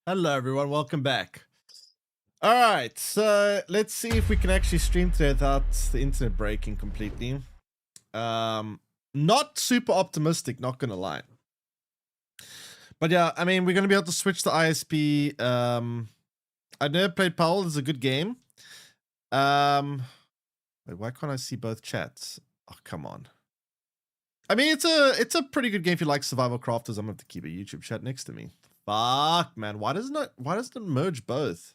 Hello, everyone. Welcome back. All right, so let's see if we can actually stream today without the internet breaking completely. Not super optimistic, not gonna lie. But yeah, I mean, we're gonna be able to switch to ISP. I never played Palworld. It's a good game. Wait, why can't I see both chats? Oh, come on. I mean, it's a pretty good game if you like survival crafters. I'm gonna have to keep a YouTube chat next to me. Fuck, man. Why doesn't it merge both?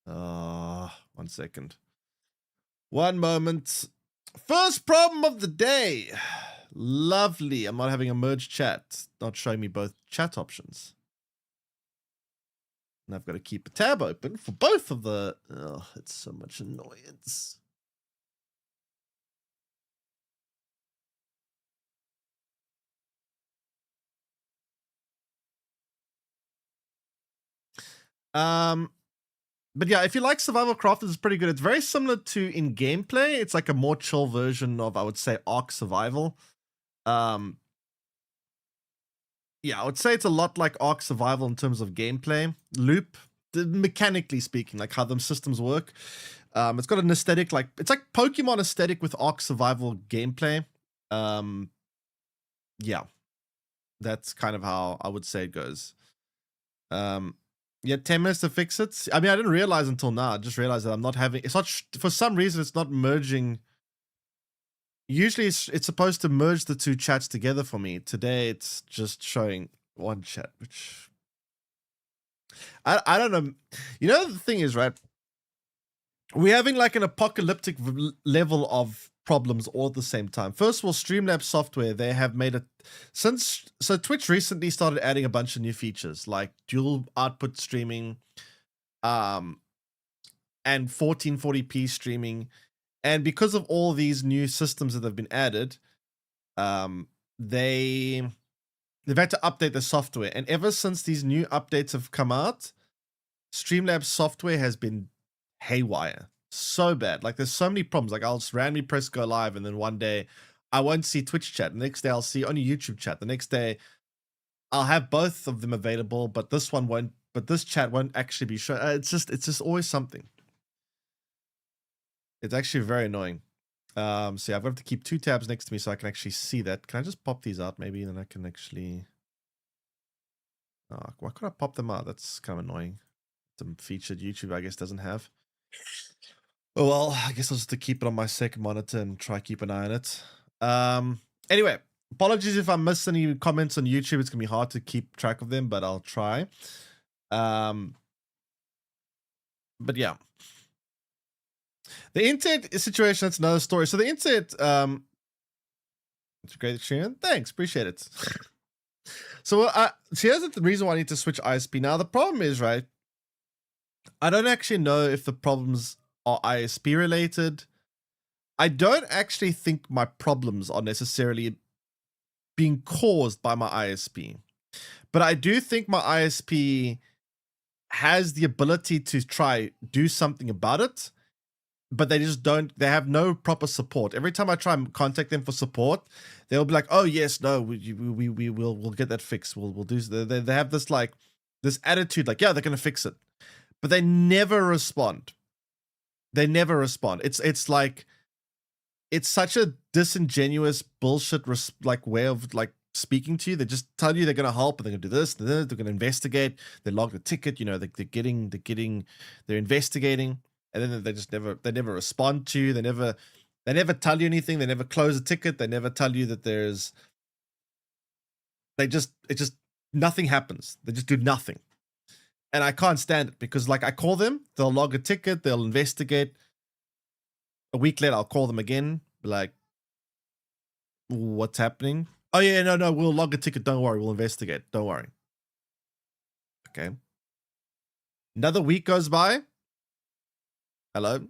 1 second. One moment. First problem of the day. Lovely. I'm not having a merge chat. Not showing me both chat options. And I've got to keep a tab open for both of the... Oh, it's so much annoyance. But yeah, if you like survival crafters, it's pretty good. It's very similar to in gameplay. It's like a more chill version of, I would say, Ark Survival. Yeah, I would say it's a lot like Ark Survival in terms of gameplay. Loop, mechanically speaking, like how the systems work. It's got an aesthetic like, it's like Pokemon aesthetic with Ark Survival gameplay. Yeah, that's kind of how I would say it goes. Yeah, 10 minutes to fix it. I mean, I didn't realize until now. I just realized that I'm not having... It's not... For some reason, it's not merging. Usually, it's supposed to merge the two chats together for me. Today, it's just showing one chat, which... I don't know. You know, the thing is, right? we're having like an apocalyptic level of problems all at the same time. First of all, Streamlabs software, they have made it so Twitch recently started adding a bunch of new features like dual output streaming, and 1440p streaming. And because of all these new systems that have been added, they've had to update the software. And ever since these new updates have come out, Streamlabs software has been haywire. So bad. Like there's so many problems. Like I'll just randomly press go live and then one day I won't see Twitch chat. The next day I'll see only YouTube chat. The next day I'll have both of them available, but this one won't, but this chat won't actually be shown. It's just always something. It's actually very annoying. So yeah, I've got to keep two tabs next to me so I can actually see that. Can I just pop these out maybe? Then I can actually, why could I pop them out? That's kind of annoying. Some featured YouTube, I guess, doesn't have. Oh, well, I guess I'll just have to keep it on my second monitor and try keep an eye on it. Anyway, apologies if I miss any comments on YouTube. It's gonna be hard to keep track of them, but I'll try. But yeah, the internet situation, that's another story. So the internet, it's a great stream. Thanks, appreciate it. So here's the reason why I need to switch ISP. Now the problem is, right, I don't actually know if the problems are ISP related. I don't actually think my problems are necessarily being caused by my ISP, but I do think my ISP has the ability to try do something about it, but they just don't. They have no proper support. Every time I try and contact them for support, they'll be like, "Oh yes, no, we'll get that fixed. We'll do." They have this like this attitude, like, "Yeah, they're gonna fix it," but they never respond. They never respond. It's like it's such a disingenuous bullshit like way of like speaking to you. They just tell you they're gonna help and they're gonna do this, they're gonna investigate. They log the ticket, you know, they're investigating, and then they just never respond to you. They never tell you anything. They never close a ticket. They never tell you that there's. It just nothing happens. They just do nothing, and I can't stand it because like I call them, they'll log a ticket, they'll investigate. A week later, I'll call them again, be like, what's happening? Oh yeah, no, we'll log a ticket. Don't worry, we'll investigate. Don't worry. Okay. Another week goes by. Hello,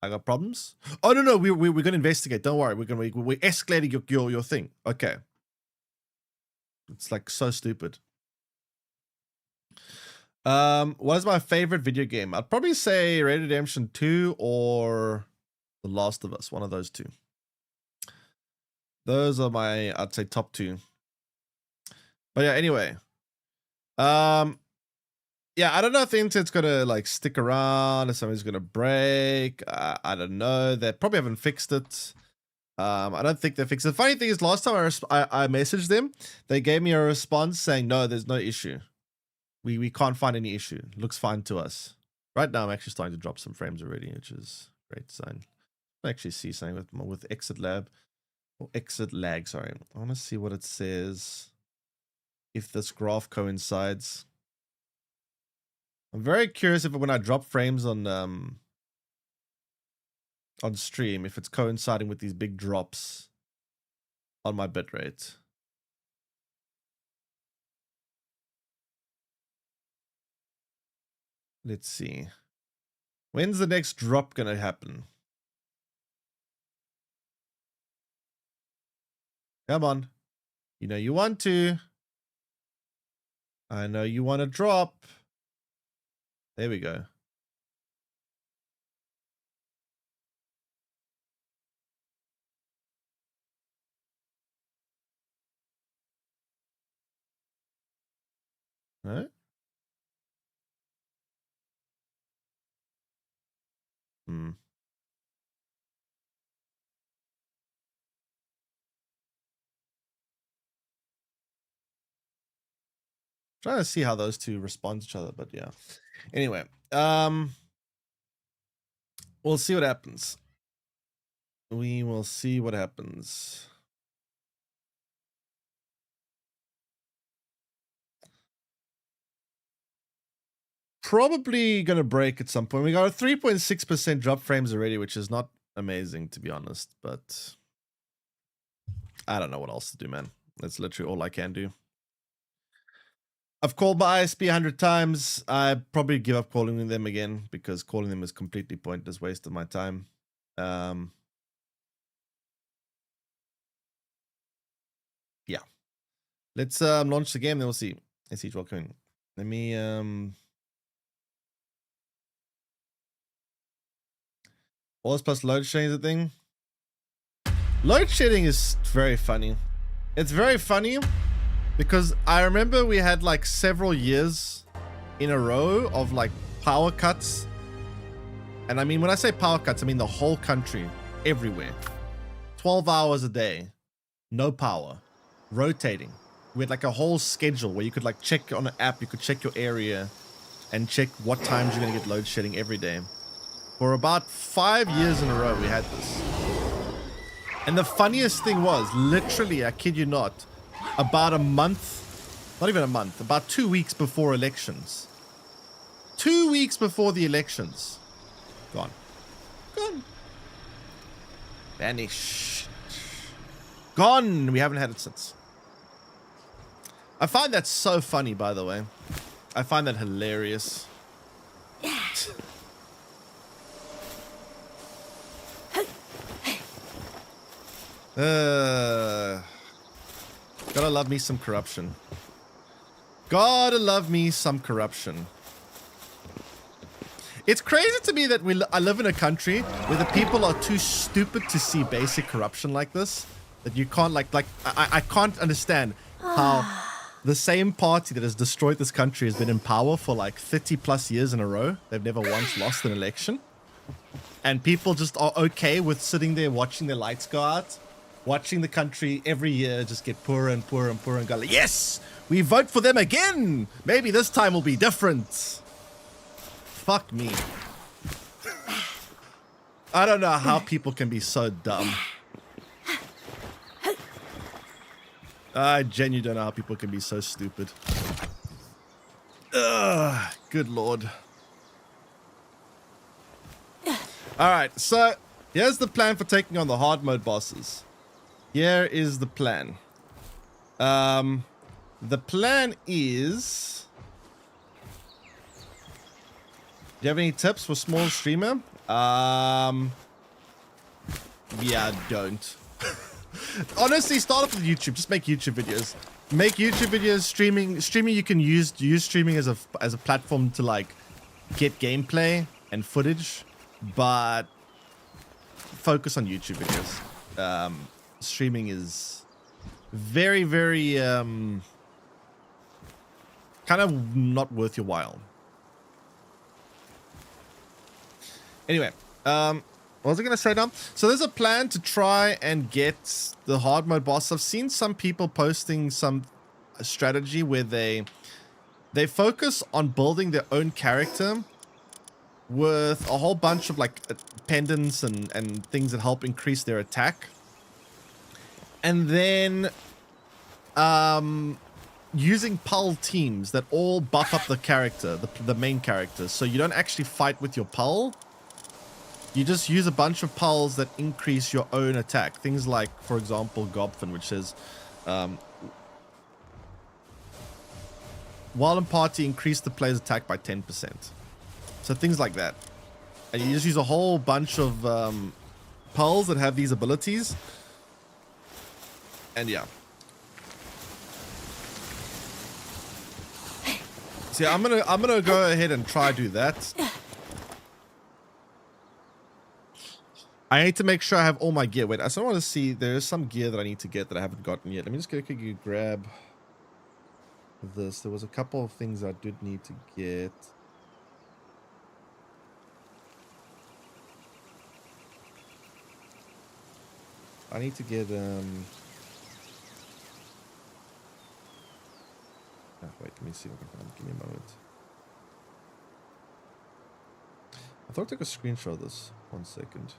I got problems. Oh no, we're gonna investigate. Don't worry, we're escalating your thing. Okay. It's like so stupid. What is my favorite video game? I'd probably say Red Dead Redemption 2 or The Last of Us. One of those two. Those are my, I'd say, top two. But yeah, anyway. Yeah, I don't know if the internet's gonna like stick around, if something's gonna break. I don't know. They probably haven't fixed it. I don't think they fixed it. The funny thing is, last time I messaged them, they gave me a response saying, no, there's no issue. We can't find any issue. Looks fine to us. Right now, I'm actually starting to drop some frames already, which is great sign. I actually see something with exit lab or exit lag. Sorry, I want to see what it says. If this graph coincides. I'm very curious if when I drop frames on stream, if it's coinciding with these big drops on my bitrate. Let's see. When's the next drop gonna happen? Come on. You know you want to. I know you want to drop. There we go. All right. Hmm. Trying to see how those two respond to each other, but yeah. Anyway, we'll see what happens. We will see what happens. probably going to break at some point. We got a 3.6% drop frames already, which is not amazing, to be honest. But I don't know what else to do, man. That's literally all I can do. I've called my ISP 100 times. I probably give up calling them again because calling them is completely pointless, waste of my time. Yeah. Let's launch the game, then we'll see. Let's see what's coming. Let me All plus load shedding is a thing. Load shedding is very funny. It's very funny because I remember we had like several years in a row of like power cuts. And I mean, when I say power cuts, I mean the whole country, everywhere. 12 hours a day, no power, rotating. We had like a whole schedule where you could like check on an app, you could check your area and check what times you're gonna get load shedding every day. For about 5 years in a row, we had this. And the funniest thing was, literally, I kid you not, about a month, not even a month, about 2 weeks before elections. 2 weeks before the elections. Gone. Gone. Vanished. Gone. We haven't had it since. I find that so funny, by the way. I find that hilarious. Gotta love me some corruption. Gotta love me some corruption. It's crazy to me that I live in a country where the people are too stupid to see basic corruption like this. That you can't I can't understand how the same party that has destroyed this country has been in power for like 30 plus years in a row. They've never once lost an election. And people just are okay with sitting there watching their lights go out. Watching the country every year just get poorer and poorer and poorer and go like, yes, we vote for them again. Maybe this time will be different. Fuck me. I don't know how people can be so dumb. I genuinely don't know how people can be so stupid. Ugh, good lord. Alright, so here's the plan for taking on the hard mode bosses. Here is the plan. The plan is... Do you have any tips for small streamer? Yeah, don't. Honestly, start off with YouTube. Just make YouTube videos. Make YouTube videos. Streaming. You can use streaming as a platform to like get gameplay and footage, but focus on YouTube videos. Streaming is very, very kind of not worth your while. Anyway, what was I gonna say now? So there's a plan to try and get the hard mode boss. I've seen some people posting some strategy where they focus on building their own character with a whole bunch of like pendants and things that help increase their attack. And then using Pal teams that all buff up the character, the main character. So you don't actually fight with your Pal. You just use a bunch of Pals that increase your own attack. Things like, for example, Gobfin, which says, while in party, increase the player's attack by 10%. So things like that. And you just use a whole bunch of Pals that have these abilities. And yeah. So yeah, I'm gonna go ahead and try do that. I need to make sure I have all my gear. Wait, I still want to see. There's some gear that I need to get that I haven't gotten yet. Let me just quickly grab this. There was a couple of things I did need to get. I need to get wait, let me see if I can find it. Give me a moment. I thought I took a screenshot of this. 1 second.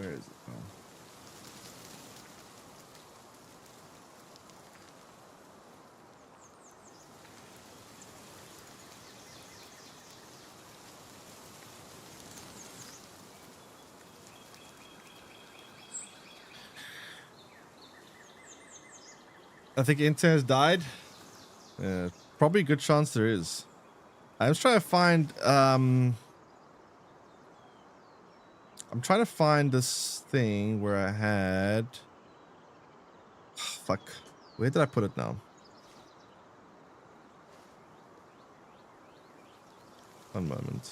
Where is it? Oh. I think internet has died. Probably a good chance there is. I was trying to find I'm trying to find this thing where I had fuck. Where did I put it now? One moment.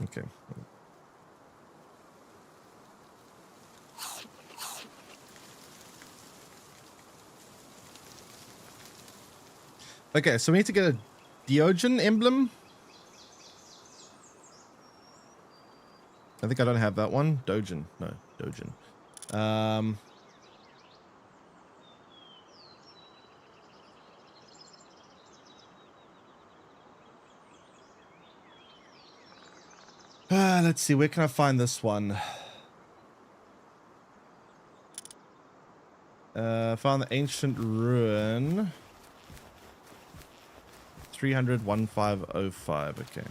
Okay. Okay, so we need to get a Diogen emblem. I think I don't have that one. Dogen. No, Dogen. Let's see. Where can I find this one? Found the ancient ruin. 300-1505. Okay.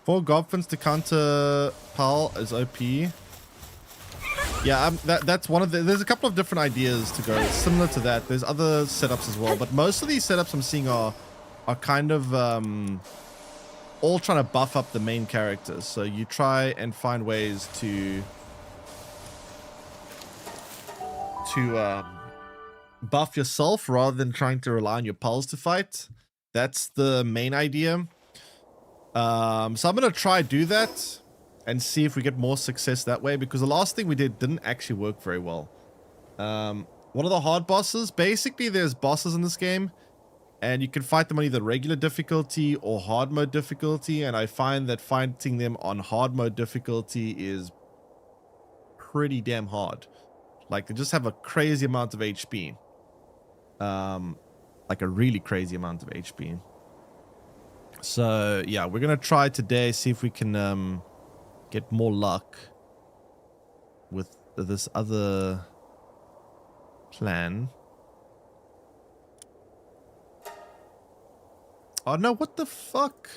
4 Godfins to counter Pal is OP. Yeah, that's one of the... There's a couple of different ideas to go similar to that. There's other setups as well, but most of these setups I'm seeing are kind of all trying to buff up the main characters. So you try and find ways to buff yourself rather than trying to rely on your pals to fight. That's the main idea. So I'm gonna try do that and see if we get more success that way, because the last thing we didn't actually work very well. What are the hard bosses? Basically, there's bosses in this game, and you can fight them on either regular difficulty or hard mode difficulty, and I find that fighting them on hard mode difficulty is pretty damn hard. Like, they just have a crazy amount of HP. Like a really crazy amount of HP. So, yeah, we're going to try today, see if we can get more luck with this other plan. Oh, no, what the fuck?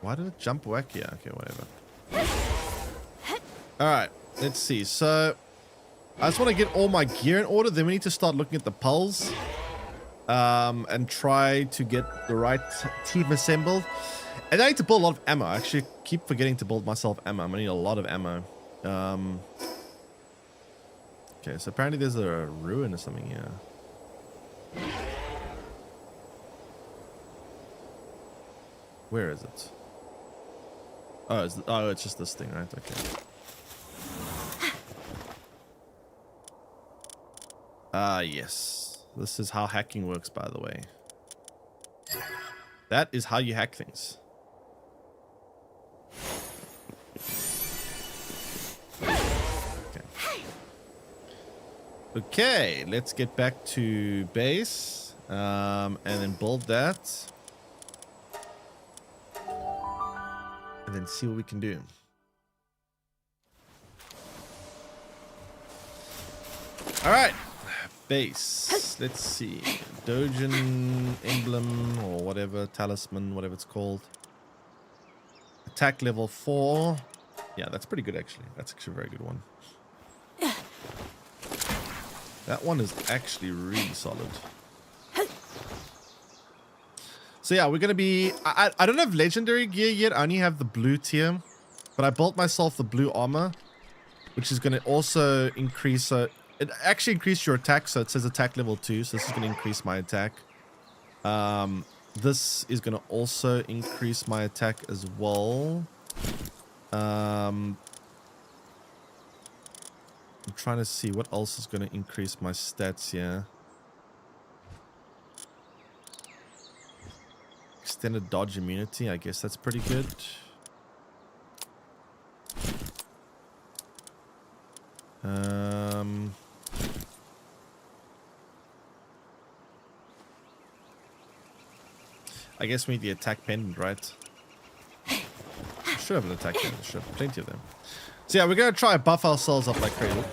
Why did it jump back here? Okay, whatever. Alright, let's see. So, I just want to get all my gear in order. Then we need to start looking at the pulls. And try to get the right team assembled. And I need to build a lot of ammo. I actually keep forgetting to build myself ammo. I'm going to need a lot of ammo. Okay, so apparently there's a ruin or something here. Where is it? Oh, it's just this thing, right? Okay. Yes. This is how hacking works, by the way. That is how you hack things. Okay, let's get back to base, and then build that, and then see what we can do. All right, base. Let's see, Dogen emblem or whatever, talisman, whatever it's called. Attack level 4. Yeah, that's pretty good actually. That's actually a very good one. That one is actually really solid. So yeah, we're going to be... I don't have legendary gear yet. I only have the blue tier. But I built myself the blue armor, which is going to also increase... it actually increased your attack, so it says attack level 2. So this is going to increase my attack. This is going to also increase my attack as well. I'm trying to see what else is going to increase my stats here. extended dodge immunity. I guess that's pretty good. I guess we need the attack pendant, right? Should have an attack pendant. Should have plenty of them. So yeah, we're gonna try and buff ourselves up like crazy.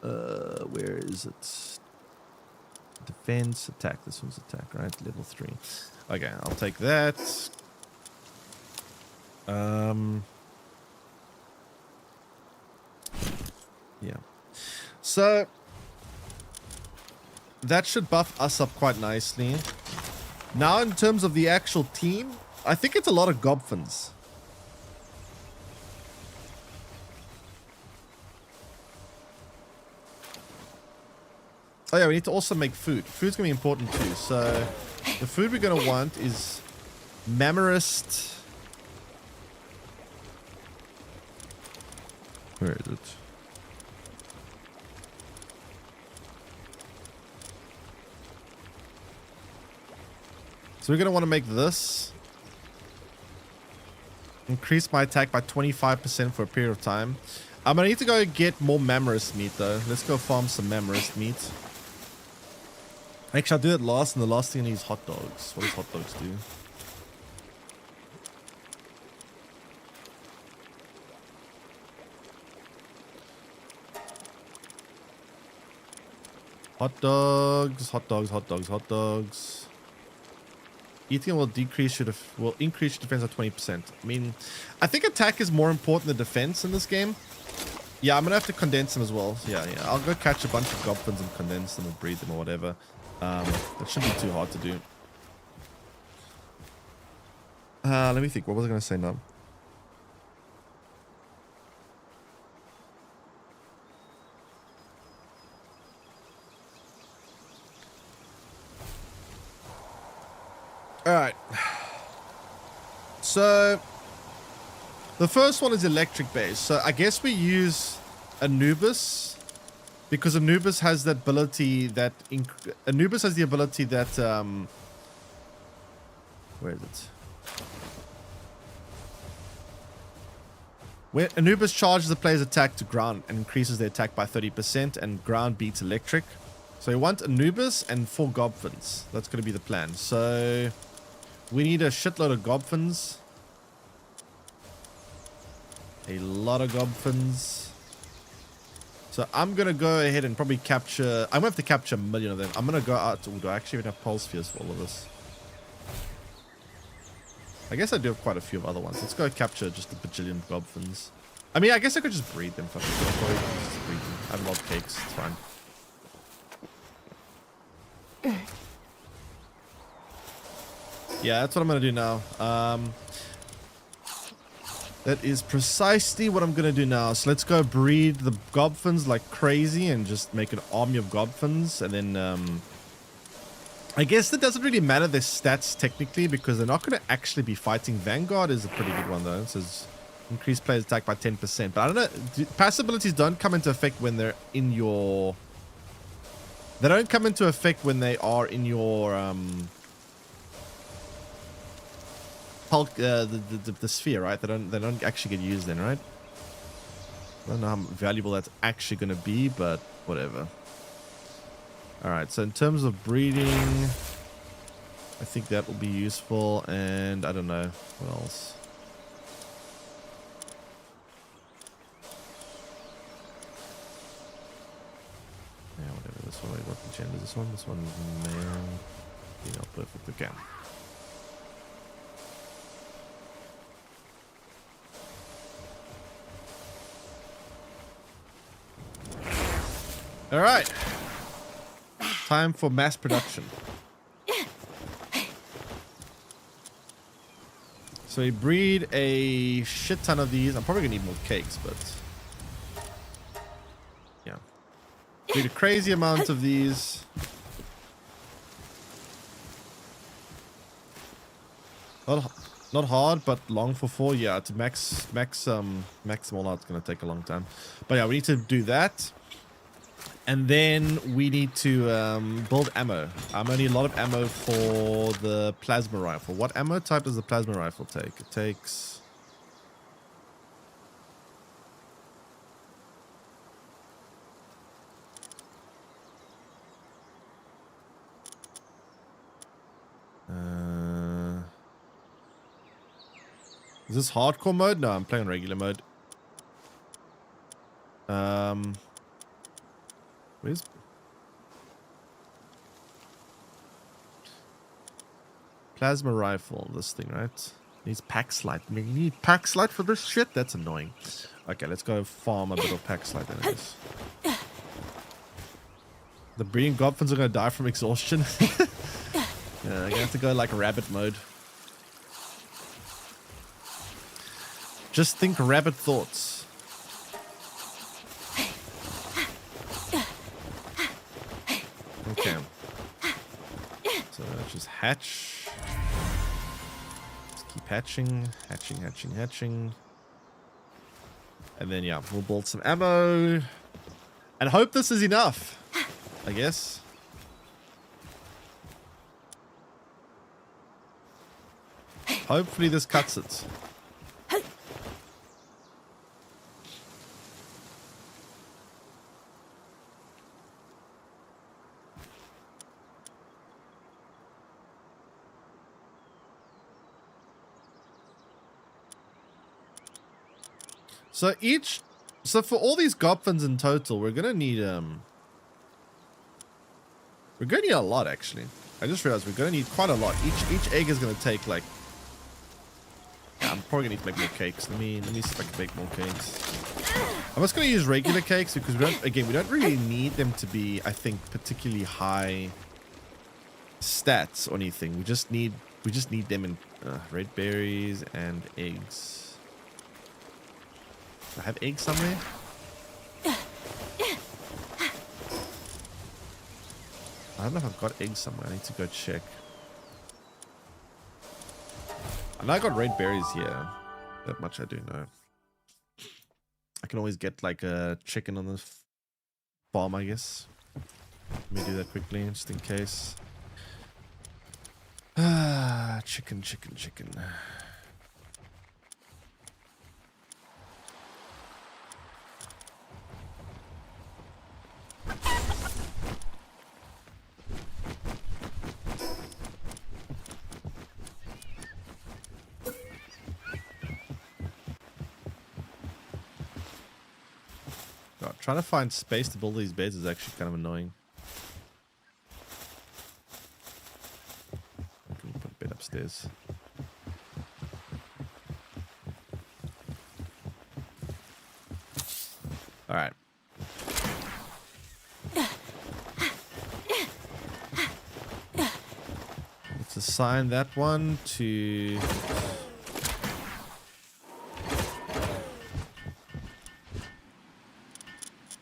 Where is it? Defense, attack. This one's attack, right? Level 3. Okay, I'll take that. Yeah. So that should buff us up quite nicely. Now, in terms of the actual team, I think it's a lot of Gobfins. Oh yeah, we need to also make food. Food's gonna be important too. So the food we're gonna want is Mammarist. Where is it? So we're gonna want to make this. Increase my attack by 25% for a period of time. I'm gonna need to go get more Mammarist meat though. Let's go farm some Mammarist meat. Actually, I'll do it last, and the last thing I need is hot dogs. What does hot dogs do? Hot dogs, hot dogs, hot dogs, hot dogs. Eating will increase your defense by 20%. I mean, I think attack is more important than defense in this game. Yeah, I'm gonna have to condense them as well. Yeah. I'll go catch a bunch of Gobfins and condense them or breed them or whatever. That shouldn't be too hard to do. Let me think. What was I gonna say now? Alright. So the first one is electric base. So I guess we use Anubis because Anubis has that ability that Anubis has the ability that where is it? Where Anubis charges the player's attack to ground and increases their attack by 30%, and ground beats electric. So we want Anubis and 4 Gobfins. That's going to be the plan. So we need a shitload of Gobfins. A lot of Gobfins. So I'm going to go ahead and probably capture... I'm going to have to capture 1 million of them. I'm going to go out... Ooh, do I actually even have pulse spheres for all of this? I guess I do have quite a few of other ones. Let's go capture just a bajillion Gobfins. I mean, I guess I could just breed them. Fuck it. I'll probably just breed them. I have a lot of cakes. It's fine. Yeah, that's what I'm going to do now. That is precisely what I'm going to do now. So let's go breed the Gobfins like crazy and just make an army of Gobfins. And then I guess that doesn't really matter their stats technically because they're not going to actually be fighting. Vanguard is a pretty good one though. It says increase player's attack by 10%. But I don't know. Passive abilities don't come into effect when they're in your... They don't come into effect when they are in your... the sphere, right? They don't actually get used then, right? I don't know how valuable that's actually going to be, but whatever. All right, so in terms of breeding, I think that will be useful, and I don't know what else. Yeah, whatever. This one, what gender is this one? This one is male. Yeah, perfect. Okay. All right. Time for mass production. So we breed a shit ton of these. I'm probably gonna need more cakes, but yeah. Breed a crazy amount of these. Not hard, but long for 4. Yeah, to max them all out, it's gonna take a long time. But yeah, we need to do that. And then we need to build ammo. I'm gonna need a lot of ammo for the plasma rifle. What ammo type does the plasma rifle take? It takes... is this hardcore mode? No, I'm playing regular mode. Where's... Plasma rifle, this thing, right? Needs pack slide. I mean, you need pack slide for this shit? That's annoying. Okay, let's go farm a bit of pack slide then, I guess. The breeding goblins are gonna die from exhaustion. Yeah, they're gonna have to go like rabbit mode. Just think rabbit thoughts. Okay. So just hatch. Just keep hatching. Hatching. And then, yeah, we'll build some ammo. And hope this is enough, I guess. Hopefully this cuts it. So for all these goblins in total, we're gonna need a lot actually. I just realized we're gonna need quite a lot. Each egg is gonna take like... Yeah, I'm probably gonna need to make more cakes. Let me see if I can make more cakes. I'm just gonna use regular cakes because we don't really need them to be, I think, particularly high stats or anything. We just need them in red berries and eggs. Do I have eggs somewhere? I don't know if I've got eggs somewhere. I need to go check. I know I got red berries here. That much I do know. I can always get like a chicken on the farm, I guess. Let me do that quickly, just in case. Chicken. God, trying to find space to build these beds is actually kind of annoying. I can put a bed upstairs. All right. Let's assign that one to...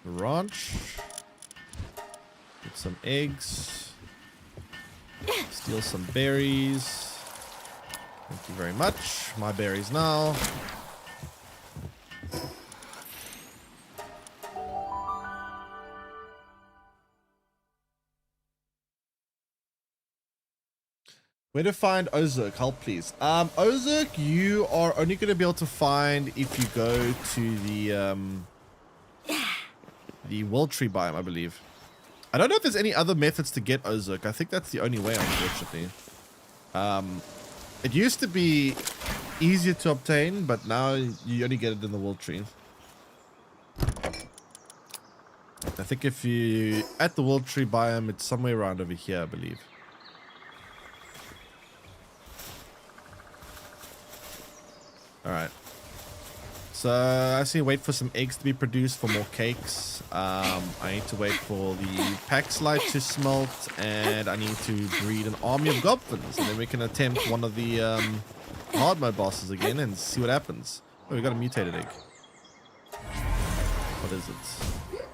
ranch. Get some eggs. Steal some berries. Thank you very much. My berries now. Where to find Ozark? Help, please. Ozark, you are only going to be able to find if you go to the World Tree biome, I believe. I don't know if there's any other methods to get Ozark. I think that's the only way, unfortunately. It used to be easier to obtain, but now you only get it in the World Tree. I think if you... at the World Tree biome, it's somewhere around over here, I believe. Alright. So I see wait for some eggs to be produced for more cakes. I need to wait for the pack slide to smelt, and I need to breed an army of goblins, and then we can attempt one of the hard mode bosses again and see what happens. Oh, we got a mutated egg. What is it?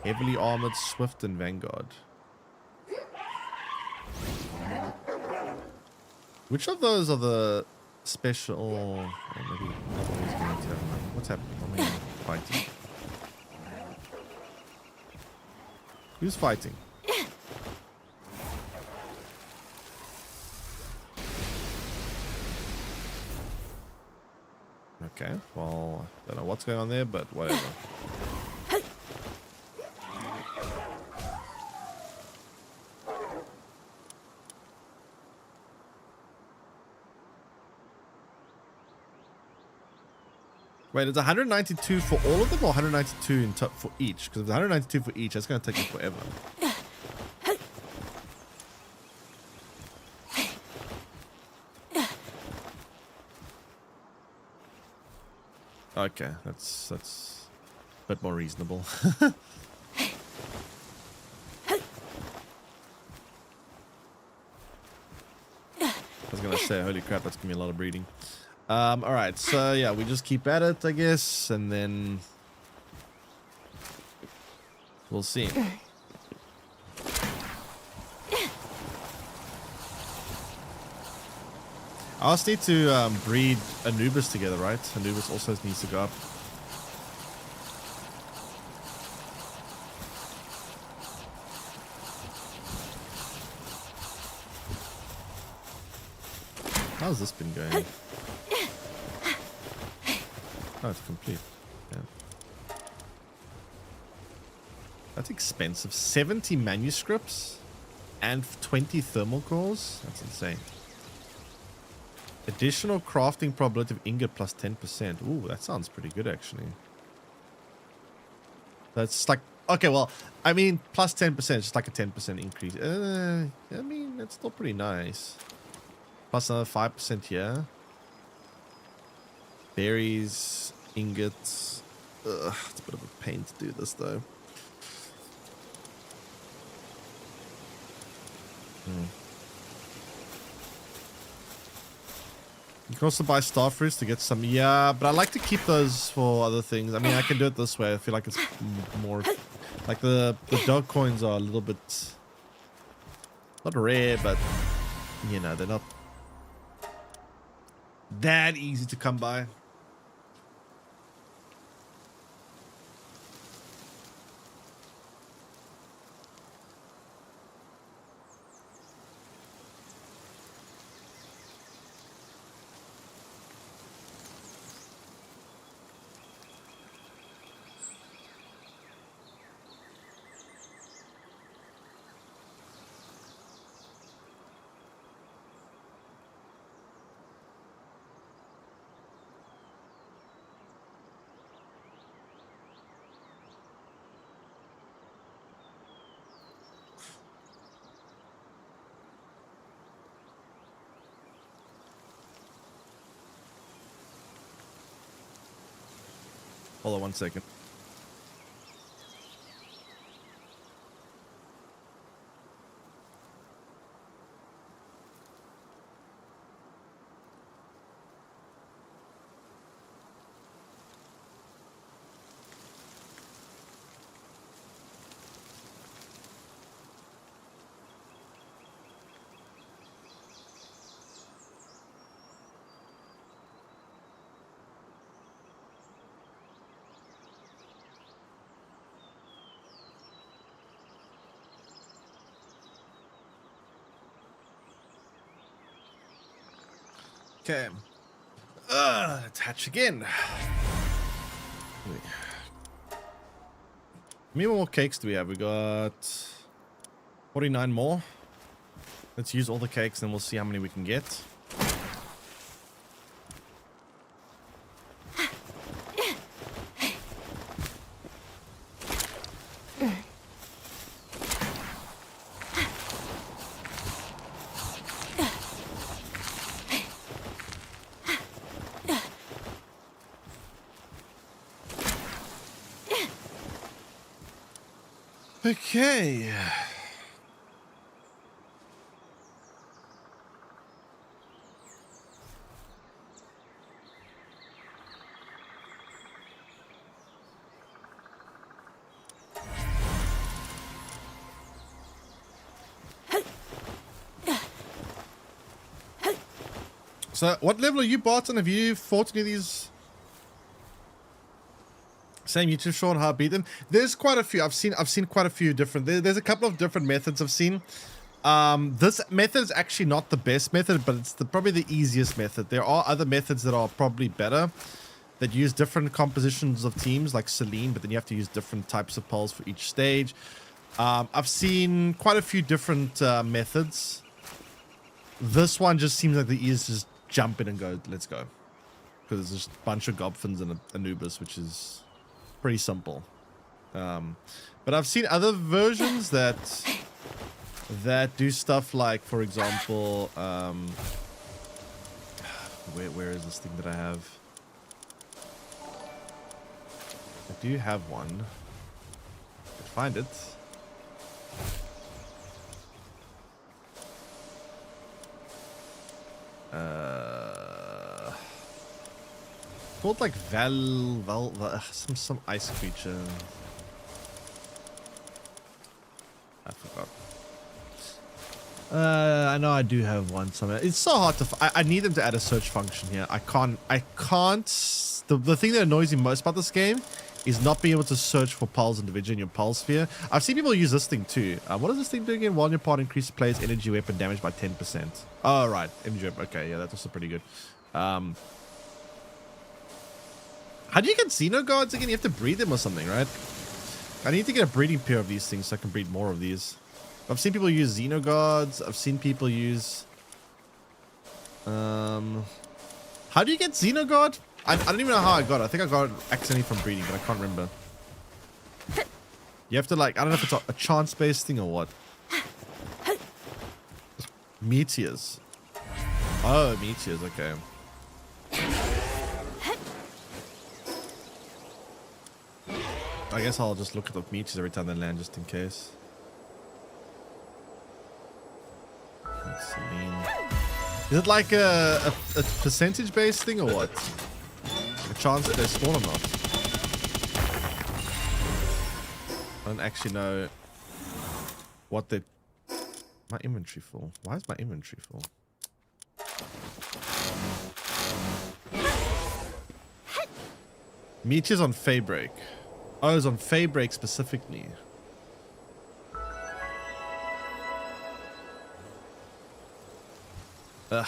Heavily armored, swift, and vanguard. Which of those are the special? Oh, maybe not always going to have. What's happening? I'm fighting. Who's fighting? Okay, well, I don't know what's going on there, but whatever. Wait, it's 192 for all of them or 192 in for each? Because if it's 192 for each, that's going to take me forever. Okay, that's a bit more reasonable. I was gonna say, holy crap, that's gonna be a lot of breeding. All right, so yeah, we just keep at it, I guess, and then we'll see. I also need to breed Anubis together, right? Anubis also needs to go up. How's this been going? Oh, it's complete. Yeah. That's expensive. 70 manuscripts and 20 thermal cores? That's insane. Additional crafting probability of ingot plus 10%. Ooh, that sounds pretty good, actually. That's like... Okay, well, I mean, plus 10% is just like a 10% increase. I mean, that's still pretty nice. Plus another 5% here. Berries, ingots. Ugh, it's a bit of a pain to do this, though. You can also buy star fruits to get some. Yeah, but I like to keep those for other things. I mean, I can do it this way. I feel like it's more... Like the dog coins are a little bit... Not rare, but... You know, they're not... that easy to come by. Hold on 1 second. Okay. Let's hatch again. How many more cakes do we have? We got 49 more. Let's use all the cakes and we'll see how many we can get. Okay. So, what level are you, Barton? Have you fought any of these? Same YouTube short how I beat them. There's quite a few. I've seen quite a few different. There's a couple of different methods I've seen. This method is actually not the best method, but it's probably the easiest method. There are other methods that are probably better, that use different compositions of teams, like Celine, but then you have to use different types of poles for each stage. I've seen quite a few different methods. This one just seems like the easiest. Just jump in and go, let's go. Because there's just a bunch of Gobfins and Anubis, which is pretty simple. But I've seen other versions that do stuff like, for example, where is this thing that I have? I do have one. I can find it. Called like some ice creature. I forgot. I know I do have one somewhere. It's so hard to. I need them to add a search function here. I can't. The thing that annoys me most about this game is not being able to search for pulse individually in your pulse sphere. I've seen people use this thing too. What is this thing doing again? While your part increases player's energy weapon damage by 10%. Oh, right. Energy weapon. Okay, yeah, that's also pretty good. How do you get Xenoguards again? You have to breed them or something, right? I need to get a breeding pair of these things so I can breed more of these. I've seen people use Xenoguards. I've seen people use... How do you get Xenoguard? I don't even know how I got it. I think I got it accidentally from breeding, but I can't remember. You have to like... I don't know if it's a chance-based thing or what. Meteors. Oh, meteors. Okay. I guess I'll just look at the meteors every time they land, just in case. Is it like a percentage-based thing or what? A chance that they spawn or not? I don't actually know what they... My inventory full. Why is my inventory full? Meteors on Faybreak. Oh, it's on Faybreak specifically. Ugh.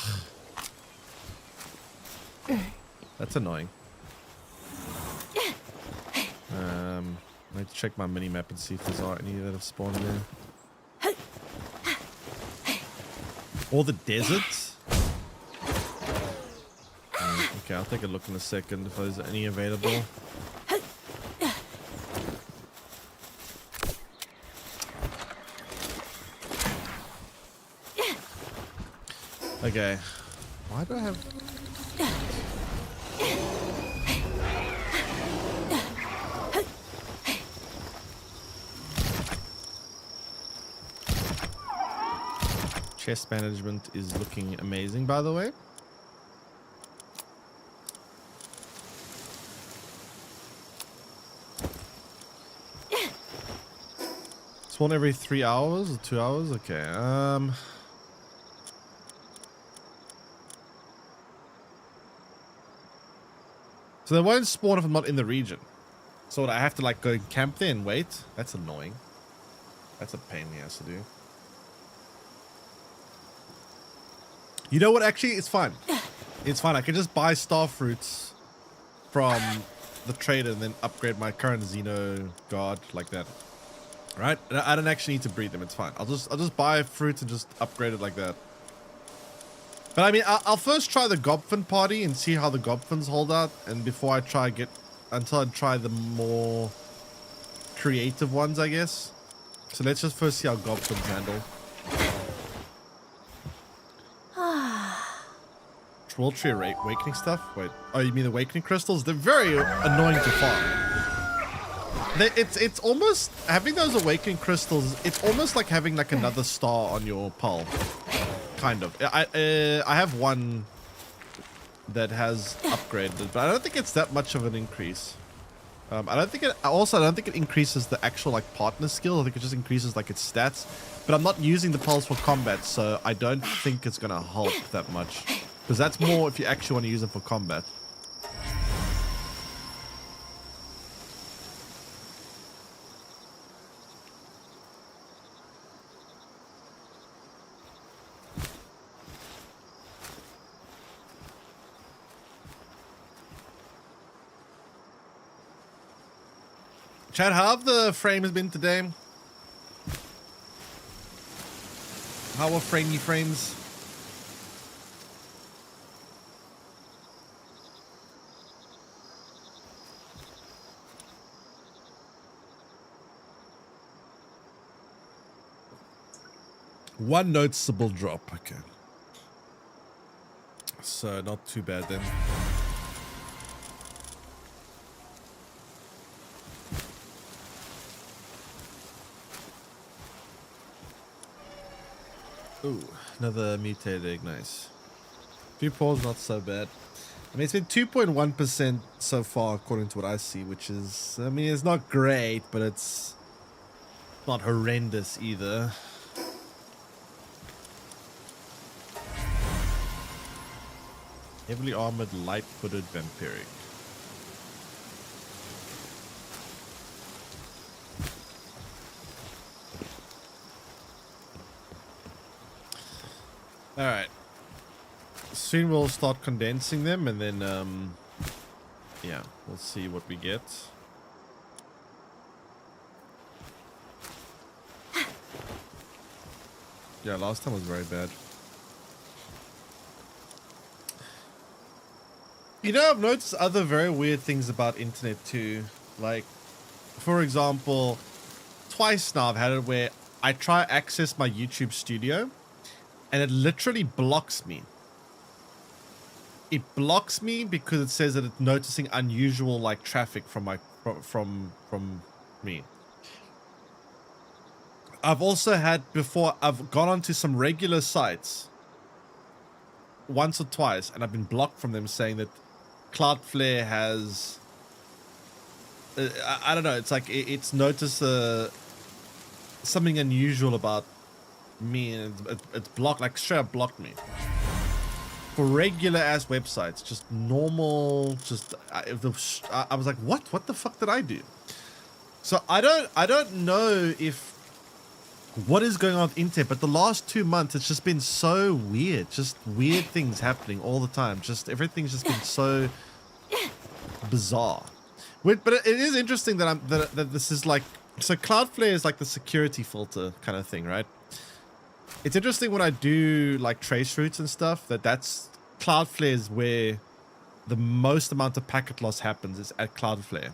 That's annoying. I need to check my mini-map and see if there's any that have spawned there. Or the desert. Okay, I'll take a look in a second if there's any available. Okay. Why do I have... Chest management is looking amazing, by the way. Spawn every 3 hours or 2 hours? Okay, so they won't spawn if I'm not in the region. So I have to like go camp there and wait? That's annoying. That's a pain in the ass to do. You know what? Actually, it's fine. It's fine. I can just buy star fruits from the trader and then upgrade my current Xeno guard like that. Right? I don't actually need to breed them. It's fine. I'll just buy fruits and just upgrade it like that. But I mean, I'll first try the Gobfin party and see how the Gobfins hold out, and before I try until I try the more creative ones, I guess. So let's just first see how Gobfins handle. World Tree Awakening stuff? Wait. Oh, you mean the Awakening Crystals? They're very annoying to farm. It's almost... Having those Awakening Crystals, it's almost like having like another star on your pole. Kind of. I have one that has upgraded, but I don't think it's that much of an increase. I don't think it increases the actual like partner skill. I think it just increases like its stats. But I'm not using the pulse for combat, so I don't think it's gonna help that much. Because that's more if you actually want to use them for combat. Chad, how have the frames been today? How are framey frames? One noticeable drop. Okay. So not too bad then. Ooh, another mutated egg. Nice. 2 pawns, not so bad. I mean, it's been 2.1% so far, according to what I see, which is, I mean, it's not great, but it's not horrendous either. Heavily armored, light-footed, vampiric. All right. Soon we'll start condensing them, and then, yeah, we'll see what we get. Yeah, last time was very bad. You know, I've noticed other very weird things about internet too. Like, for example, twice now I've had it where I try to access my YouTube studio and it literally blocks me. It blocks me because it says that it's noticing unusual like traffic from my from me. I've also had before, I've gone onto some regular sites once or twice and I've been blocked from them saying that Cloudflare has I don't know, it's like it's noticed something unusual about me, and it's blocked, like straight up blocked me for regular ass websites, just normal, just I was like, what the fuck did I do? So I don't know if what is going on with internet, but the last 2 months it's just been so weird, just weird things happening all the time, just everything's just been so bizarre. But it is interesting that that this is like, so Cloudflare is like the security filter kind of thing, right? It's interesting when I do like trace routes and stuff, that's Cloudflare is where the most amount of packet loss happens, is at Cloudflare.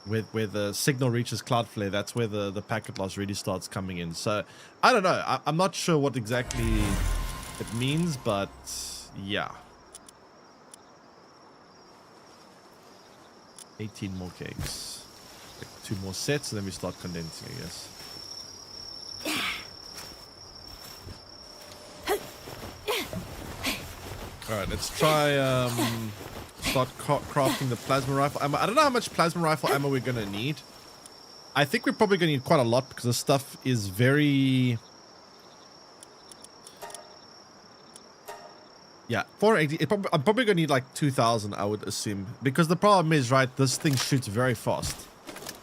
Where the signal reaches Cloudflare, that's where the packet loss really starts coming in. So I don't know, I'm not sure what exactly it means, but yeah. 18 more cakes. Like 2 more sets, and then we start condensing, I guess. Alright, let's try start crafting the plasma rifle ammo. I don't know how much plasma rifle ammo we're gonna need. I think we're probably gonna need quite a lot because the stuff is very... Yeah, 480. I'm probably gonna need like 2,000, I would assume, because the problem is, right, this thing shoots very fast.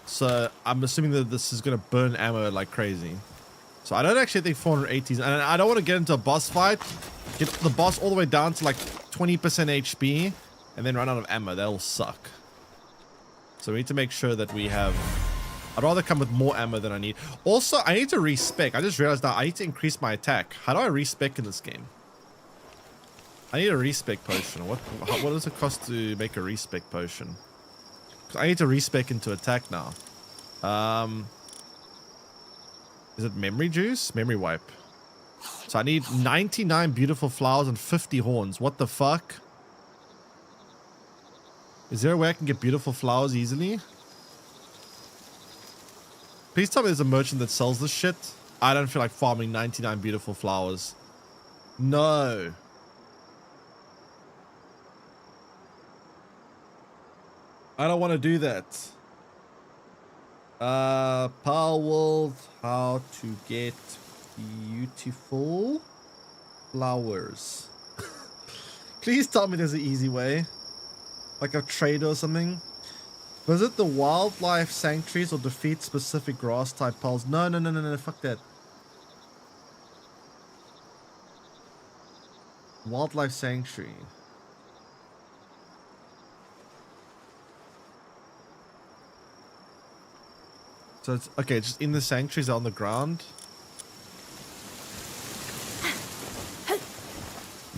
So I'm assuming that this is gonna burn ammo like crazy. So I don't actually think 480s, and I don't want to get into a boss fight, get the boss all the way down to like 20% HP, and then run out of ammo. That'll suck. So we need to make sure that we have... I'd rather come with more ammo than I need. Also, I need to respec. I just realized that I need to increase my attack. How do I respec in this game? I need a respec potion. What does it cost to make a respec potion? 'Cause I need to respec into attack now. Is it memory juice? Memory wipe. So I need 99 beautiful flowers and 50 horns. What the fuck? Is there a way I can get beautiful flowers easily? Please tell me there's a merchant that sells this shit. I don't feel like farming 99 beautiful flowers. No. I don't want to do that. Palworld, how to get beautiful flowers. Please tell me there's an easy way. Like a trade or something. Visit the wildlife sanctuaries or defeat specific grass type pals. No, fuck that. Wildlife sanctuary. So it's okay, just in the sanctuaries on the ground.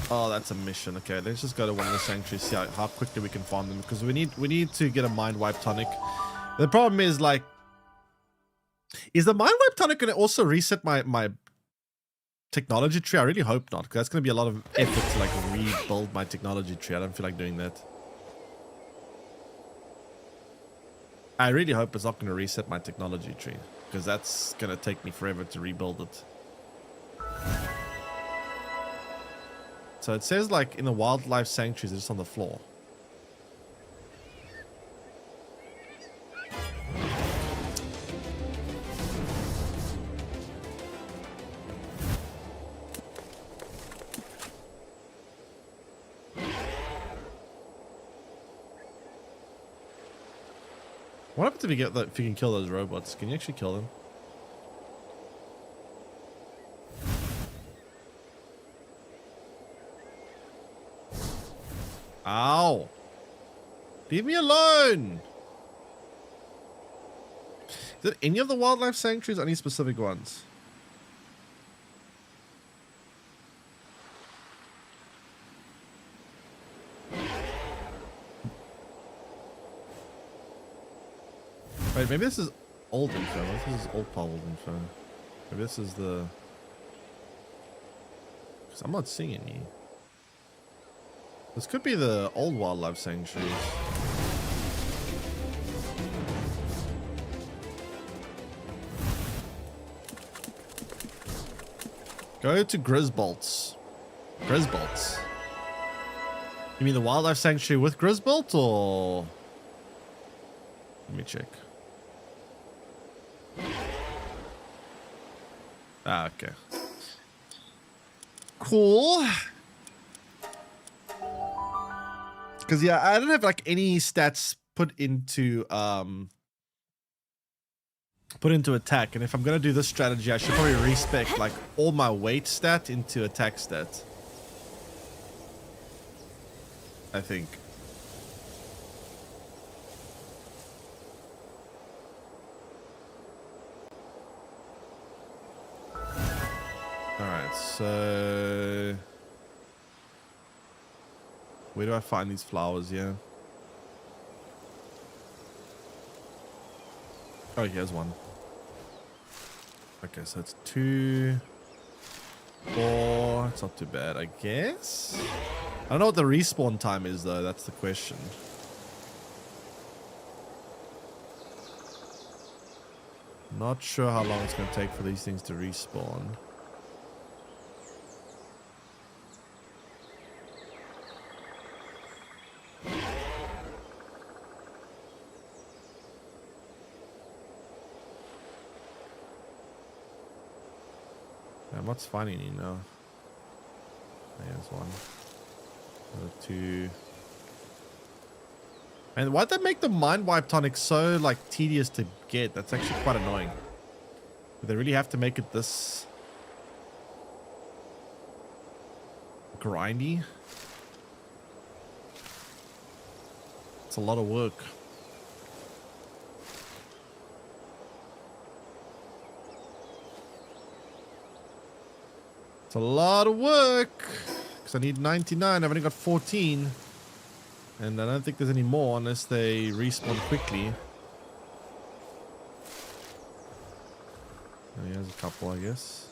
Oh, that's a mission. Okay, let's just go to one of the sanctuaries, see how quickly we can farm them, because we need to get a mind wipe tonic. The problem is, like, is the mind wipe tonic gonna also reset my technology tree? I really hope not, because that's gonna be a lot of effort to like rebuild my technology tree. I don't feel like doing that. I really hope it's not gonna reset my technology tree, because that's gonna take me forever to rebuild it. So it says like in the wildlife sanctuaries, it's just on the floor. What happens if you get that? If you can kill those robots, can you actually kill them? Ow! Leave me alone! Is it any of the wildlife sanctuaries or any specific ones? Wait, maybe this is old info. This is old Palworld info. Maybe this is the... Because I'm not seeing any. This could be the old wildlife sanctuaries. Go to Grisbolts. Grisbolts. You mean the wildlife sanctuary with Grisbolt, or... Let me check. Ah, okay. Cool. Because yeah, I don't have like any stats put into attack, and if I'm gonna do this strategy, I should probably respec like all my weight stat into attack stat. I think. Alright, so where do I find these flowers here? Oh, here's one. Okay, so it's 2, 4. It's not too bad, I guess. I don't know what the respawn time is, though. That's the question. Not sure how long it's going to take for these things to respawn. What's finding you now? There's one. 2. And why'd they make the mind wipe tonic so like tedious to get? That's actually quite annoying. Do they really have to make it this grindy? It's a lot of work. It's a lot of work, because I need 99. I've only got 14. And I don't think there's any more unless they respawn quickly. Oh, here's a couple, I guess.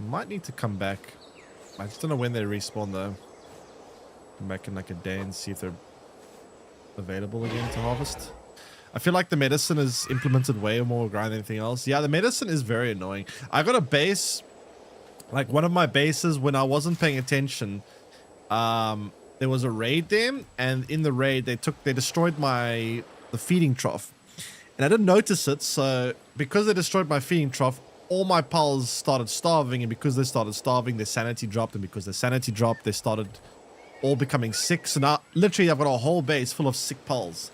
Might need to come back. I just don't know when they respawn though. Come back in like a day and see if they're available again to harvest. I feel like the medicine is implemented way more grind than anything else. Yeah, the medicine is very annoying. I got a base, like one of my bases when I wasn't paying attention. There was a raid there, and in the raid they destroyed the feeding trough, and I didn't notice it. So because they destroyed my feeding trough, all my pals started starving, and because they started starving, their sanity dropped, and because their sanity dropped, they started all becoming sick. So now, literally, I've got a whole base full of sick pals.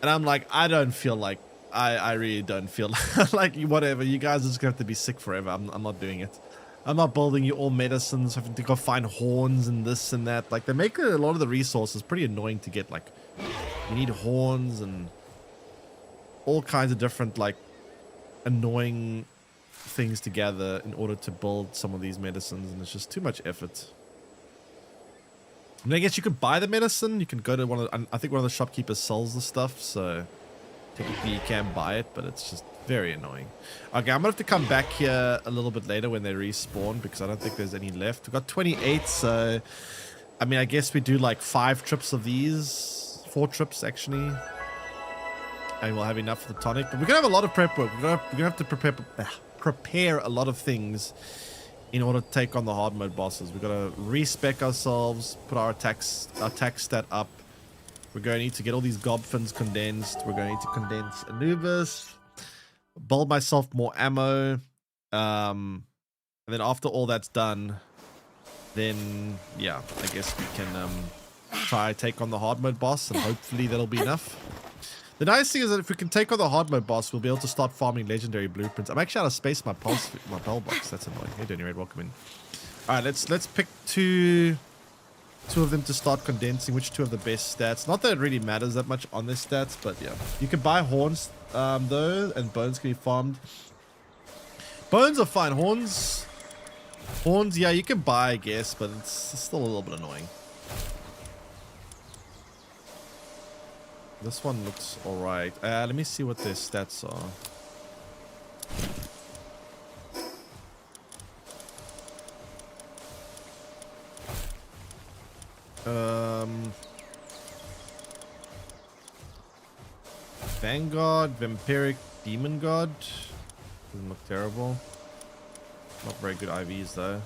And I'm like, I don't feel like, I really don't feel like whatever. You guys are just going to have to be sick forever. I'm not doing it. I'm not building you all medicines, having to go find horns and this and that. Like, they make a lot of the resources pretty annoying to get. Like, you need horns and all kinds of different, like, annoying things to gather in order to build some of these medicines. And it's just too much effort. I mean, I guess you could buy the medicine. You can go to one of the, I think one of the shopkeepers sells the stuff. So, technically you can buy it, but it's just very annoying. Okay, I'm gonna have to come back here a little bit later when they respawn because I don't think there's any left. We've got 28, so I mean, I guess we do like 5 trips of these, 4 trips actually, and we'll have enough for the tonic. But we're gonna have a lot of prep work. We're gonna have to prepare a lot of things in order to take on the hard mode bosses. We've got to respec ourselves, put our attack stat up. We're going to need to get all these gobfins condensed. We're going to need to condense Anubis. Build myself more ammo. And then after all that's done, then yeah, I guess we can try take on the hard mode boss, and hopefully that'll be enough. The nice thing is that if we can take on the hard mode boss, we'll be able to start farming legendary blueprints. I'm actually out of space my pal box. That's annoying. Hey, Danny Red, welcome in. All right, let's pick two of them to start condensing. Which 2 have the best stats? Not that it really matters that much on their stats, but yeah. You can buy horns though, and bones can be farmed. Bones are fine. Horns, yeah, you can buy, I guess, but it's still a little bit annoying. This one looks alright. Let me see what their stats are. Vanguard, Vampiric, Demon God. Doesn't look terrible. Not very good IVs though.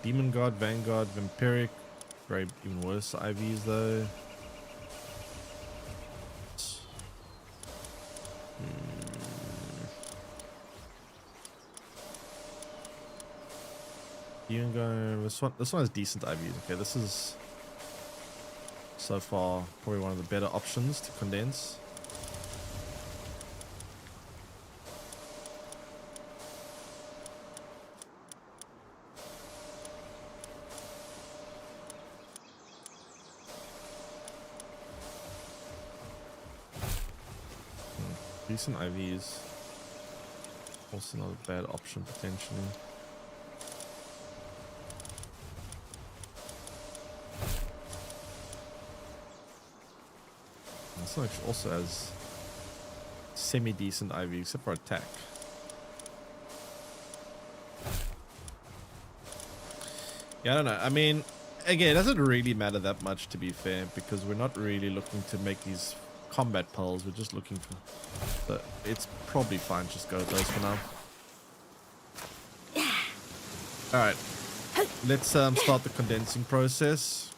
Demon God, Vanguard, Vampiric. Very even worse IVs though. Demon God. This one has decent IVs. Okay, this is so far probably one of the better options to condense. Decent IVs. Also not a bad option potentially. This one also has semi-decent IV except for attack. Yeah, I don't know. I mean, again, it doesn't really matter that much to be fair, because we're not really looking to make these combat pearls. We're just looking for... But it's probably fine. Just go with those for now. Alright. Let's start the condensing process.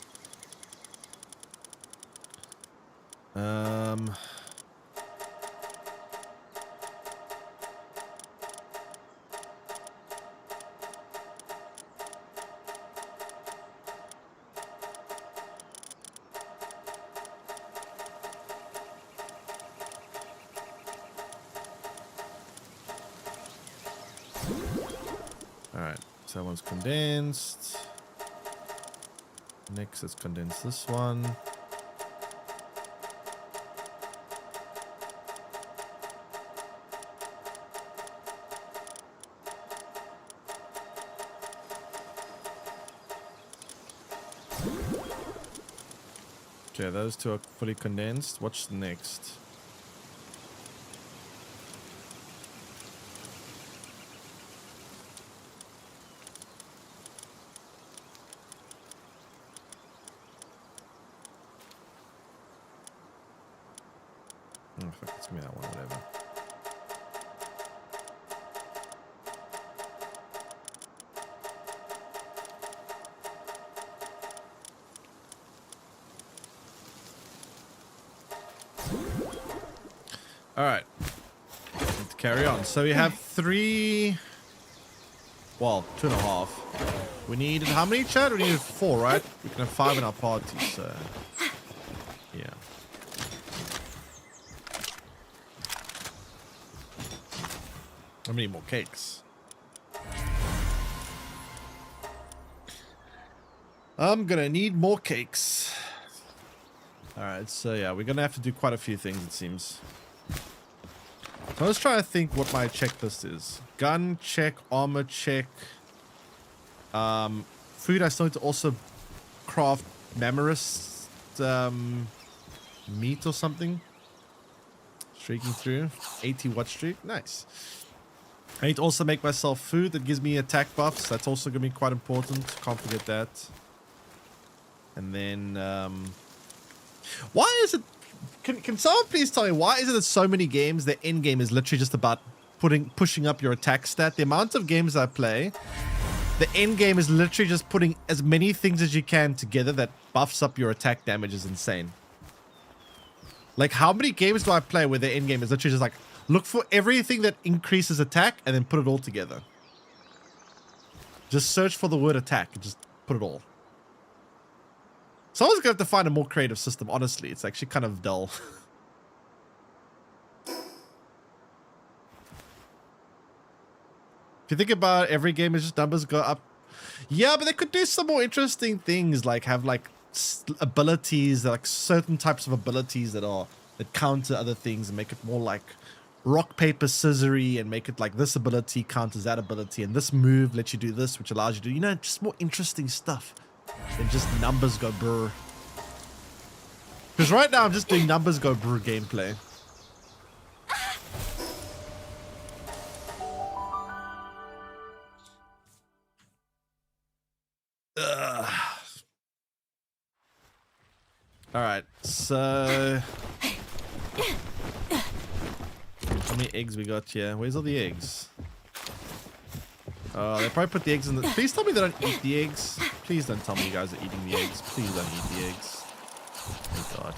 Alright, so that one's condensed. Next, let's condense this one. Okay, those 2 are fully condensed. What's next? Oh, fuck, it's me that one, whatever. All right, let's carry on. So we have 3, well, 2.5. We needed how many, chat? We needed 4, right? We can have 5 in our party, so yeah. How many more cakes? I'm gonna need more cakes. Alright, so yeah, we're gonna have to do quite a few things, it seems. So let's try to think what my checklist is. Gun check, armor check. Food, I still need to also craft Mamorous meat or something. Streaking through. 80 watt streak. Nice. I need to also make myself food that gives me attack buffs. That's also going to be quite important. Can't forget that. And then, why is it... Can someone please tell me, why is it that so many games, the end game is literally just about pushing up your attack stat? The amount of games I play, the end game is literally just putting as many things as you can together that buffs up your attack damage is insane. Like, how many games do I play where the end game is literally just like, look for everything that increases attack and then put it all together? Just search for the word attack and just put it all. Someone's going to have to find a more creative system, honestly. It's actually kind of dull. If you think about it, every game is just numbers go up. Yeah, but they could do some more interesting things, like have like abilities, like certain types of abilities that counter other things and make it more like rock, paper, scissory, and make it like this ability counters that ability and this move lets you do this, which allows you to, you know, just more interesting stuff than just numbers go brr. Because right now I'm just doing numbers go brr gameplay. Alright, so how many eggs we got here? Where's all the eggs? They probably put the eggs in the... Please tell me they don't eat the eggs. Please don't tell me you guys are eating the eggs. Please don't eat the eggs. Thank God.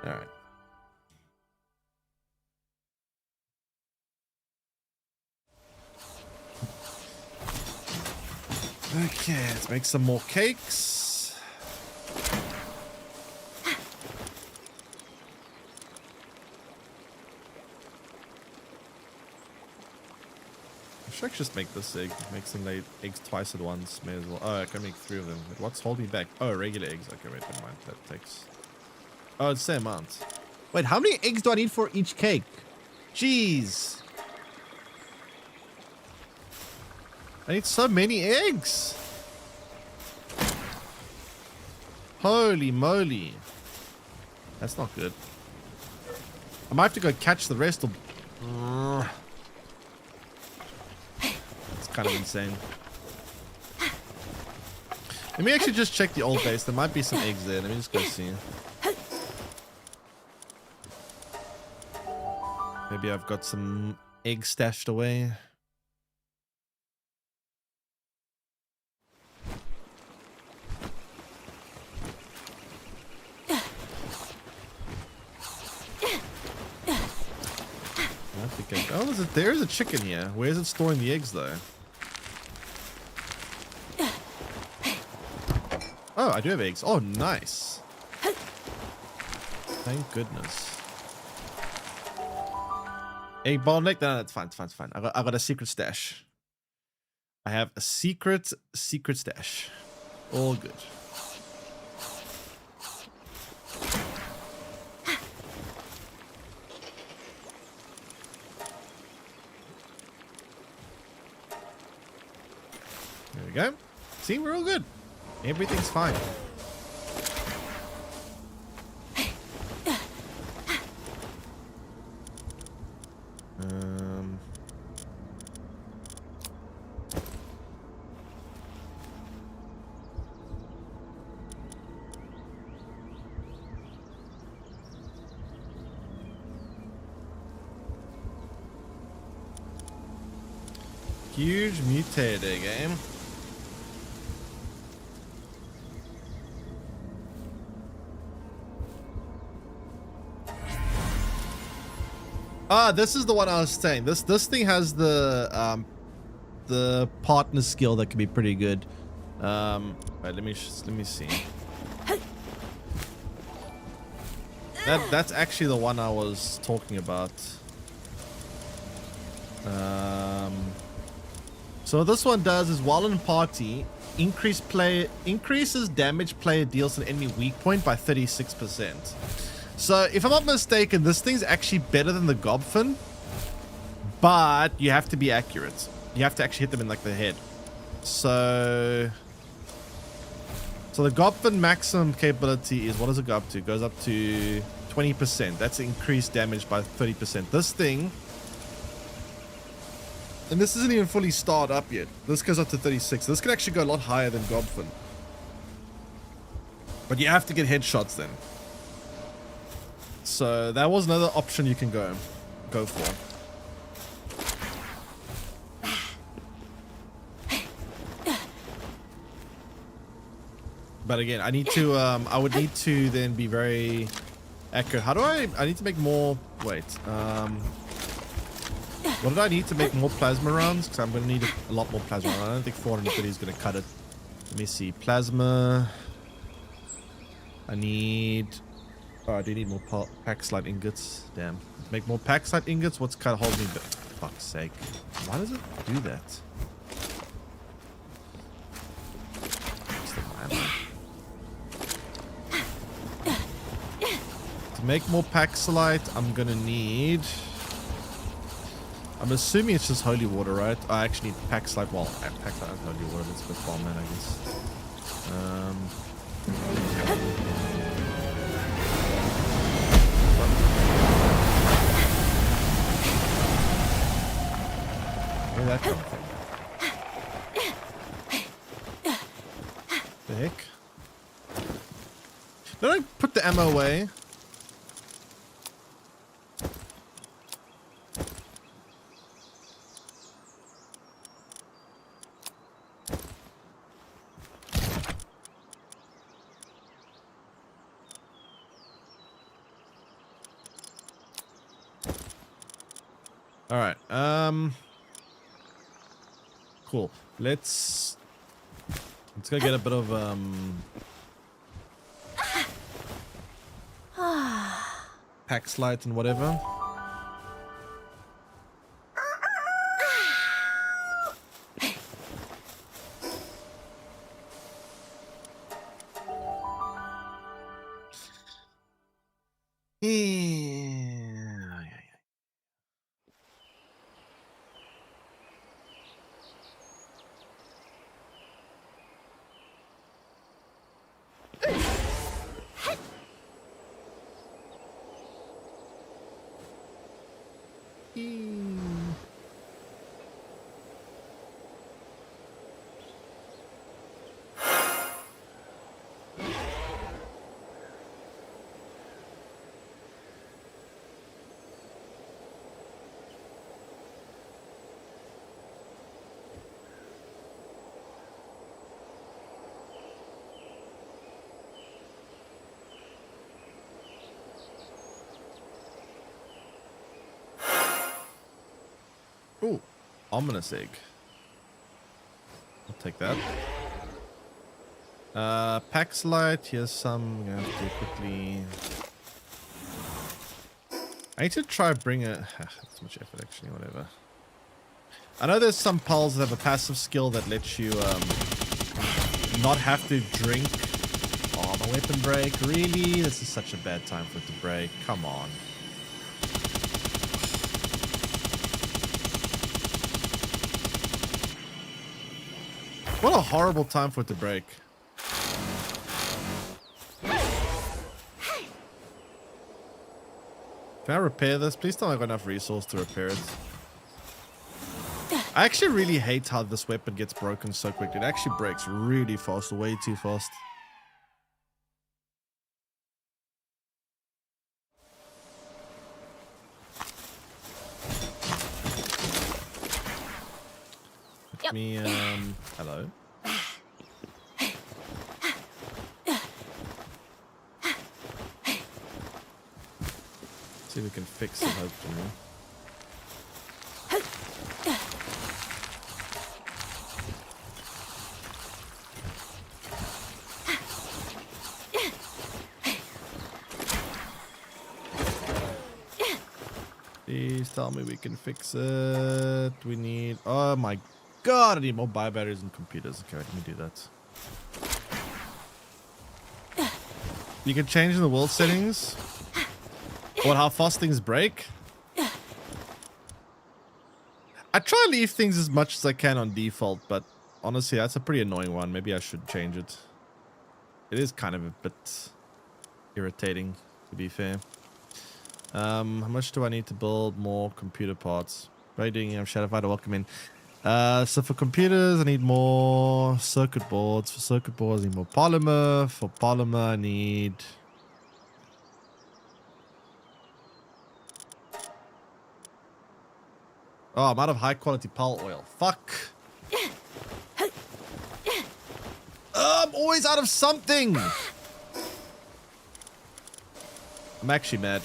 Alright. Okay, let's make some more cakes. I should just make this egg. Make some eggs twice at once. May as well. Oh, I can make 3 of them. What's holding me back? Oh, regular eggs. Okay, wait, never mind. That takes... Oh, it's the same amount. Wait, how many eggs do I need for each cake? Jeez. I need so many eggs. Holy moly. That's not good. I might have to go catch the rest of... It's kind of insane. Let me actually just check the old base. There might be some eggs there. Let me just go see. Maybe I've got some eggs stashed away. Oh, there's a chicken here. Where is it storing the eggs, though? Oh, I do have eggs. Oh, nice. Thank goodness. Egg bottleneck? No, that's fine. It's fine. It's fine. I got a secret stash. I have a secret stash. All good. There we go. See, we're all good. Everything's fine. Huge mutated game. Ah, this is the one I was saying. This thing has the partner skill that can be pretty good. Wait, let me see. That's actually the one I was talking about. So this one does is while in party, increases damage player deals an enemy weak point by 36%. So if I'm not mistaken, this thing's actually better than the Gobfin, but you have to be accurate. You have to actually hit them in like the head. So the Gobfin maximum capability is, what does it go up to? It goes up to 20%. That's increased damage by 30%. This thing, and this isn't even fully starred up yet. This goes up to 36. This could actually go a lot higher than Gobfin. But you have to get headshots then. So that was another option you can go for. But again, I need to I would need to then be very accurate. How do I need to make more, wait, what did I need to make more plasma rounds? Because I'm going to need a lot more plasma rounds. I don't think 430 is going to cut it. Let me see. Plasma. I need... Oh, I do need more pack slide ingots. Damn. Make more pack slide ingots? What's kind of holding me back? For fuck's sake. Why does it do that? To make more pack slide, I'm going to need... I'm assuming it's just holy water, right? I actually need pack slide. Well, pack slide and holy water. That's a bit bomb, man, I guess. Where did that come from? The heck? Did I put the ammo away? All right. Cool. Let's go get a bit of pack slides and whatever. Ooh, ominous egg. I'll take that. Pack slide. Here's some. I'm gonna have to quickly. I need to try bring it. That's much effort, actually. Whatever. I know there's some pals that have a passive skill that lets you not have to drink. Oh, my weapon break. Really? This is such a bad time for it to break. Come on. What a horrible time for it to break. Can I repair this? Please tell me I've got enough resource to repair it. I actually really hate how this weapon gets broken so quickly. It actually breaks really fast, way too fast. Let me, hello. See if we can fix it, hopefully. Please tell me we can fix it. We need... Oh my god, I need more bio batteries and computers. Okay, let me do that. You can change the world settings. Or how fast things break. I try to leave things as much as I can on default, but honestly, that's a pretty annoying one. Maybe I should change it. It is kind of a bit irritating, to be fair. How much do I need to build more computer parts? What are you doing? I'm Shadowfighter. Welcome in. So for computers, I need more circuit boards. For circuit boards, I need more polymer. For polymer, I need... Oh, I'm out of high quality pal oil. Fuck. I'm always out of something. I'm actually mad.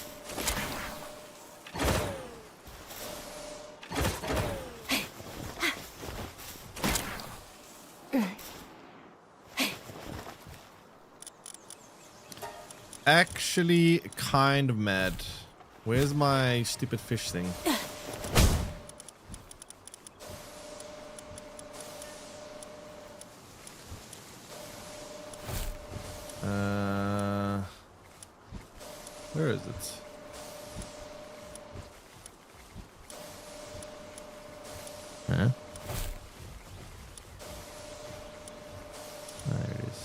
Actually kind of mad. Where's my stupid fish thing? Where is it? Huh? There it is.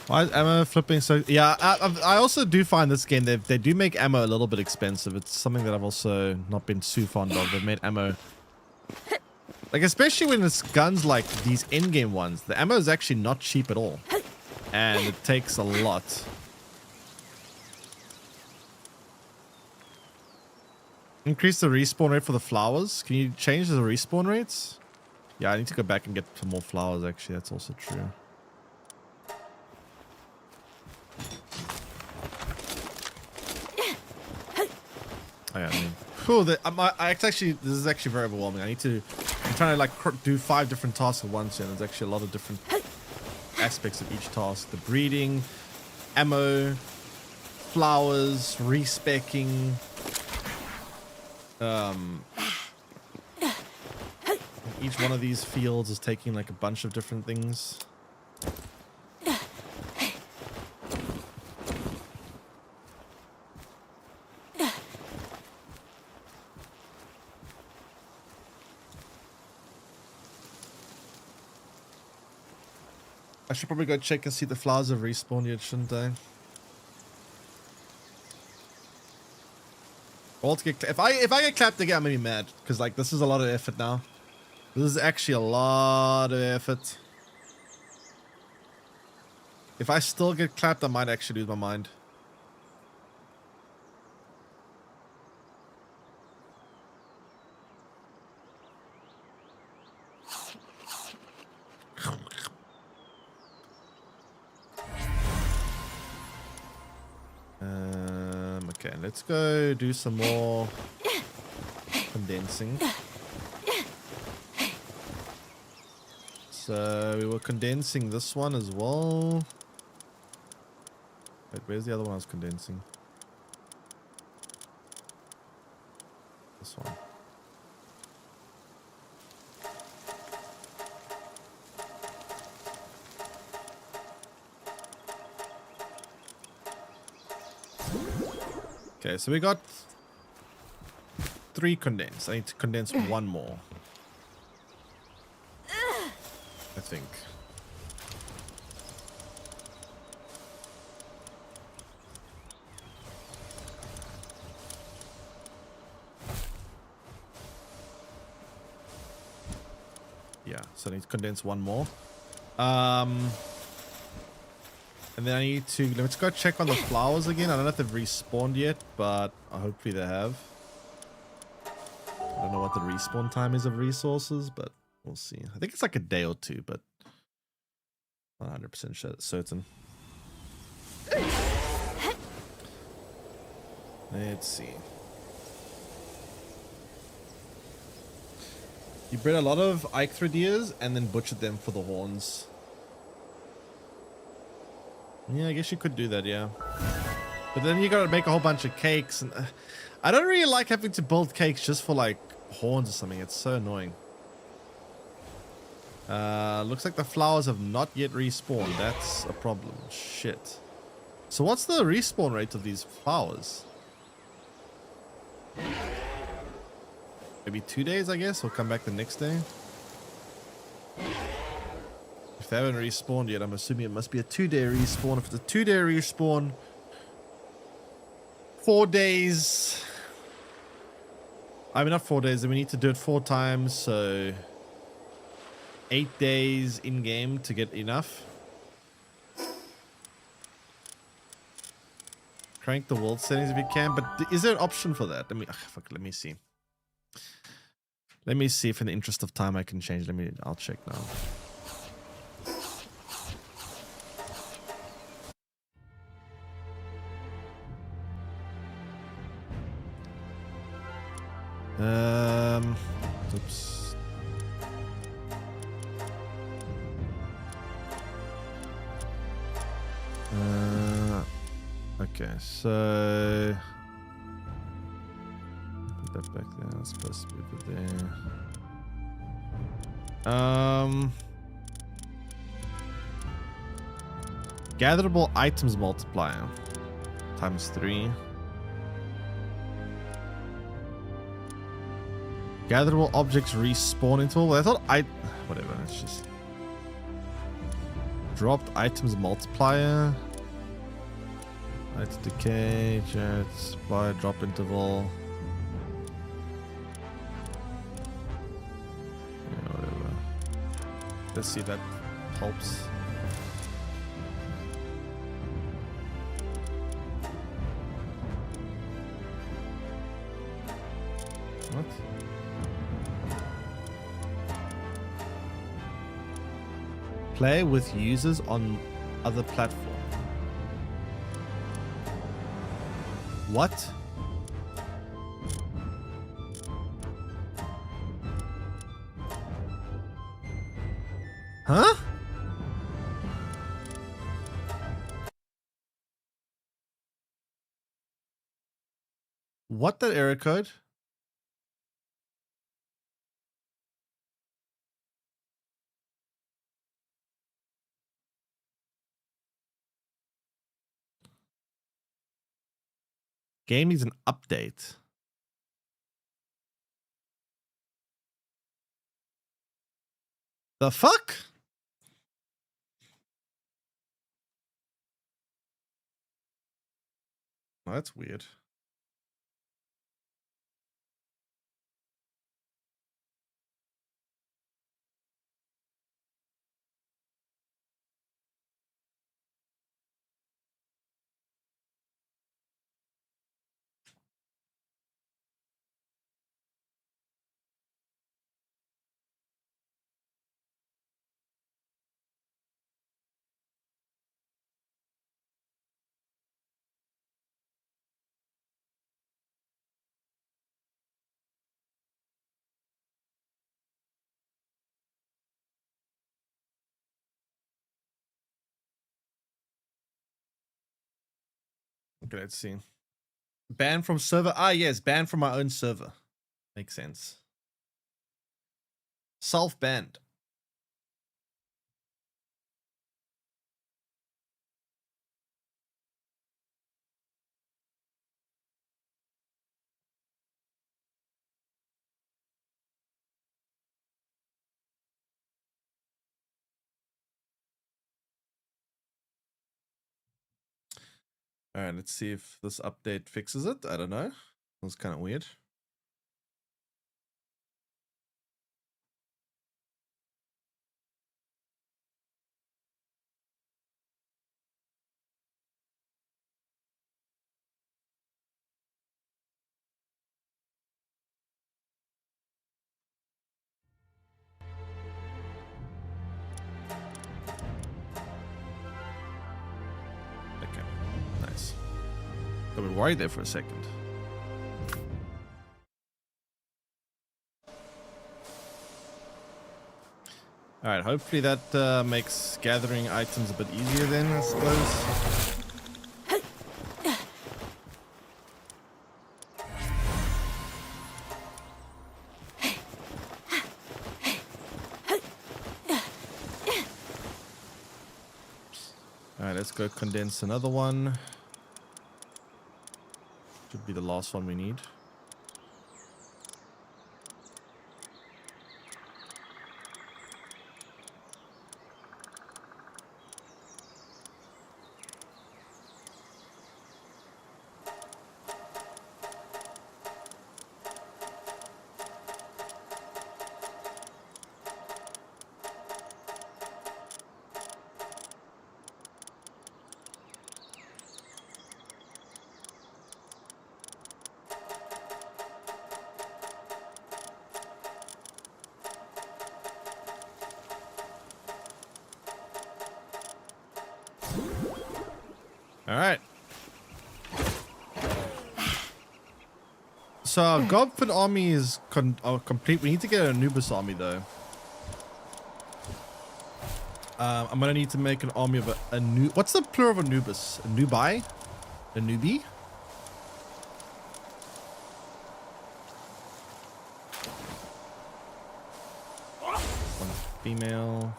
Why is ammo flipping so... Yeah, I also do find this game, they do make ammo a little bit expensive. It's something that I've also not been too fond of. They've made ammo... Like, especially when it's guns like these in-game ones. The ammo is actually not cheap at all. And it takes a lot. Increase the respawn rate for the flowers. Can you change the respawn rates? Yeah, I need to go back and get some more flowers, actually. That's also true. Oh, yeah, I mean, cool. This is actually very overwhelming. I'm trying to like do 5 different tasks at once, and there's actually a lot of different aspects of each task. The breeding, ammo, flowers, respecking. Each one of these fields is taking like a bunch of different things. I should probably go check and see the flowers have respawned yet, shouldn't I? If I get clapped again, I'm gonna be mad because like this is a lot of effort now. This is actually a lot of effort. If I still get clapped, I might actually lose my mind. Okay, let's go do some more condensing. So we were condensing this one as well. Wait, where's the other one I was condensing? This one. Okay, so we got 3 condensed. I need to condense 1 more. I think. Yeah, so I need to condense 1 more. And then I need to... Let's go check on the flowers again. I don't know if they've respawned yet, but hopefully they have. I don't know what the respawn time is of resources, but we'll see. I think it's like a day or two, but 100% certain. Let's see. You bred a lot of Eichthrideas and then butchered them for the horns. Yeah, I guess you could do that, yeah. But then you gotta make a whole bunch of cakes, and I don't really like having to build cakes just for like horns or something. It's so annoying. Looks like the flowers have not yet respawned. That's a problem. Shit. So what's the respawn rate of these flowers? Maybe 2 days, I guess. We'll come back the next day. If they haven't respawned yet, I'm assuming it must be a 2-day respawn. If it's a 2-day respawn, 4 days. I mean, not 4 days. Then we need to do it 4 times, so 8 days in game to get enough. Crank the world settings if you can, but is there an option for that? Let me see. Let me see if in the interest of time I can change. I'll check now. Oops. Okay, so put that back there. It's supposed to be over there. Gatherable items multiplier times 3. Gatherable objects respawn interval. I thought whatever. It's just dropped items multiplier. It's decay. Supply drop interval. Yeah, whatever. Let's see if that helps. What? Play with users on other platforms. What? Huh? What, that error code? Game needs an update. The fuck? Oh, that's weird. Okay, let's see. Banned from server. Ah, yes, banned from my own server. Makes sense. Self-banned. All right, let's see if this update fixes it. I don't know. That's kind of weird. Got me worried there for a second. Alright, hopefully that makes gathering items a bit easier then, I suppose. Alright, let's go condense another one. Should be the last one we need. All right. So our Gobfin army is complete. We need to get an Anubis army though. I'm gonna need to make an army of what's the plural of Anubis? Anubi? Anubi? One female.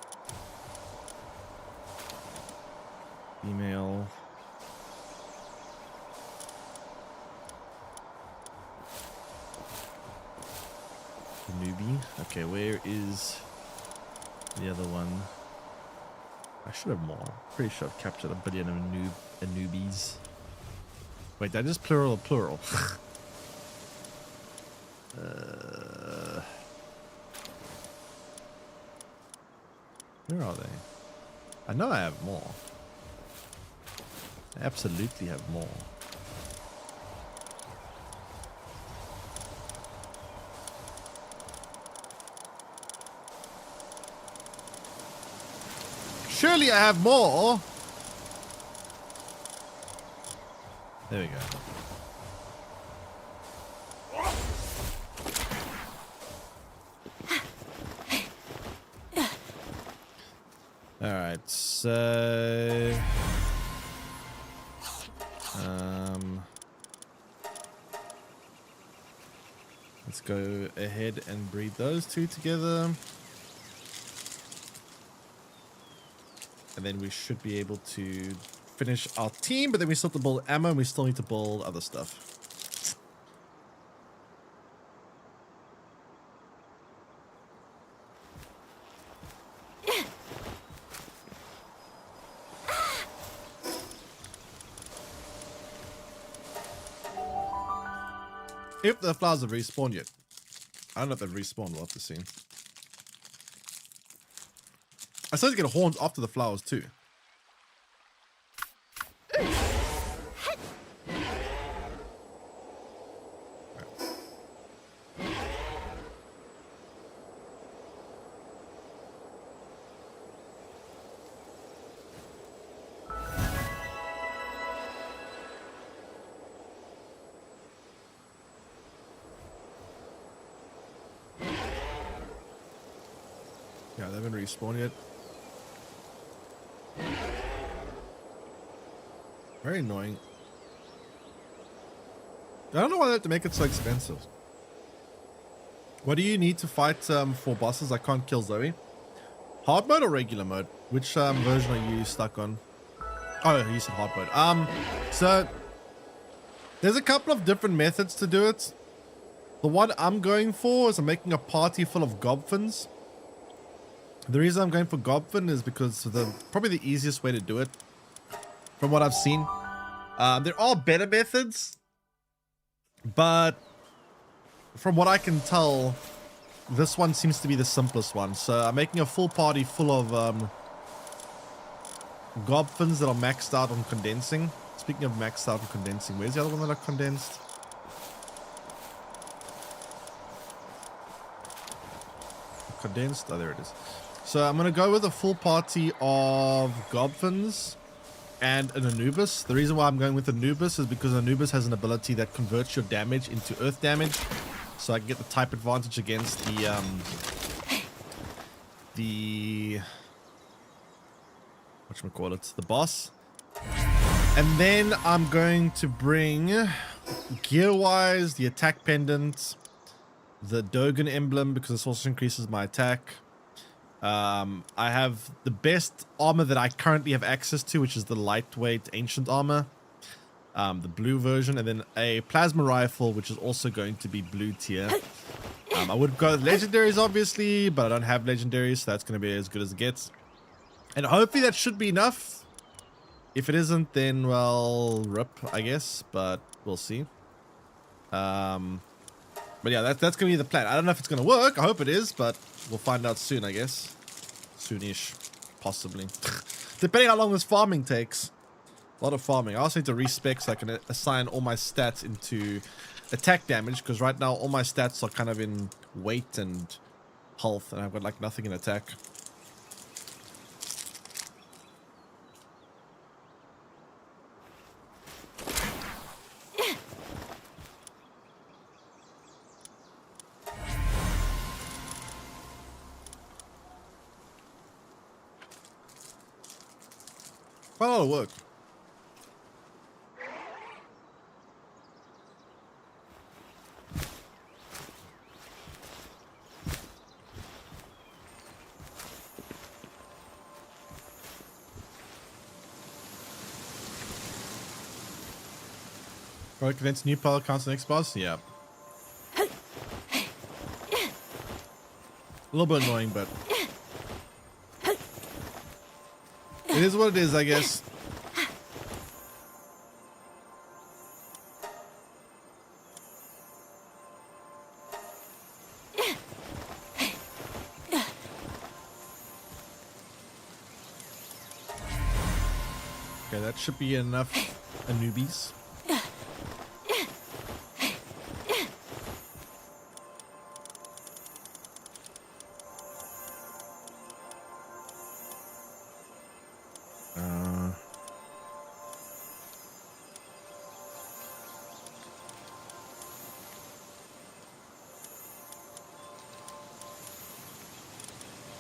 Female. Newbie. Okay, where is the other one? I should have more. Pretty sure I've captured a billion of newbies. Wait, that is plural or plural? Where are they? I know I have more. I absolutely have more. Surely I have more. There we go. All right, so let's go ahead and breed those two together. And then we should be able to finish our team, but then we still have to build ammo and we still need to build other stuff. If the flowers have respawned yet. I don't know if they've respawned, we'll have to see. I started to get horns after the flowers too. Yeah, they haven't respawned yet. Very annoying. I don't know why they have to make it so expensive. What do you need to fight for bosses? I can't kill Zoe. Hard mode or regular mode? Which version are you stuck on? Oh, you said hard mode. So there's a couple of different methods to do it. The one I'm going for is I'm making a party full of Gobfins. The reason I'm going for Gobfin is because probably the easiest way to do it. From what I've seen, there are better methods, but from what I can tell, this one seems to be the simplest one. So I'm making a full party full of Gobfins that are maxed out on condensing. Speaking of maxed out on condensing, where's the other one that are condensed? Condensed? Oh, there it is. So I'm going to go with a full party of Gobfins. and an Anubis. The reason why I'm going with Anubis is because Anubis has an ability that converts your damage into earth damage. So I can get the type advantage against the whatchamacallit, the boss. And then I'm going to bring gear-wise the attack pendant, the Dogen emblem because this also increases my attack. I have the best armor that I currently have access to, which is the lightweight ancient armor, the blue version, and then a plasma rifle, which is also going to be blue tier. I would go with legendaries, obviously, but I don't have legendaries, so that's going to be as good as it gets. And hopefully that should be enough. If it isn't, then, well, rip, I guess, but we'll see. But yeah, that's going to be the plan. I don't know if it's going to work. I hope it is, but we'll find out soon, I guess. Soonish, possibly. Depending how long this farming takes. A lot of farming. I also need to respec so I can assign all my stats into attack damage, because right now all my stats are kind of in weight and health, and I've got like nothing in attack. Quite a lot of work. Alright, condense new power counts the next boss? Yeah. A little bit annoying, but it is what it is, I guess. Okay, that should be enough Anubis.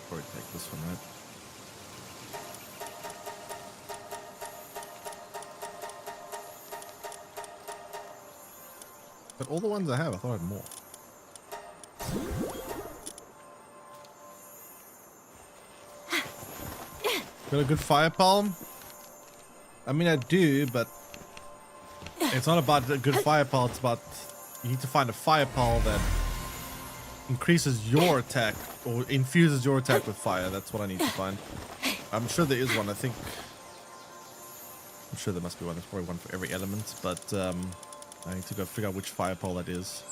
Probably take this one, right? But all the ones I have, I thought I had more. Got a good fire palm? I mean, I do, but it's not about a good fire pal. It's about you need to find a fire pal that increases your attack or infuses your attack with fire. That's what I need to find. I'm sure there is one. I'm sure there must be one. There's probably one for every element, but I need to go figure out which fire pole that is.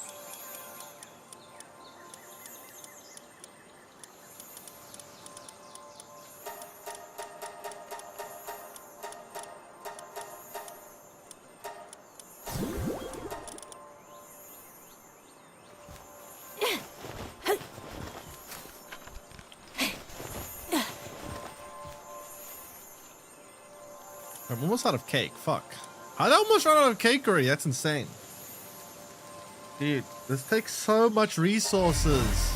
I'm almost out of cake. Fuck. I almost ran out of cake already. That's insane. Dude, this takes so much resources.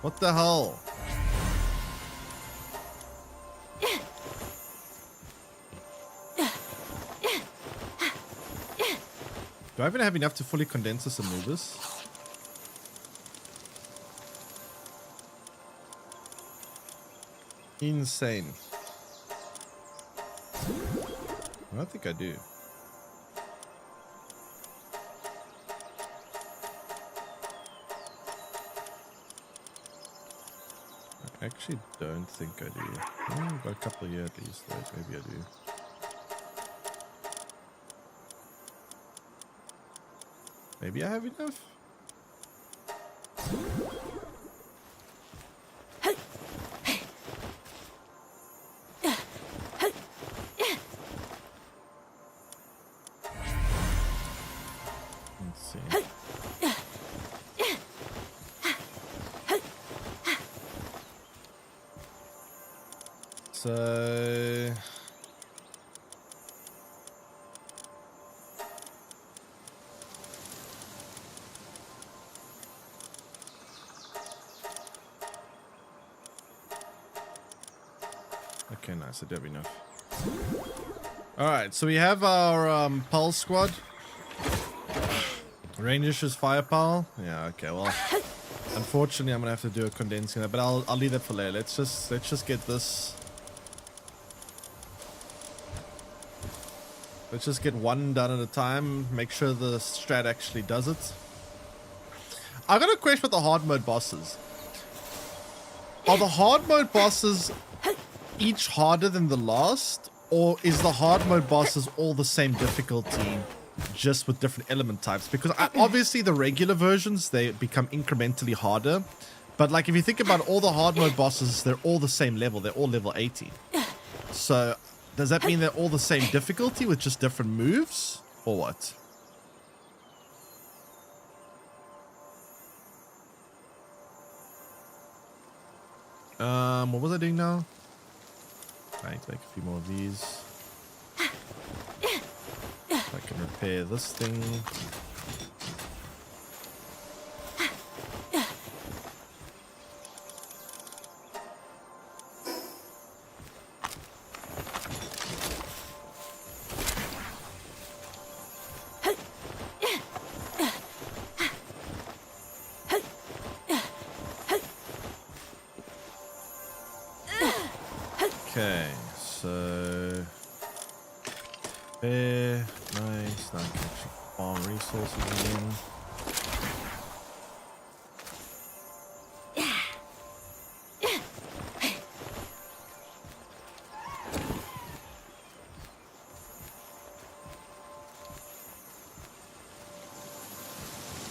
What the hell? Do I even have enough to fully condense this and move this? Insane. I don't think I do. I actually don't think I do. I've got a couple here at least, though. Maybe I do. Maybe I have enough? Let's see. So Okay, nice. I do have enough. Alright, so we have our Pulse squad. Range issues, firepower. Yeah, okay, well. Unfortunately, I'm gonna have to do a condensing, but I'll leave that for later. Let's just get this. Let's just get one done at a time. Make sure the strat actually does it. I got a question with the hard mode bosses. Are the hard mode bosses each harder than the last, or is the hard mode bosses all the same difficulty, just with different element types? Because obviously the regular versions, they become incrementally harder, but like if you think about all the hard mode bosses, they're all the same level. They're all level 80. So does that mean they're all the same difficulty with just different moves, or what? What was I doing now? I need to make a few more of these. I can repair this thing. Okay, so there, nice. Now I can actually farm resources again.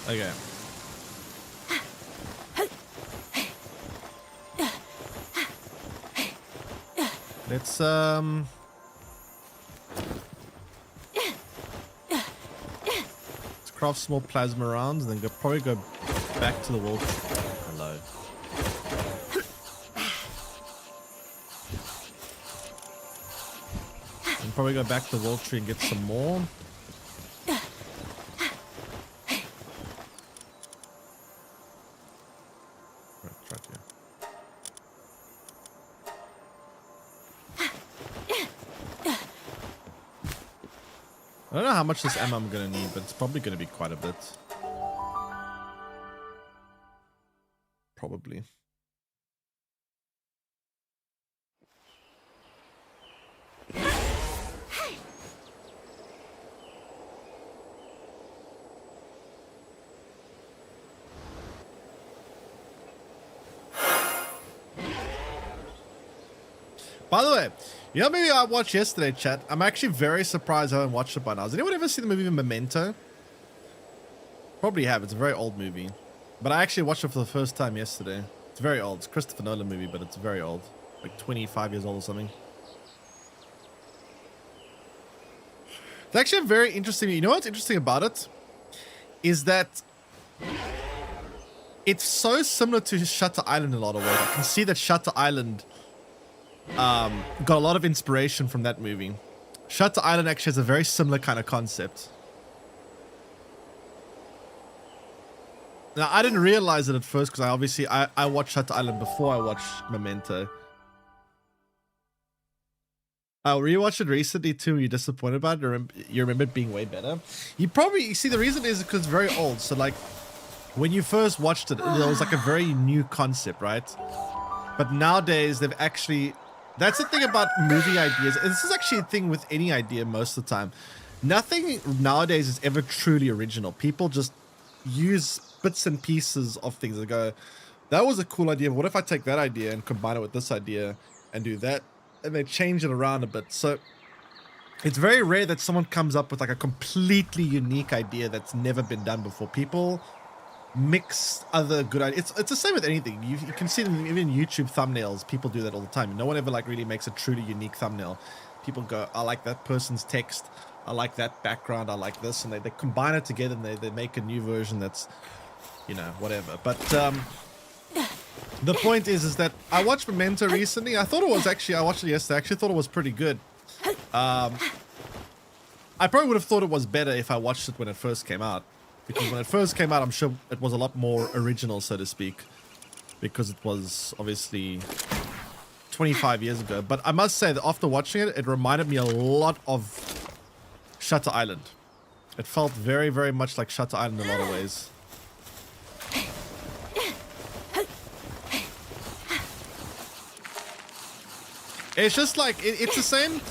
Okay. Let's craft small plasma rounds and then probably go back to the wall. Hello. And probably go back to the wall tree and get some more. I don't know how much this ammo I'm gonna need, but it's probably gonna be quite a bit. Probably. By the way, you know, maybe I watched yesterday, chat. I'm actually very surprised I haven't watched it by now. Has anyone ever seen the movie Memento? Probably have. It's a very old movie. But I actually watched it for the first time yesterday. It's very old. It's a Christopher Nolan movie, but it's very old. Like 25 years old or something. It's actually very interesting. You know what's interesting about it? Is that it's so similar to Shutter Island in a lot of ways. You can see that Shutter Island got a lot of inspiration from that movie. Shutter Island actually has a very similar kind of concept. Now, I didn't realize it at first because I watched Shutter Island before I watched Memento. I rewatched it recently too. Were you disappointed about it? You remember it being way better? You see, the reason is because it's very old. So like, when you first watched it, there was like a very new concept, right? But nowadays, they've actually... That's the thing about movie ideas. This is actually a thing with any idea most of the time. Nothing nowadays is ever truly original. People just use bits and pieces of things and go, that was a cool idea. What if I take that idea and combine it with this idea and do that? And they change it around a bit. So it's very rare that someone comes up with like a completely unique idea that's never been done before. People mix other good ideas. It's the same with anything. You can see them even in YouTube thumbnails. People do that all the time. No one ever like really makes a truly unique thumbnail. People go, I like that person's text. I like that background. I like this. And they combine it together and they make a new version that's, you know, whatever. But the point is that I watched Memento recently. I thought it was actually, I watched it yesterday. I actually thought it was pretty good. I probably would have thought it was better if I watched it when it first came out. Because when it first came out, I'm sure it was a lot more original, so to speak. Because it was obviously 25 years ago. But I must say that after watching it, it reminded me a lot of Shutter Island. It felt very, very much like Shutter Island in a lot of ways. It's just like, it's the same.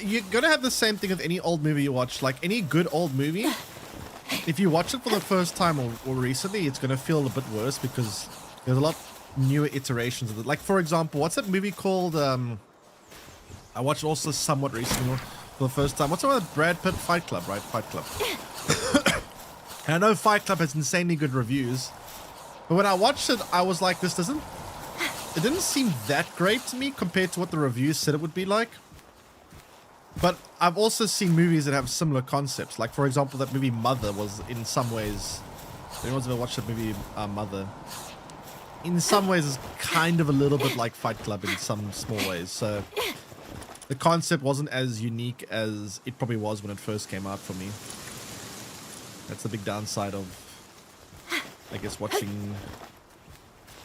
You're going to have the same thing with any old movie you watch. Like any good old movie, if you watch it for the first time or recently, it's going to feel a bit worse because there's a lot newer iterations of it. Like, for example, what's that movie called? I watched also somewhat recently for the first time. What's the one with Brad Pitt? Fight Club, right? Fight Club. And I know Fight Club has insanely good reviews. But when I watched it, I was like, it didn't seem that great to me compared to what the reviews said it would be like. But I've also seen movies that have similar concepts. Like, for example, that movie Mother was in some ways... Anyone's ever watched that movie, Mother? In some ways, it's kind of a little bit like Fight Club in some small ways. So the concept wasn't as unique as it probably was when it first came out for me. That's the big downside of, I guess, watching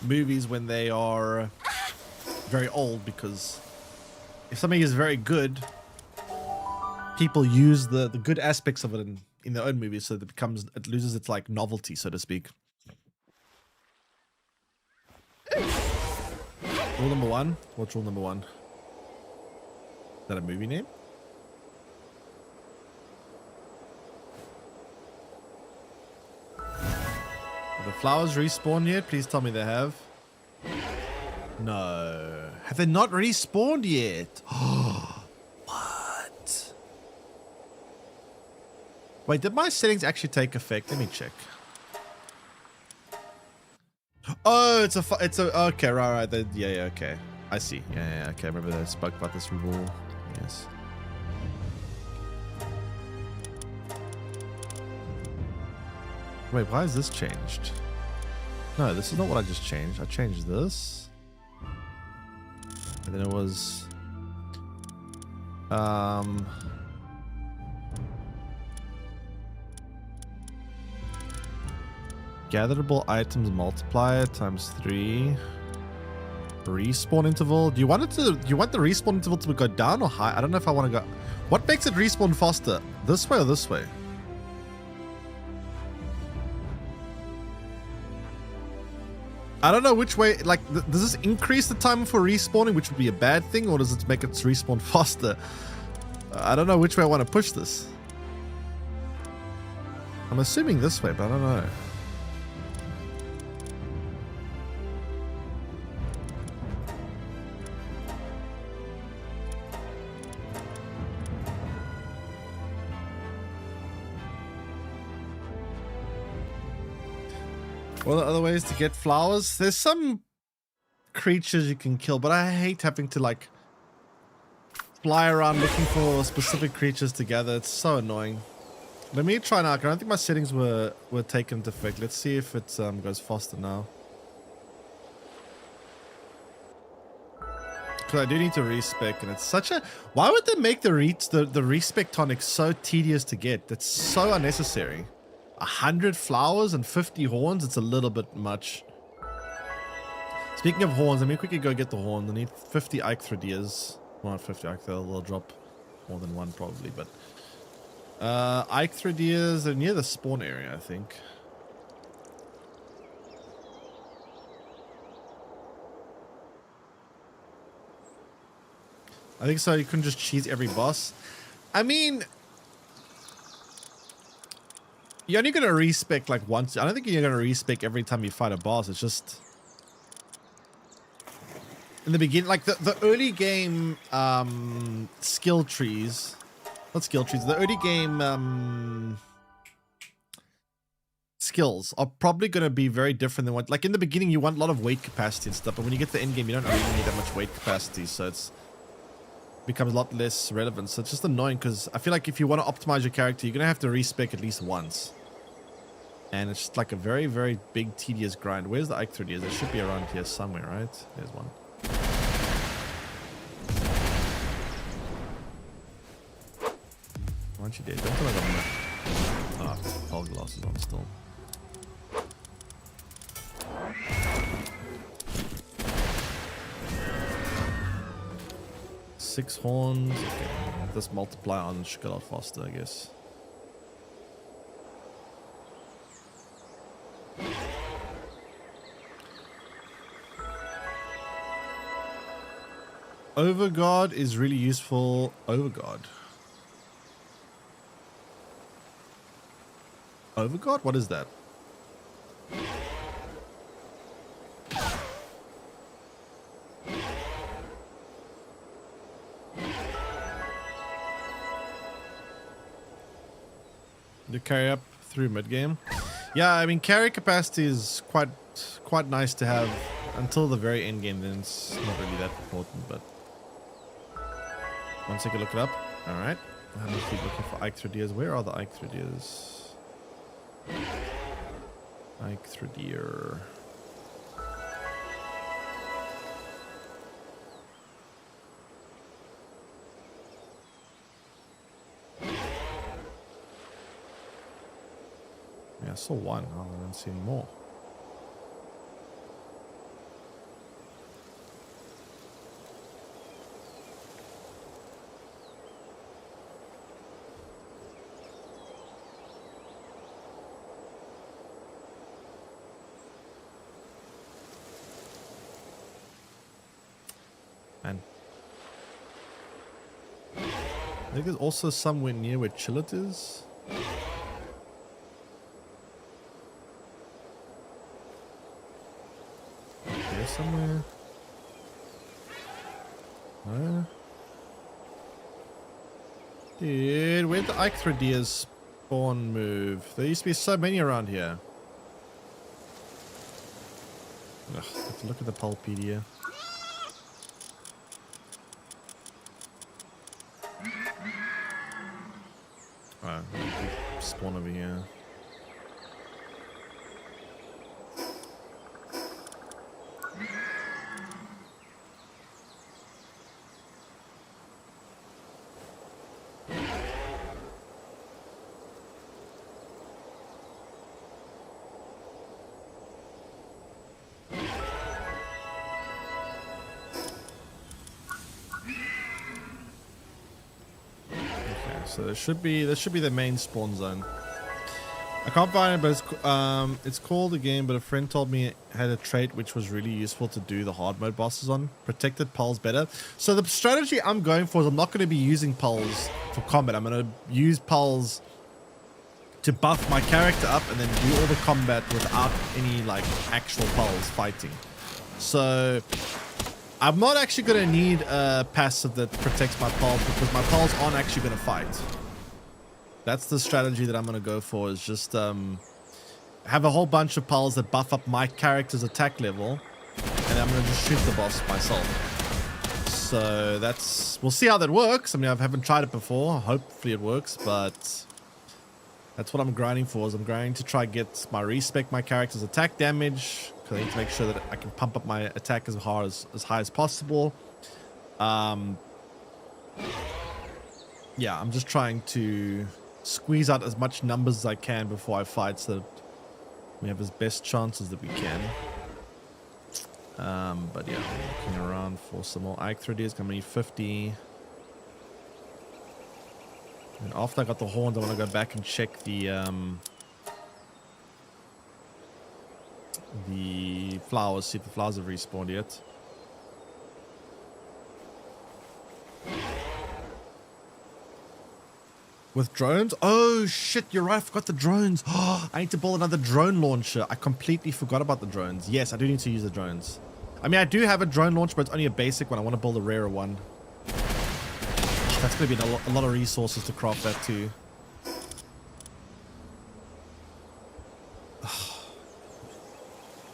movies when they are very old, because if something is very good, people use the good aspects of it in their own movies, so that it loses its like novelty, so to speak. Rule number one. What's rule number one? Is that a movie name? Have the flowers respawned yet? Please tell me they have. No. Have they not respawned yet? What? Wait, did my settings actually take effect? Let me check. Oh, it's a, okay, right, yeah, okay. I see. Yeah, okay. I remember they spoke about this rule. Yes. Wait, why is this changed? No, this is not what I just changed. I changed this. And then it was... Gatherable items multiplier times 3. Respawn interval. Do you want the respawn interval to go down or high? I don't know if I want to go... What makes it respawn faster? This way or this way? I don't know which way, like, does this increase the time for respawning, which would be a bad thing, or does it make it respawn faster? I don't know which way I want to push this. I'm assuming this way, but I don't know. What are the other ways to get flowers? There's some creatures you can kill, but I hate having to like fly around looking for specific creatures to gather. It's so annoying. Let me try now. I don't think my settings were taken into effect. Let's see if it goes faster now. Because I do need to respec, and it's such a... Why would they make the respec tonic so tedious to get? That's so unnecessary. 100 flowers and 50 horns, it's a little bit much. Speaking of horns, let me quickly go get the horn. I need 50 Eichthrideas. Well, not 50 Eichthrideas, they'll drop more than one probably, but... Eichthrideas are near the spawn area, I think. I think so, you couldn't just cheese every boss. I mean... You're only going to respec like once. I don't think you're going to respec every time you fight a boss. It's just... In the beginning, like the early game skill trees... Not skill trees. The early game skills are probably going to be very different than what... Like in the beginning, you want a lot of weight capacity and stuff. But when you get to the end game, you don't really need that much weight capacity. So it's... becomes a lot less relevant. So it's just annoying because I feel like if you want to optimize your character, you're going to have to respec at least once. And it's just like a very, very big, tedious grind. Where's the Eichthrideas? They should be around here somewhere, right? There's one. Why aren't you dead? Don't feel like I'm... Ah, hull glasses on still. 6 horns. Okay, this multiply on should go a lot faster, I guess. Overguard is really useful. Overguard. Overguard? What is that? You carry up through mid game. Yeah, I mean carry capacity is quite nice to have until the very end game. Then it's not really that important. But one second, look it up. All right, I'm gonna keep looking for Ike Through Where are the Ike Through Ike Through Yeah, I saw one. Oh, I don't see any more. Man. I think there's also somewhere near where Chillet is. There somewhere. No. Dude, where'd the Ike Through spawn move? There used to be so many around here. Ugh, let's look at the Palpedia. Oh, spawn over here. So this should be the main spawn zone. I can't find it, but it's called again. But a friend told me it had a trait which was really useful to do the hard mode bosses on. Protected pulls better. So the strategy I'm going for is I'm not going to be using pulls for combat. I'm going to use pulls to buff my character up and then do all the combat without any like actual pulls fighting. So I'm not actually going to need a passive that protects my pulls because my pulls aren't actually going to fight. That's the strategy that I'm going to go for, is just have a whole bunch of pulls that buff up my character's attack level, and I'm going to just shoot the boss myself. So we'll see how that works. I mean, I haven't tried it before. Hopefully it works, but that's what I'm grinding for, is I'm grinding to try get my character's attack damage, because I need to make sure that I can pump up my attack as high as possible. Yeah, I'm just trying to squeeze out as much numbers as I can before I fight, so that we have as best chances that we can. But yeah, I'm looking around for some more Ike Through Gonna need 50. And after I got the horns, I want to go back and check the flowers, see if the flowers have respawned yet. With drones? Oh shit, you're right, I forgot the drones. Oh, I need to build another drone launcher. I completely forgot about the drones. Yes, I do need to use the drones. I mean, I do have a drone launcher, but it's only a basic one. I want to build a rarer one. That's going to be a lot of resources to craft that too.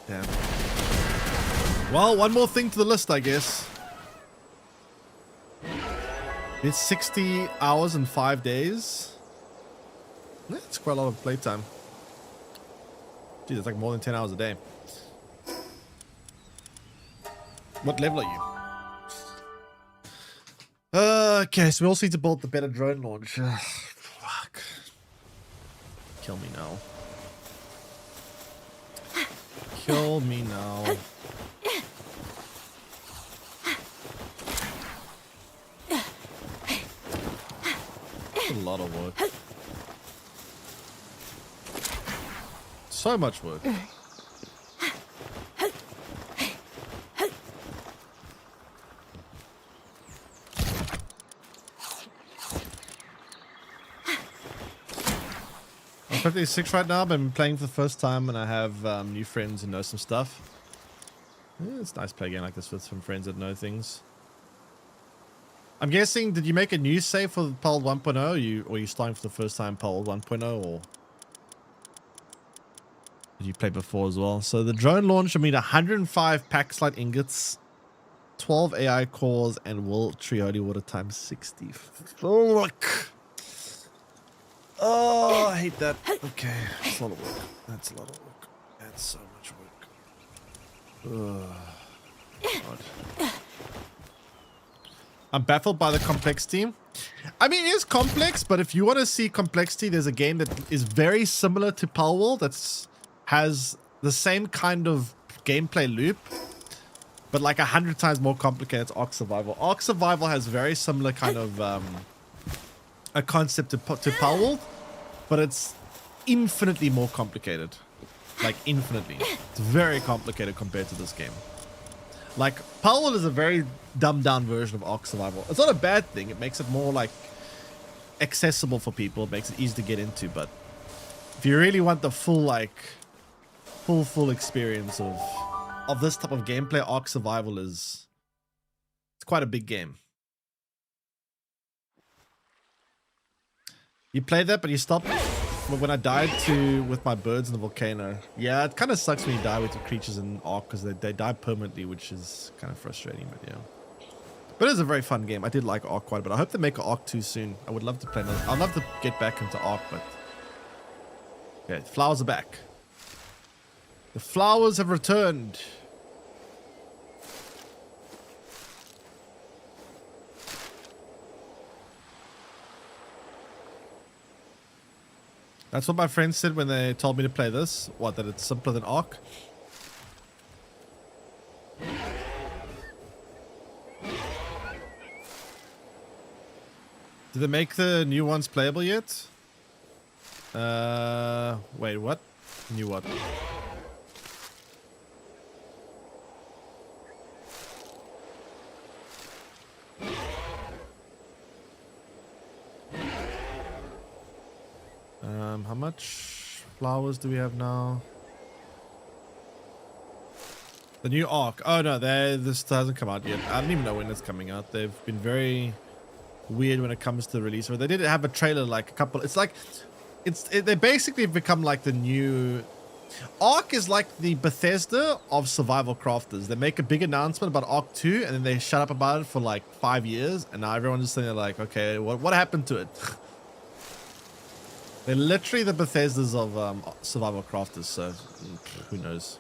Damn. Well, one more thing to the list, I guess. It's 60 hours and 5 days. That's quite a lot of playtime. Dude, that's like more than 10 hours a day. What level are you? Okay, so we also need to build the better drone launcher. Fuck. Kill me now. Kill me now. lot of work. So much work. I'm 56 right now, but I'm playing for the first time and I have new friends who know some stuff. Yeah, it's nice to play a game like this with some friends that know things. I'm guessing, did you make a new save for Palworld 1.0? Or are you starting for the first time Palworld 1.0? Or did you play before as well? So the drone launch, I mean, 105 pack slide ingots, 12 AI cores, and will tree holy water times 60. Fuck. Oh, I hate that. Okay, that's a lot of work. That's a lot of work. That's so much work. God. I'm baffled by the complexity. I mean, it is complex, but if you want to see complexity, there's a game that is very similar to Palworld that has the same kind of gameplay loop, but like 100 times more complicated. It's Ark Survival. Ark Survival has very similar kind of a concept to Palworld, but it's infinitely more complicated. Like infinitely. It's very complicated compared to this game. Like, Palworld is a very dumbed down version of Ark Survival. It's not a bad thing. It makes it more like accessible for people. It makes it easy to get into. But if you really want the full like full experience of this type of gameplay, Ark Survival it's quite a big game. You played that, but you stopped when I died with my birds in the volcano. Yeah, it kind of sucks when you die with your creatures in Ark because they die permanently, which is kind of frustrating, but yeah. But it is a very fun game. I did like Ark quite a bit. I hope they make Ark 2 soon. I would love to play another. I'd love to get back into Ark, but yeah, the flowers are back. The flowers have returned. That's what my friends said when they told me to play this. What, that it's simpler than Ark? Did they make the new ones playable yet? Wait, what? New what? How much flowers do we have now? The new Ark. Oh no, this hasn't come out yet. I don't even know when it's coming out. They've been very weird when it comes to the release. Or they did have a trailer like a couple. It's like, they basically become like the new. Ark is like the Bethesda of survival crafters. They make a big announcement about Ark 2 and then they shut up about it for like 5 years, and now everyone's just sitting there like, okay, what happened to it? They're literally the Bethesdas of survival crafters, so who knows?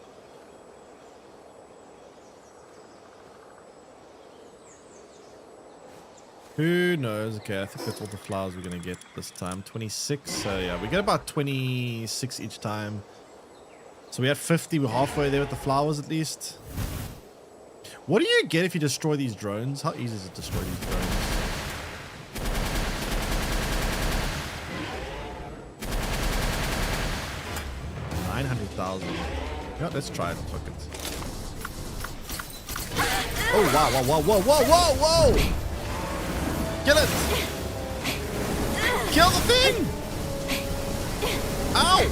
Who knows? Okay, I think that's all the flowers we're going to get this time. 26, so yeah, we get about 26 each time. So we had 50, we're halfway there with the flowers at least. What do you get if you destroy these drones? How easy is it to destroy these drones? 900,000. Yeah, let's try it. Fuck it. Oh, wow, whoa, whoa, whoa, whoa, whoa, whoa! Kill it! Kill the thing! Ow!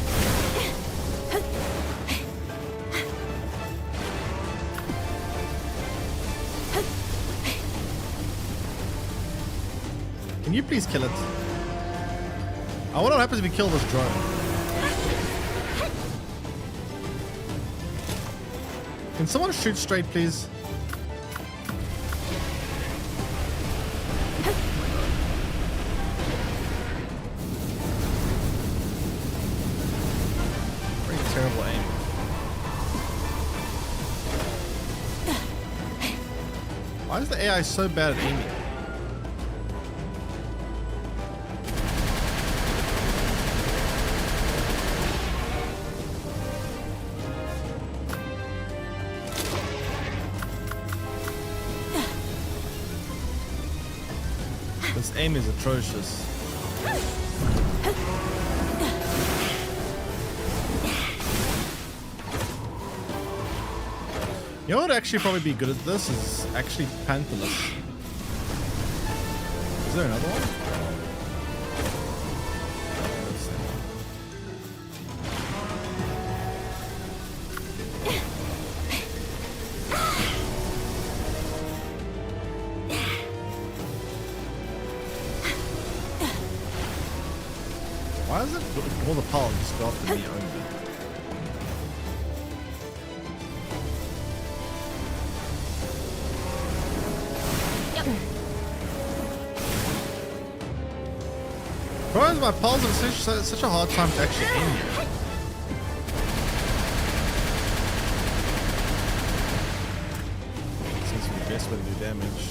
Can you please kill it? I wonder what happens if you kill this drone. Can someone shoot straight, please? Pretty terrible aim. Why is the AI so bad at aiming? This aim is atrocious. You know what would actually probably be good at this is actually Panthalus. Is there another one? Why is it all the power just go after me only? Problem is my pulse is such a hard time to actually aim here. Seems to be the best way to do damage.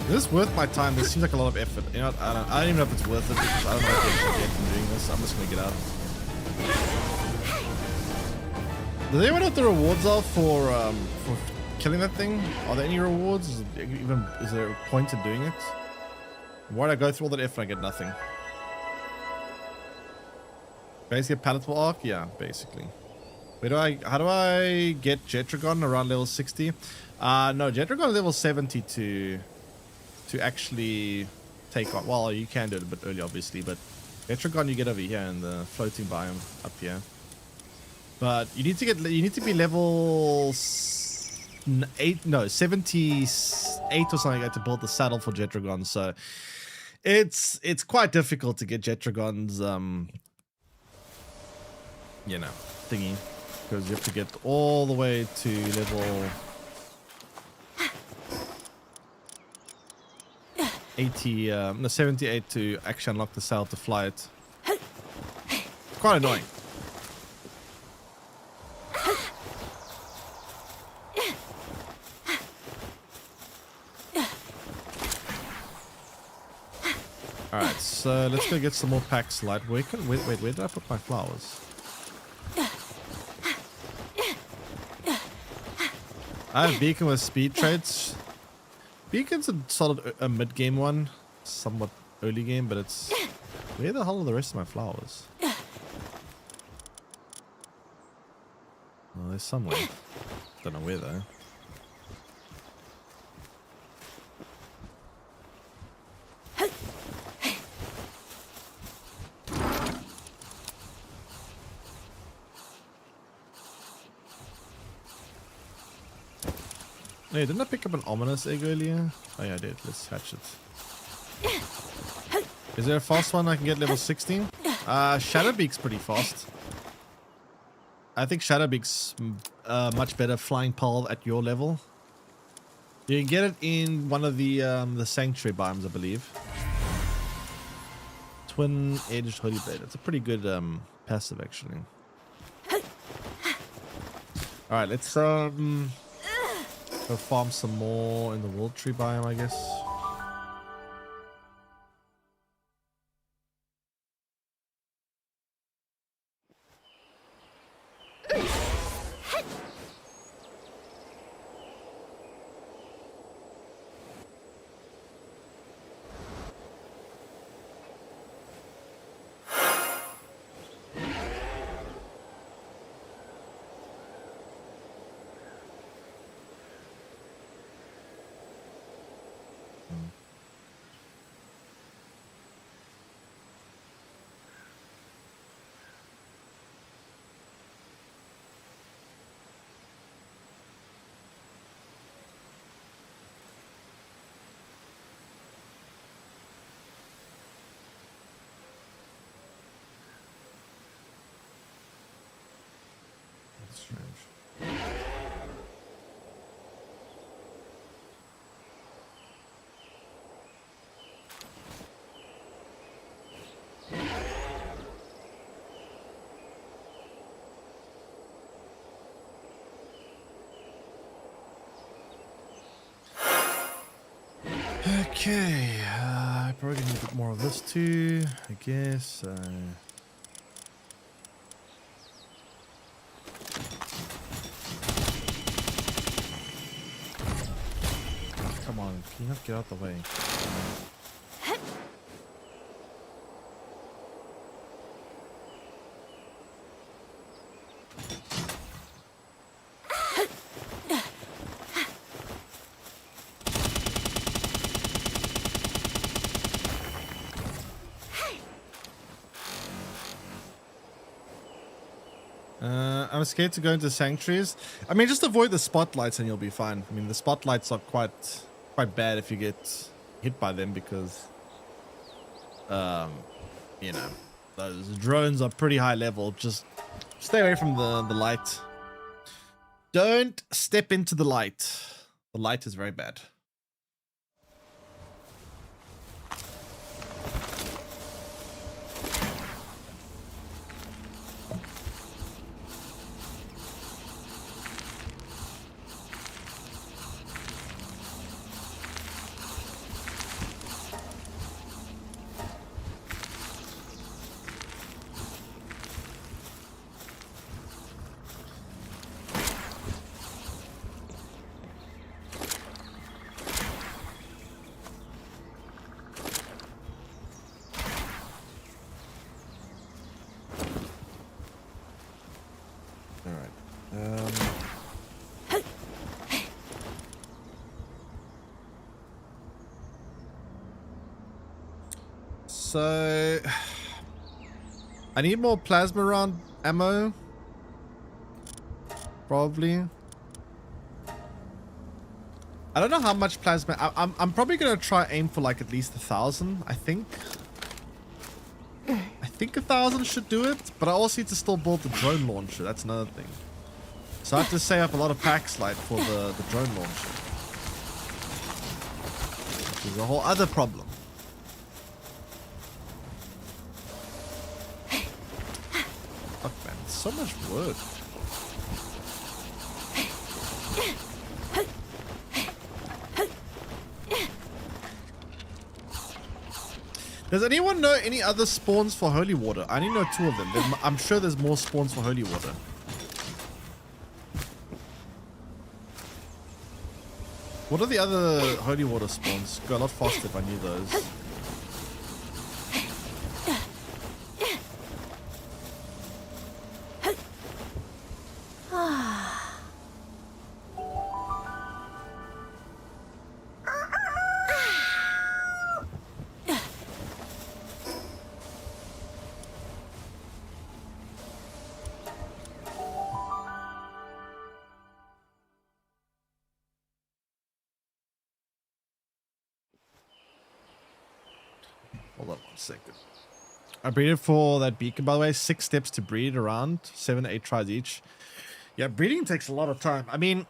Is this worth my time? This seems like a lot of effort. You know, I don't even know if it's worth it because I don't know what I actually get from doing this. I'm just gonna get out. Does anyone know what the rewards are for killing that thing? Are there any rewards? Is there a point in doing it? Why did I go through all that effort and I get nothing? Basically a palatable arc? Yeah, basically. How do I get Jetragon around level 60? No, Jetragon level 70 to actually take on. Well, you can do it a bit early, obviously, but Jetragon you get over here in the floating biome up here. But you need to be level 78 or something like that to build the saddle for Jetragon. So it's quite difficult to get Jetragon's you know, thingy, because you have to get all the way to level 78 to actually unlock the saddle to fly it. Quite annoying. Alright, so let's go get some more packs light. Wait, where did I put my flowers? I have Beacon with speed traits. Beacon's a solid mid-game one. Somewhat early game, but it's... Where the hell are the rest of my flowers? Oh, there's somewhere. Don't know where though. Hey, didn't I pick up an ominous egg earlier? Oh yeah, I did. Let's hatch it. Is there a fast one I can get level 16? Shadowbeak's pretty fast. I think Shadowbeak's much better flying pole at your level. You can get it in one of the sanctuary biomes, I believe. Twin-edged holy blade. It's a pretty good passive actually. All right, let's go farm some more in the world tree biome, I guess. Strange. Okay, I probably need a bit more of this too, I guess. man. Can you not get out the way? I'm scared to go into sanctuaries. I mean, just avoid the spotlights and you'll be fine. I mean, the spotlights are quite bad if you get hit by them because, you know, those drones are pretty high level. Just stay away from the light. Don't step into the light. The light is very bad. So I need more plasma round ammo. Probably. I don't know how much plasma. I'm probably gonna try aim for like at least 1,000. I think 1,000 should do it. But I also need to still build the drone launcher. That's another thing. So I have to save up a lot of pack slide for the drone launcher, which is a whole other problem. Fuck man, it's so much work. Does anyone know any other spawns for holy water? I only know 2 of them. I'm sure there's more spawns for holy water. What are the other holy water spawns? Go a lot faster if I knew those. Hold on 1 second. I breeded for that beacon, by the way. 6 steps to breed around. 7 to 8 tries each. Yeah, breeding takes a lot of time. I mean,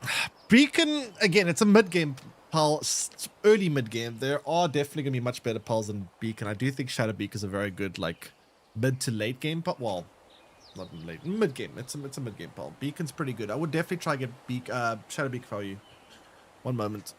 beacon, again, it's a mid-game pal, early mid-game. There are definitely going to be much better pals than beacon. I do think Shadow Beak is a very good, like, mid to late game pal. Well, not late, mid-game. It's a mid-game pal. Beacon's pretty good. I would definitely try to get Shadow Beak for you. One moment.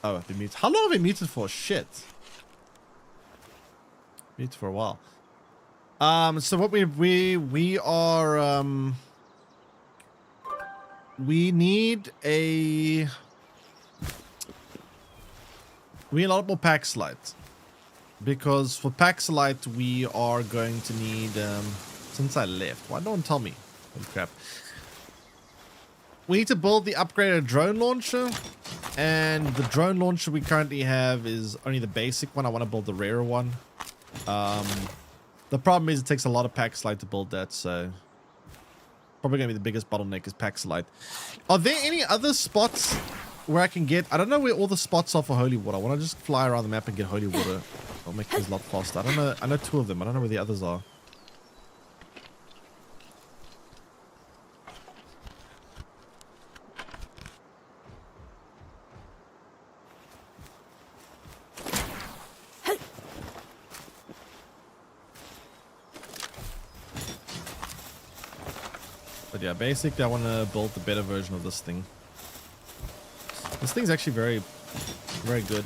Oh, I've been muted. How long have I been muted for? Shit. Muted for a while. So what we are we need a lot more Paxlite, because for Paxlite we are going to need since I left. Why don't tell me? Holy crap. We need to build the upgraded drone launcher, and the drone launcher we currently have is only the basic one. I want to build the rarer one. The problem is it takes a lot of Paxlite to build that, so probably gonna be the biggest bottleneck is Paxlite. Are there any other spots where I can get? I don't know where all the spots are for holy water. I want to just fly around the map and get holy water. I'll make things a lot faster. I don't know. I know 2 of them. I don't know where the others are. But yeah, basically I want to build the better version of this thing. This thing's actually very, very good.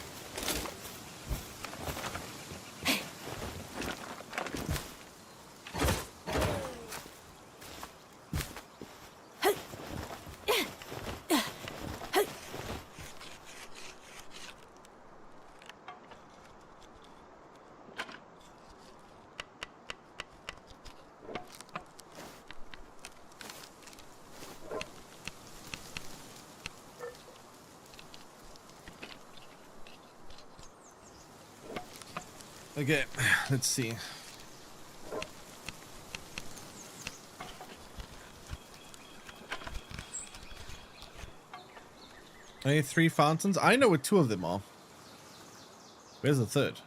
Okay, let's see. Only 3 fountains? I know where 2 of them are. Where's the 3rd?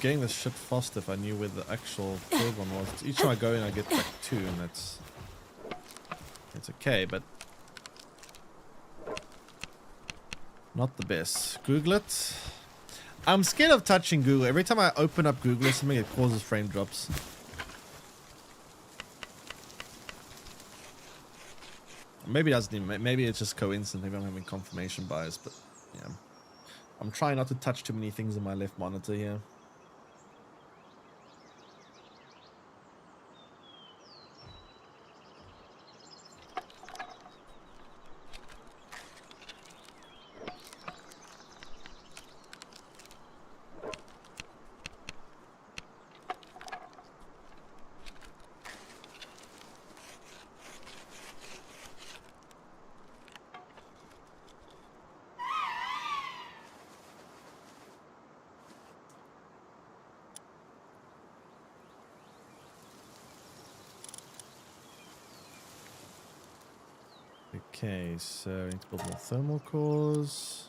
Getting this shit fast if I knew where the actual 3rd one was. Each time I go in I get like 2, and it's okay, but not the best. Google it. I'm scared of touching Google. Every time I open up Google or something, it causes frame drops. Maybe it doesn't even, maybe it's just coincidence. Maybe I'm having confirmation bias, but yeah. I'm trying not to touch too many things on my left monitor here. Okay, so I need to build more thermal cores.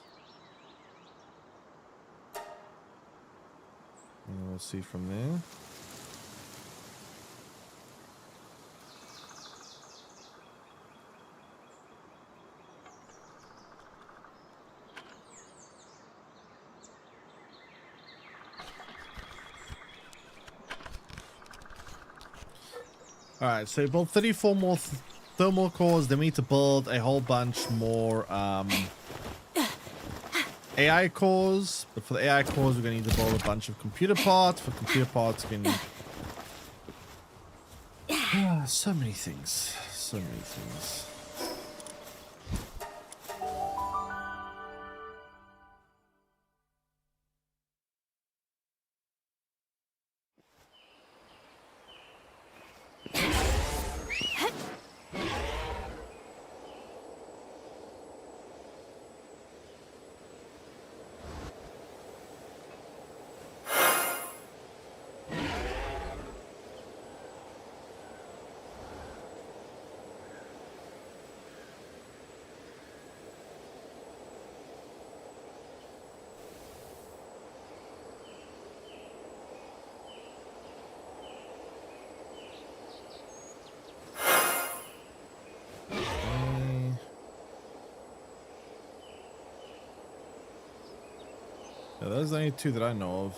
And we'll see from there. Alright, so we built 34 more thermal cores. Then we need to build a whole bunch more AI cores. But for the AI cores, we're going to need to build a bunch of computer parts. For computer parts, we can... so many things. So many things. those are the only two that I know of.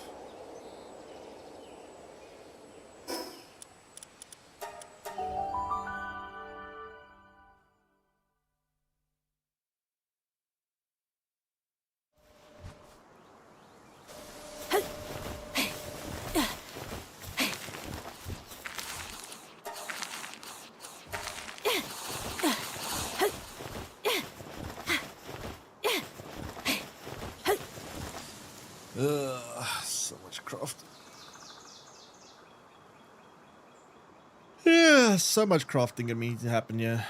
So much craft. Yeah, so much crafting that needs to happen, yeah.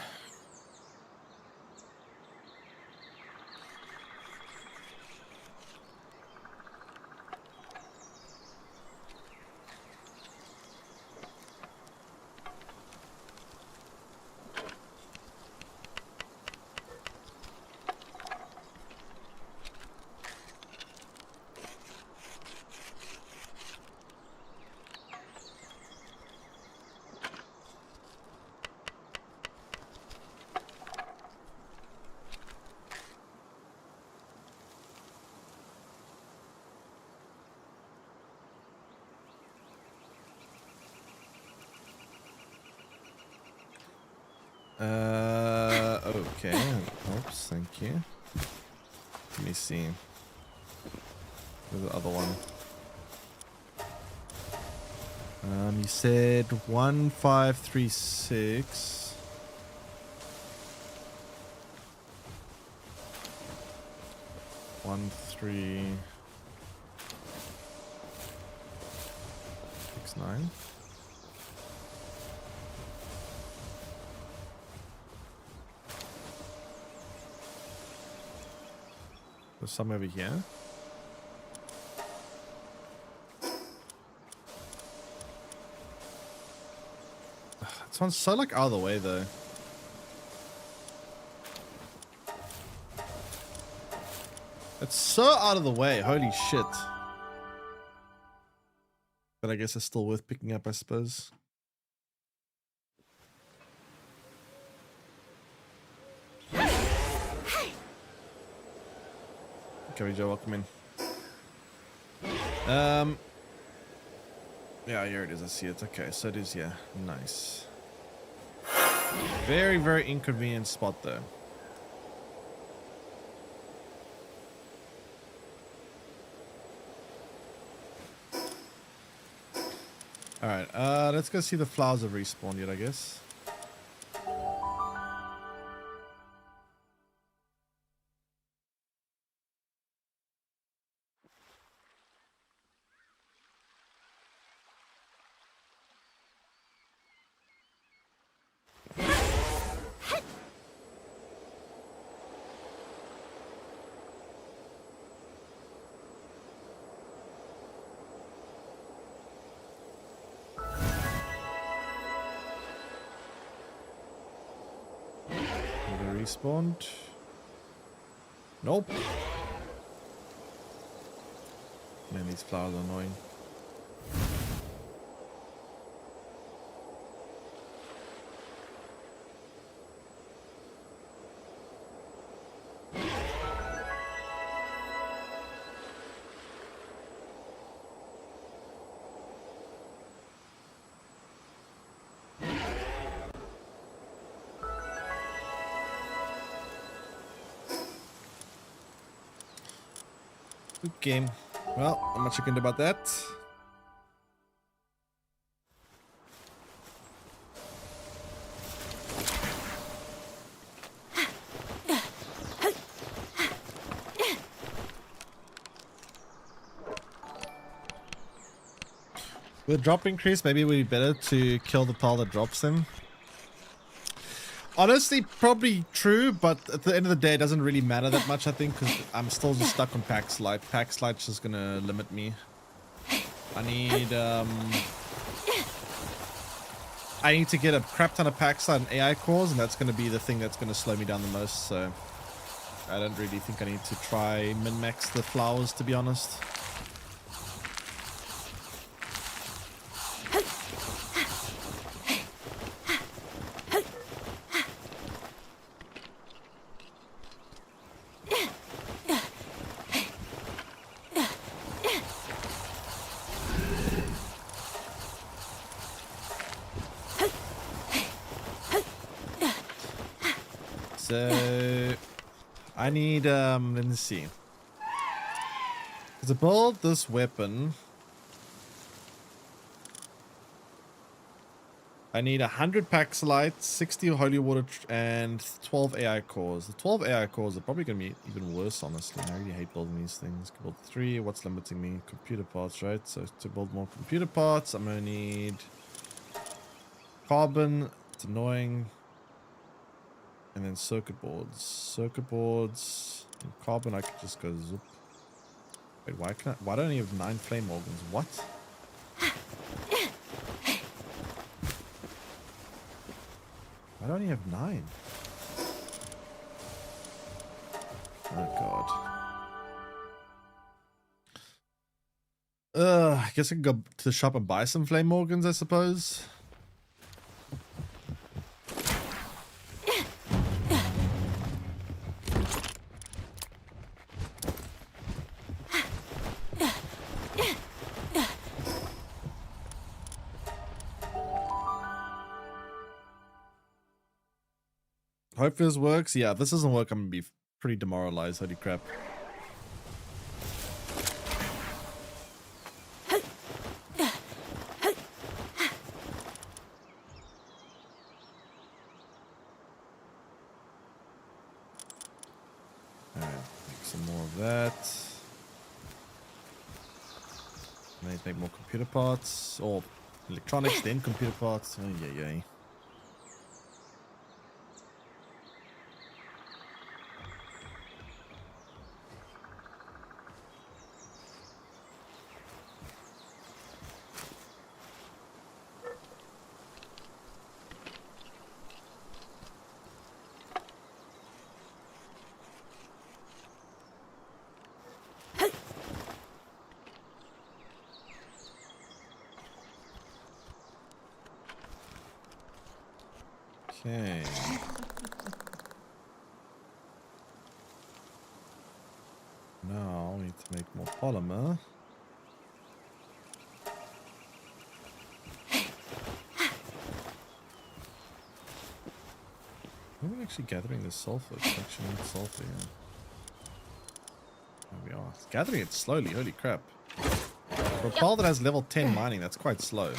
Okay. Oops, thank you. Let me see. Where's the other one? You said 1536. One, 3, 6, 9. There's some over here. This one's so like out of the way though. It's so out of the way. Holy shit. But I guess it's still worth picking up, I suppose. Okay, Joe, welcome in. Yeah, here it is. I see it. Okay, so it is, yeah. Nice. Very, very inconvenient spot though. Alright, let's go see the flowers have respawned yet, I guess. Respawned. Nope. Man, these flowers are annoying. Good game. Well, not much you can do about that. With drop increase, maybe it would be better to kill the pile that drops them. Honestly, probably true, but at the end of the day, it doesn't really matter that much, I think, because I'm still just stuck on pack slide. Pack slide's just gonna limit me. I need to get a crap ton of pack slide and AI cores, and that's gonna be the thing that's gonna slow me down the most, so I don't really think I need to try min-max the flowers, to be honest. So I need let me see. To build this weapon, I need 100 Paxilites, 60 Holy Water, and 12 AI cores. The 12 AI cores are probably going to be even worse, honestly. I really hate building these things. Can build 3. What's limiting me? Computer parts, right? So to build more computer parts, I'm going to need carbon. It's annoying. And then circuit boards. Circuit boards and carbon, I could just go zoop. Wait, why don't I have 9 flame organs? What? Why don't you have 9? Oh god. I guess I can go to the shop and buy some flame organs, I suppose. Hope this works. Yeah, if this doesn't work, I'm gonna be pretty demoralized. Holy crap. Alright, make some more of that. Make more computer parts. Or electronics, then computer parts. Oh, yeah. Okay. Now we need to make more polymer. Where are we actually gathering this sulfur? It's actually need sulfur, yeah. There we are. It's gathering it slowly, holy crap. For a pile that has level 10 mining, that's quite slow.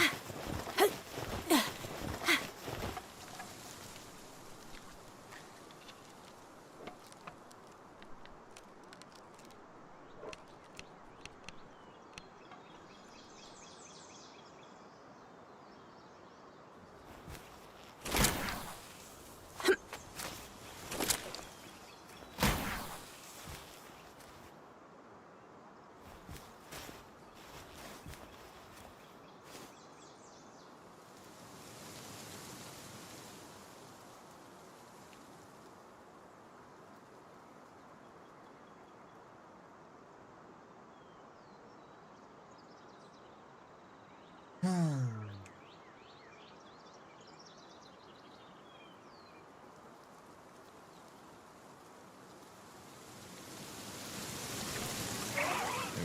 Here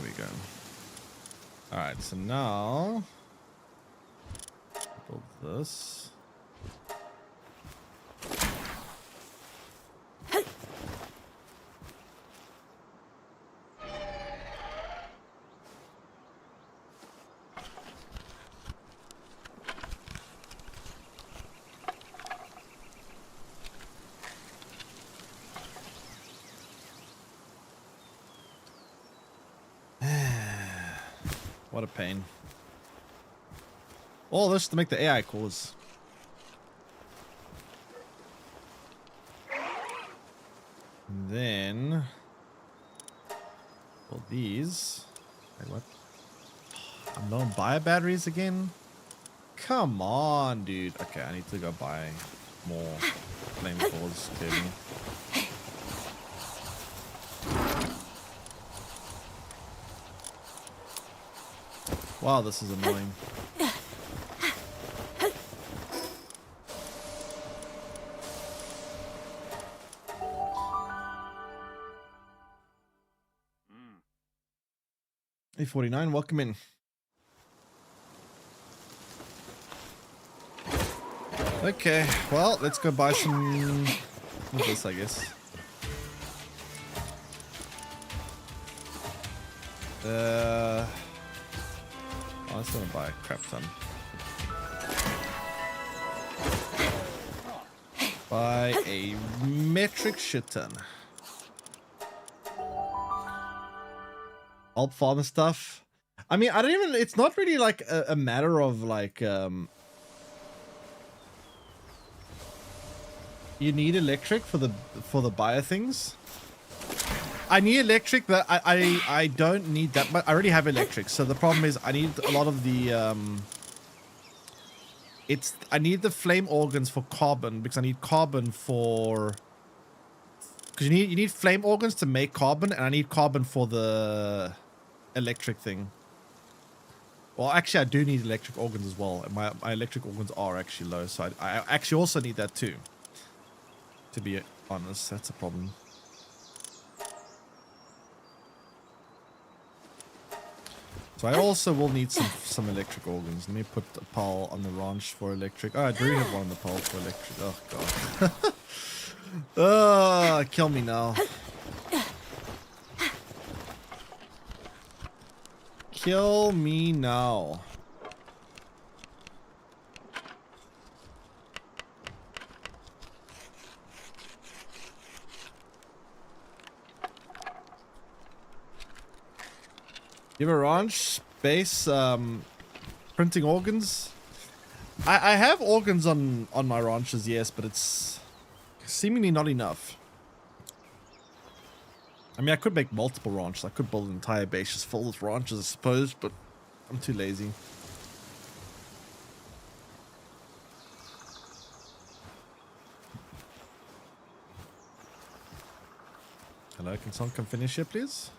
we go. Alright, so now build this. What a pain. All this to make the AI cores. And then well, these. Wait, what? Unknown bio batteries again? Come on, dude. Okay, I need to go buy more flame cores, clearly. Wow, this is annoying. A49, welcome in. Okay, well, let's go buy some With this, I guess. I just want to buy a crap ton. Buy a metric shit ton. Alt farm stuff. I mean, I don't even. It's not really like a matter of like. You need electric for the buyer things. I need electric, but I don't need that much. I already have electric, so the problem is I need a lot of the I need the flame organs for carbon because I need carbon for because you need flame organs to make carbon, and I need carbon for the electric thing. Well, actually, I do need electric organs as well. My electric organs are actually low, so I actually also need that too. To be honest, that's a problem. So I also will need some electric organs. Let me put a pal on the ranch for electric. Oh, I do have one on the pal for electric. Oh, God. Oh, kill me now. Kill me now. You have a ranch space printing organs? I have organs on my ranches, yes, but it's seemingly not enough. I mean, I could make multiple ranches. I could build an entire base just full of ranches, I suppose, but I'm too lazy. Hello, can someone come finish here, please?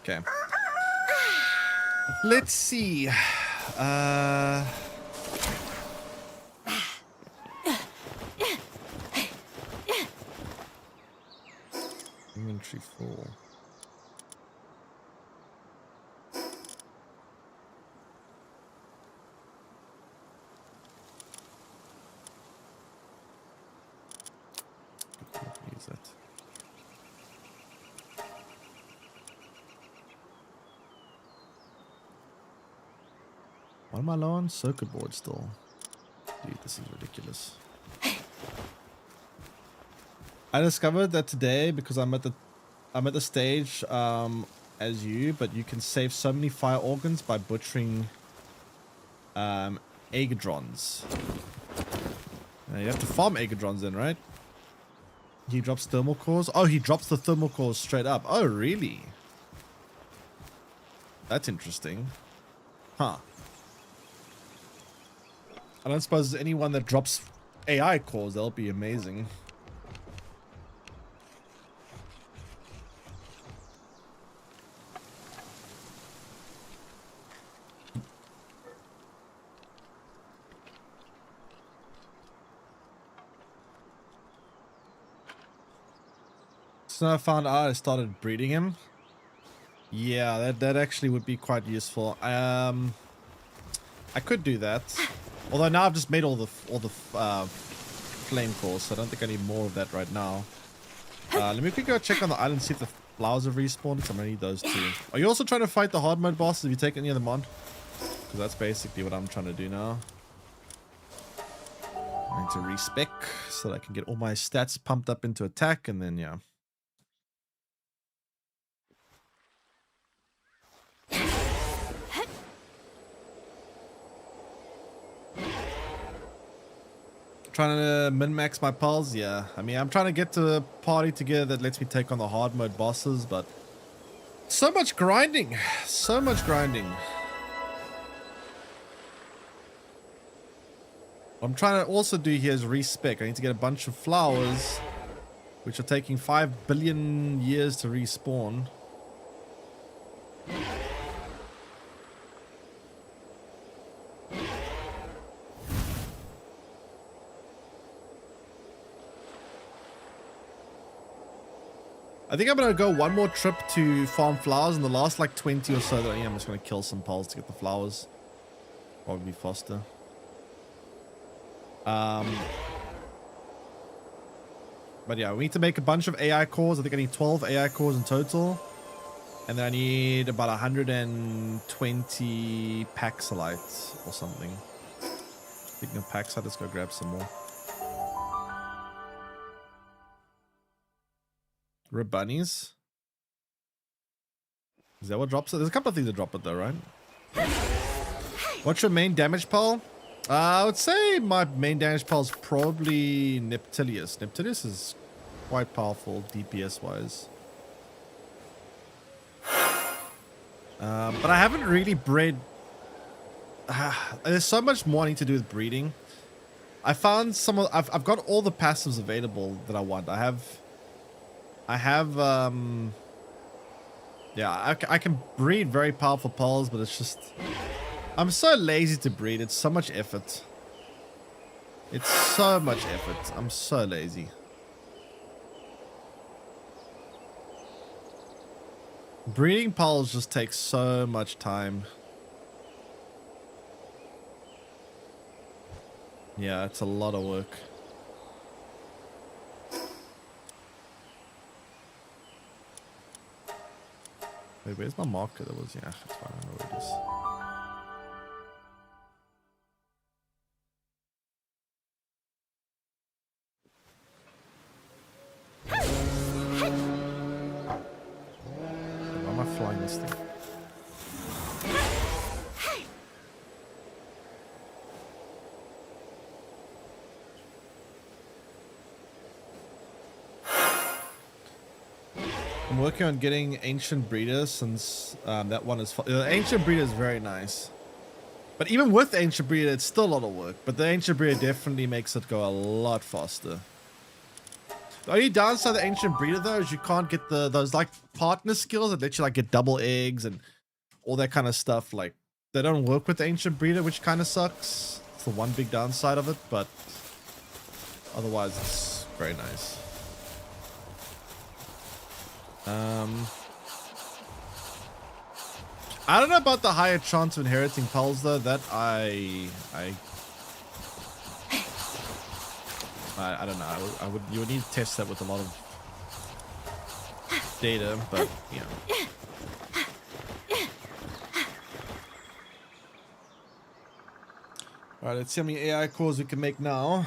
Okay. Let's see. Inventory full. Use that. What am I low on? Circuit board still. Dude, this is ridiculous. I discovered that today because I'm at the stage as you, but you can save so many fire organs by butchering agadrons. You have to farm agadrons then, right? He drops thermal cores. Oh, he drops the thermal cores straight up. Oh, really? That's interesting. Huh. I don't suppose there's anyone that drops AI cores. That'll be amazing. So I found out I started breeding him. Yeah, that actually would be quite useful. I could do that. Although now I've just made all the flame cores, so I don't think I need more of that right now. Let me quickly go check on the island, see if the flowers have respawned. So I'm gonna need those too. Are you also trying to fight the hard mode bosses? Have you taken any of them on? Because that's basically what I'm trying to do now. I need to respec so that I can get all my stats pumped up into attack, and then yeah. Trying to min-max my pulse, yeah. I mean, I'm trying to get to a party together that lets me take on the hard mode bosses, but so much grinding. So much grinding. What I'm trying to also do here is respec. I need to get a bunch of flowers, which are taking 5 billion years to respawn. I think I'm gonna go one more trip to farm flowers. In the last like 20 or so, yeah, I'm just gonna kill some poles to get the flowers. Probably faster. But yeah, we need to make a bunch of AI cores. I think I need 12 AI cores in total. And then I need about 120 paxelites or something. Speaking of paxite, let's go grab some more. Rib bunnies. Is that what drops it? There's a couple of things that drop it though, right? What's your main damage pole? I would say my main damage pole is probably Neptilius. Neptilius is quite powerful DPS wise. But I haven't really bred. There's so much more I need to do with breeding. I found some of. I've got all the passives available that I want. I have. Yeah, I can breed very powerful poles, but it's just. I'm so lazy to breed. It's so much effort. It's so much effort. I'm so lazy. Breeding poles just takes so much time. Yeah, it's a lot of work. Wait, where's my marker? That was, yeah, it's fine. I know where it is. Why am I flying this thing? I'm working on getting Ancient Breeder since that one is... Ancient Breeder is very nice. But even with Ancient Breeder, it's still a lot of work. But the Ancient Breeder definitely makes it go a lot faster. The only downside of the Ancient Breeder, though, is you can't get those, like, partner skills that let you, like, get double eggs and all that kind of stuff. Like, they don't work with the Ancient Breeder, which kind of sucks. It's the one big downside of it, but otherwise, it's very nice. I don't know about the higher chance of inheriting pals though. That I don't know. You would need to test that with a lot of data, but yeah. All right, let's see how many AI cores we can make now.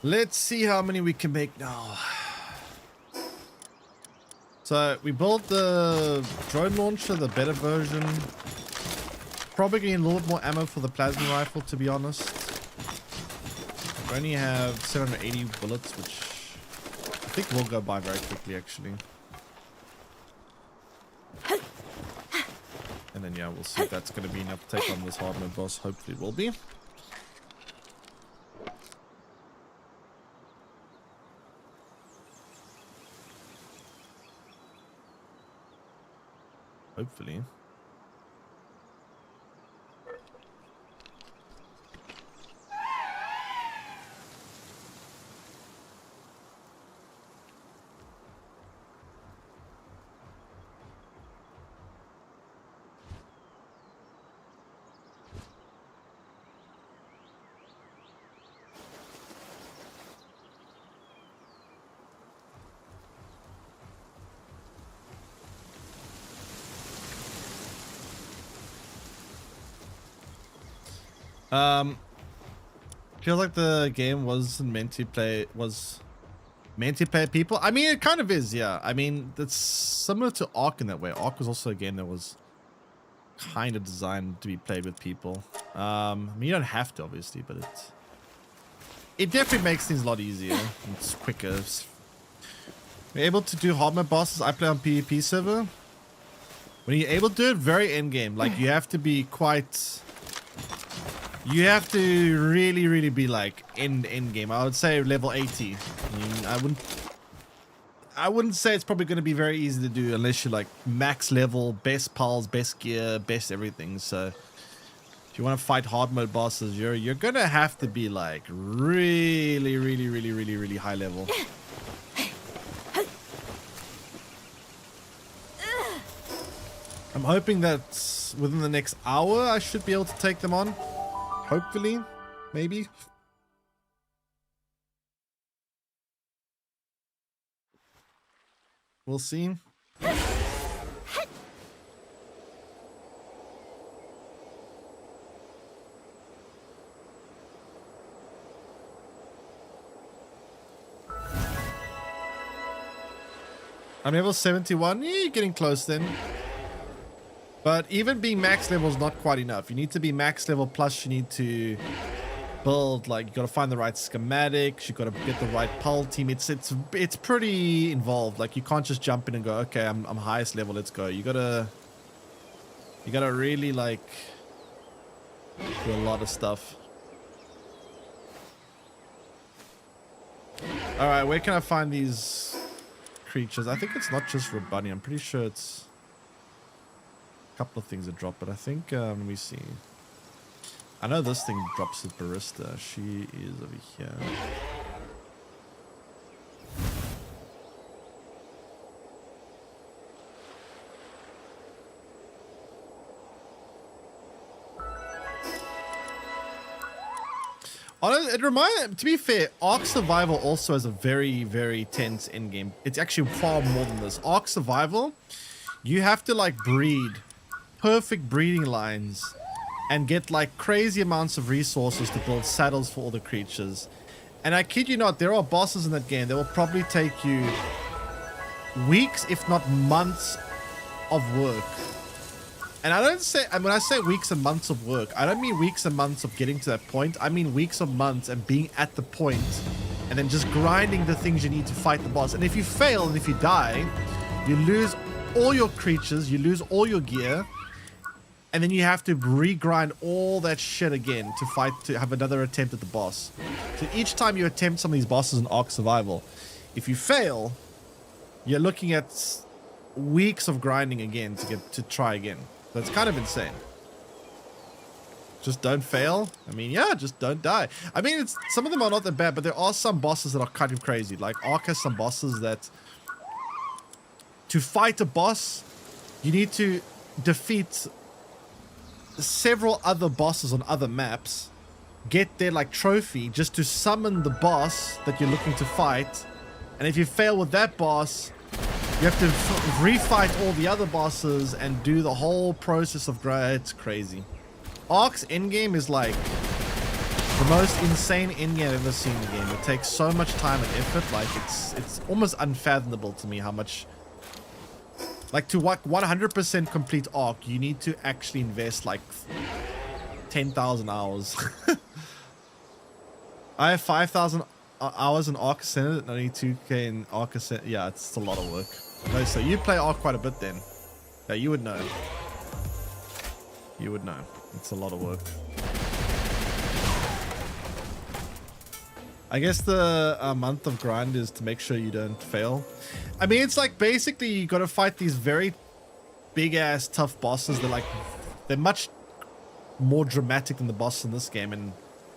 Let's see how many we can make now. So we built the drone launcher, the better version. Probably getting a little bit more ammo for the plasma rifle, to be honest. We only have 780 bullets, which I think will go by very quickly, actually. And then, yeah, we'll see if that's going to be enough to take on this hard mode boss. Hopefully it will be. Hopefully. Feels like the game wasn't meant to play people. I mean, it kind of is, yeah. I mean, it's similar to Ark in that way. Ark was also a game that was kind of designed to be played with people. I mean, you don't have to, obviously, but it's... It definitely makes things a lot easier. It's quicker. We're able to do hard mode bosses. I play on PvP server. When you're able to do it, very end game. Like you have to be quite. You have to really be like end game. I would say level 80. I wouldn't say it's probably going to be very easy to do unless you're like max level, best pals, best gear, best everything. So if you want to fight hard mode bosses, you're going to have to be like really high level. I'm hoping that within the next hour I should be able to take them on. Hopefully, maybe. We'll see. I'm level 71. Yeah, you're getting close then. But even being max level is not quite enough. You need to be max level plus you need to build, like, you got to find the right schematics, you got to get the right pull team. It's pretty involved. Like, you can't just jump in and go, okay, I'm highest level, let's go. You gotta really, like, do a lot of stuff. All right, where can I find these creatures? I think it's not just Rabani. I'm pretty sure it's a couple of things that drop, but I think, let me see. I know this thing drops with Barista. She is over here. To be fair, Ark Survival also has a very tense endgame. It's actually far more than this. Ark Survival, you have to like breed perfect breeding lines and get like crazy amounts of resources to build saddles for all the creatures. And I kid you not, there are bosses in that game that will probably take you weeks, if not months of work. And when I say weeks and months of work, I don't mean weeks and months of getting to that point. I mean weeks of months and being at the point and then just grinding the things you need to fight the boss. And if you fail and if you die, you lose all your creatures, you lose all your gear, and then you have to regrind all that shit again to have another attempt at the boss. So each time you attempt some of these bosses in Ark Survival, if you fail, you're looking at weeks of grinding again to try again. So it's kind of insane. Just don't fail. I mean, yeah, just don't die. I mean, some of them are not that bad, but there are some bosses that are kind of crazy. Like Ark has some bosses that to fight a boss, you need to defeat several other bosses on other maps, get their like trophy just to summon the boss that you're looking to fight. And if you fail with that boss, you have to refight all the other bosses and do the whole process of grind. It's crazy. Ark's endgame is like the most insane endgame I've ever seen in the game. It takes so much time and effort. Like it's almost unfathomable to me how much. Like to 100% complete Ark, you need to actually invest like 10,000 hours. I have 5,000 hours in Ark Ascended and only 2k in Ark Ascended. Yeah, it's a lot of work. No, so you play Ark quite a bit then. Yeah, you would know. You would know. It's a lot of work. I guess the month of grind is to make sure you don't fail. I mean, it's like basically you got to fight these very big ass tough bosses. They're much more dramatic than the boss in this game. And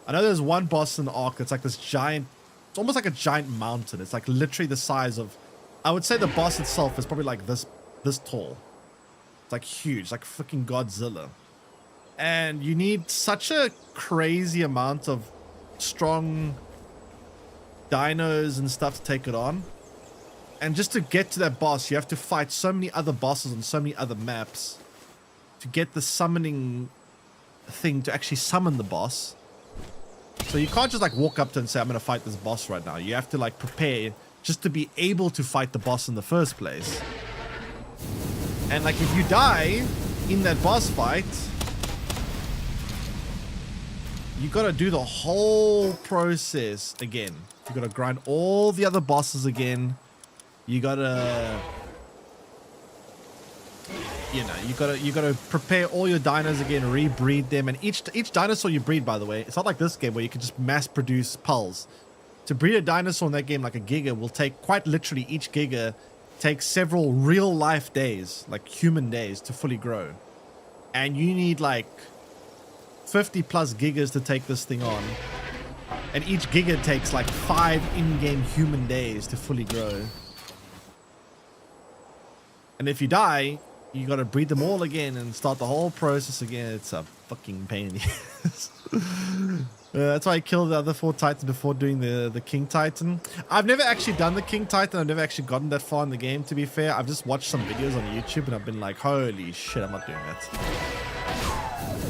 I know there's one boss in Ark that's like this giant, it's almost like a giant mountain. It's like literally the size of, I would say the boss itself is probably like this tall. It's like huge, like freaking Godzilla. And you need such a crazy amount of strong dinos and stuff to take it on. And just to get to that boss, you have to fight so many other bosses on so many other maps to get the summoning thing to actually summon the boss. So you can't just like walk up to and say, I'm going to fight this boss right now. You have to like prepare just to be able to fight the boss in the first place. And like if you die in that boss fight, you gotta do the whole process again. You gotta grind all the other bosses again. You gotta, you know, you gotta prepare all your dinos again, rebreed them, and each dinosaur you breed, by the way, it's not like this game where you can just mass produce pulls. To breed a dinosaur in that game, like a giga, will take quite literally, each giga takes several real life days, like human days, to fully grow. And you need like 50 plus gigas to take this thing on. And each giga takes like 5 in-game human days to fully grow. And if you die, you gotta breed them all again and start the whole process again. It's a fucking pain in the ass. That's why I killed the other 4 titans before doing the King Titan. I've never actually done the King Titan. I've never actually gotten that far in the game, to be fair. I've just watched some videos on YouTube and I've been like, holy shit, I'm not doing that.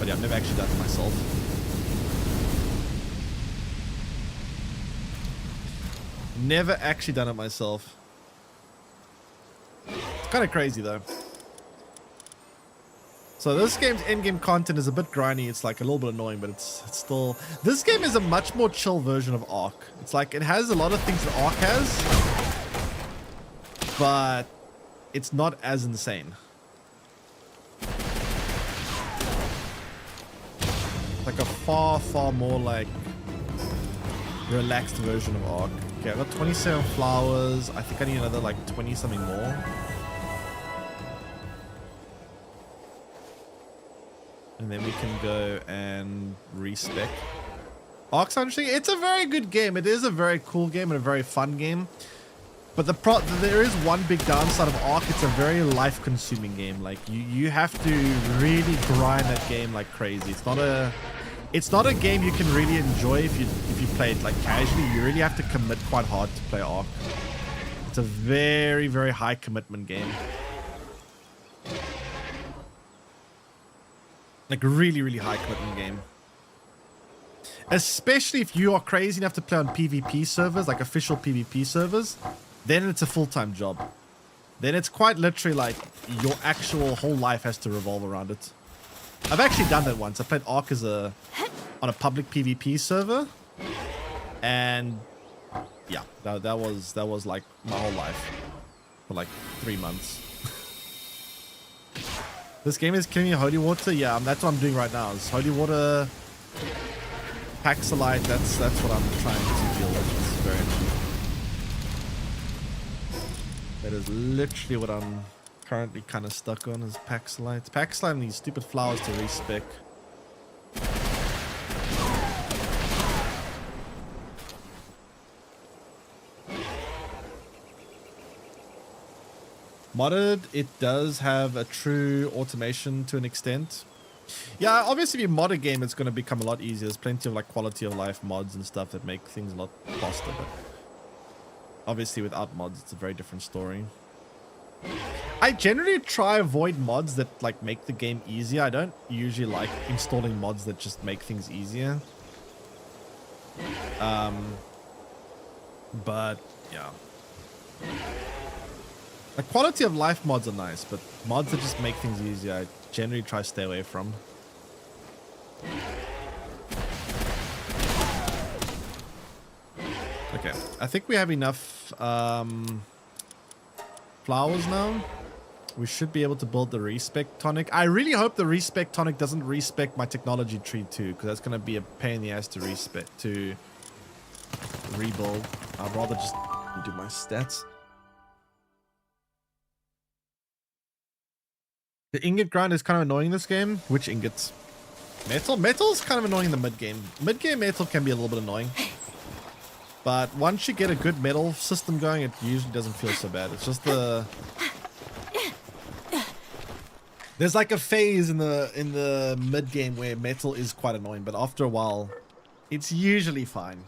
But yeah, I've never actually done it myself. Never actually done it myself. It's kind of crazy though. So this game's in-game content is a bit grindy. It's like a little bit annoying, but it's still... This game is a much more chill version of Ark. It's like it has a lot of things that Ark has, but it's not as insane. Like a far, far more like relaxed version of Ark. Okay, I've got 27 flowers. I think I need another like 20 something more. And then we can go and respec. Ark Sunshine, it's a very good game. It is a very cool game and a very fun game. But there is one big downside of Ark. It's a very life-consuming game. Like you have to really grind that game like crazy. It's not a game you can really enjoy if you play it like casually. You really have to commit quite hard to play Ark. It's a very, very high commitment game. Like really, really high commitment game. Especially if you are crazy enough to play on PvP servers, like official PvP servers, then it's a full-time job. Then it's quite literally like your actual whole life has to revolve around it. I've actually done that once. I played Ark on a public PvP server, and yeah, that was like my whole life for like 3 months. This game is killing me holy water. Yeah, that's what I'm doing right now. Is holy water, Paxolite. That's what I'm trying to deal with. It's very interesting. That is literally what I'm currently kind of stuck on. Is Paxolite. Paxolite and these stupid flowers to respec. Modded, it does have a true automation to an extent. Yeah, obviously if you mod a game, it's going to become a lot easier. There's plenty of like quality of life mods and stuff that make things a lot faster. But obviously without mods, it's a very different story. I generally try avoid mods that like make the game easier. I don't usually like installing mods that just make things easier. But yeah. The quality of life mods are nice, but mods that just make things easier, I generally try to stay away from. Okay, I think we have enough flowers now. We should be able to build the respec tonic. I really hope the respec tonic doesn't respec my technology tree too, because that's going to be a pain in the ass to rebuild. I'd rather just do my stats. The ingot grind is kind of annoying in this game. Which ingots? Metal? Metal's kind of annoying in the mid-game. Mid-game metal can be a little bit annoying. But once you get a good metal system going, it usually doesn't feel so bad. It's just the... There's like a phase in the mid-game where metal is quite annoying, but after a while, it's usually fine.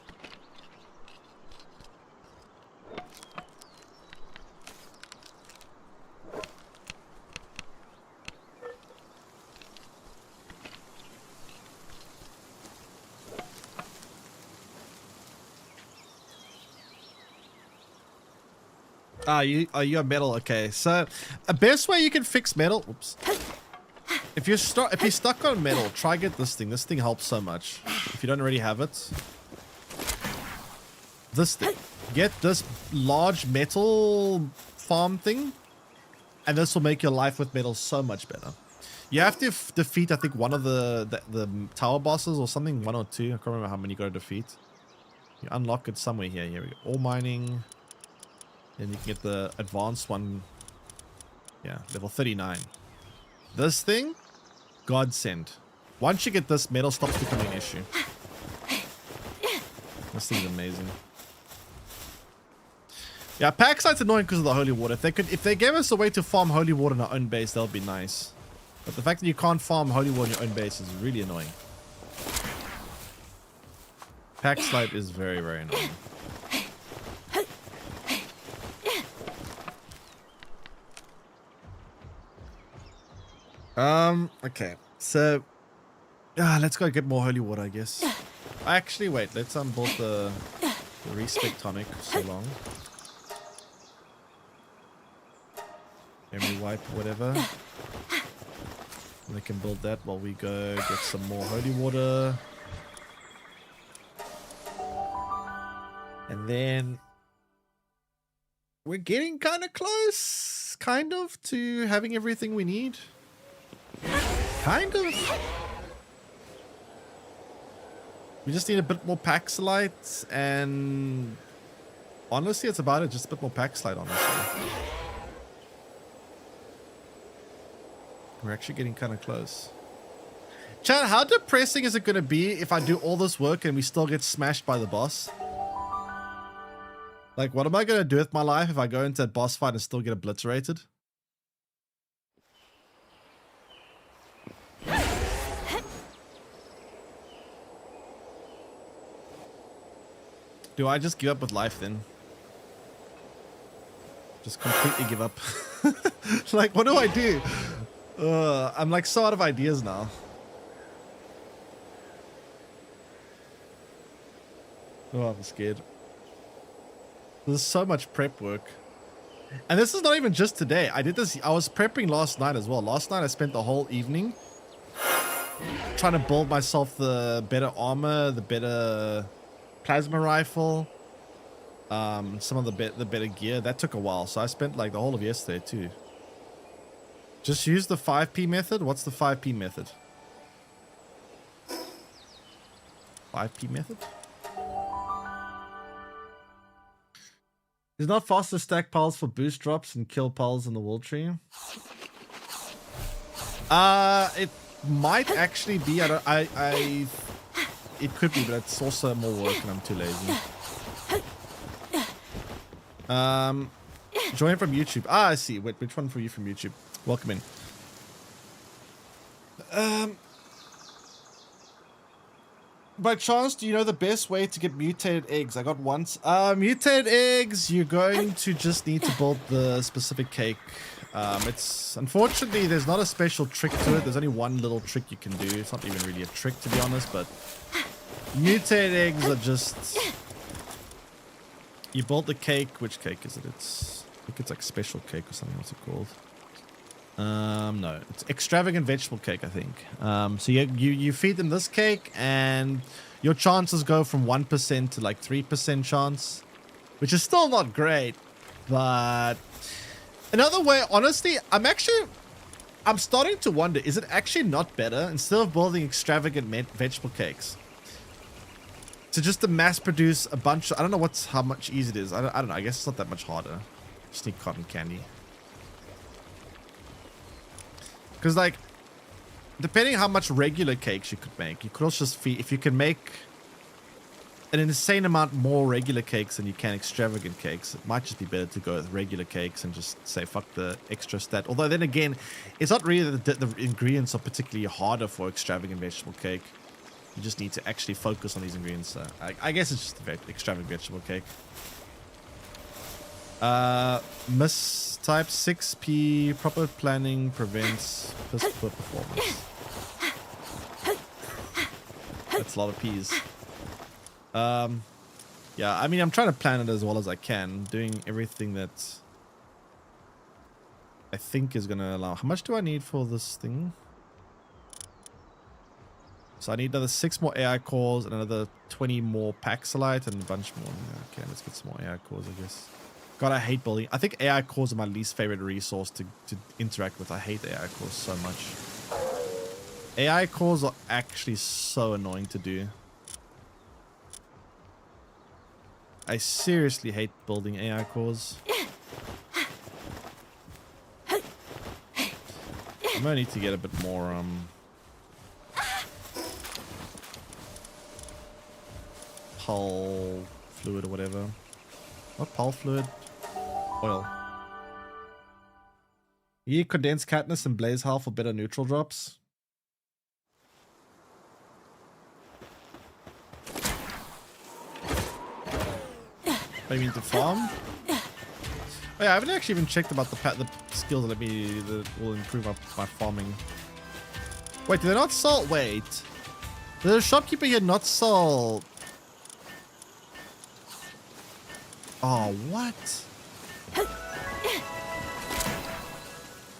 You have metal. Okay, so a best way you can fix metal, oops, If you're stuck on metal, try get this thing. This thing helps so much. If you don't already have it. This thing. Get this large metal farm thing. And this will make your life with metal so much better. You have to defeat, I think, one of the tower bosses or something. 1 or 2. I can't remember how many you got to defeat. You unlock it somewhere here. Here we go. Ore mining. Then you can get the advanced one. Yeah, level 39. This thing, godsend. Once you get this, metal stops becoming an issue. This thing's amazing. Yeah, Packsite's annoying because of the holy water. If they gave us a way to farm holy water in our own base, that would be nice. But the fact that you can't farm holy water in your own base is really annoying. Packsite is very, very annoying. Okay, so let's go get more holy water, I guess. Actually, wait, let's build the respec tonic so long. Memory wipe, whatever. And we can build that while we go get some more holy water. And then we're getting kind of close, to having everything we need. Kind of. We just need a bit more Paxlite, and honestly, it's about it. Just a bit more Paxlite, honestly. We're actually getting kind of close. Chat, how depressing is it going to be if I do all this work and we still get smashed by the boss? Like, what am I going to do with my life if I go into a boss fight and still get obliterated? Do I just give up with life then? Just completely give up. Like, what do I do? I'm like so out of ideas now. Oh, I'm scared. There's so much prep work. And this is not even just today. I was prepping last night as well. Last night I spent the whole evening trying to build myself the better armor, the better plasma rifle, some of the better gear. That took a while, so I spent like the whole of yesterday too. Just use the 5p method. What's the 5p method? 5p method? It's not faster to stack piles for boost drops and kill piles in the wall tree. It might actually be. It could be, but it's also more work and I'm too lazy. Join from YouTube. I see. Wait, which one for you from YouTube? Welcome in. By chance, do you know the best way to get mutated eggs? I got once. Mutated eggs, you're going to just need to build the specific cake. It's unfortunately there's not a special trick to it. There's only one little trick you can do. It's not even really a trick, to be honest, but mutated eggs are just, you build the cake. Which cake is it? I think it's like special cake or something. What's it called? No, it's extravagant vegetable cake, I think. So you feed them this cake and your chances go from 1% to like 3% chance, which is still not great. But another way, honestly, I'm starting to wonder, is it actually not better, instead of building extravagant vegetable cakes, to just to mass produce a bunch of, I don't know how much easier it is. I don't know. I guess it's not that much harder. Just need cotton candy. Because, like, depending how much regular cakes you could make, you could also just feed, if you can make an insane amount more regular cakes than you can extravagant cakes, it might just be better to go with regular cakes and just say fuck the extra stat. Although then again, it's not really the ingredients are particularly harder for extravagant vegetable cake. You just need to actually focus on these ingredients. So I guess it's just extravagant vegetable cake. Mistype 6p. Proper planning prevents piss poor performance. That's a lot of P's. Yeah, I mean, I'm trying to plan it as well as I can, doing everything that I think is gonna allow. How much do I need for this thing? So I need another 6 more AI cores and another 20 more Paxilite and a bunch more. Okay, let's get some more AI cores, I guess. God, I hate building. I think AI cores are my least favorite resource to interact with. I hate AI cores so much. AI cores are actually so annoying to do. I seriously hate building AI cores. I'm gonna need to get a bit more Pal fluid or whatever. What Pal fluid? Oil. Yeah, condensed Katniss and Blaze Hull for better neutral drops. What do you mean to farm? Oh yeah, I haven't actually even checked about the skills that will improve my farming. Wait, do they not sell? Wait, does the shopkeeper here not sell? Oh, what?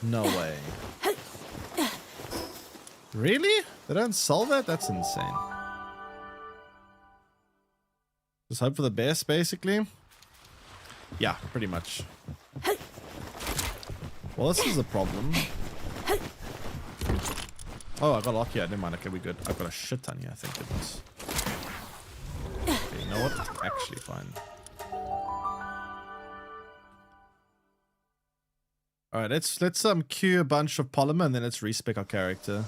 No way. Really? They don't sell that? That's insane. Just hope for the best, basically. Yeah, pretty much. Well, this is a problem. Oh, I got lucky. Never mind. Okay, we good. I've got a shit ton here, thank goodness. Okay, you know what? It's actually fine. Alright, let's queue a bunch of polymer and then let's respec our character.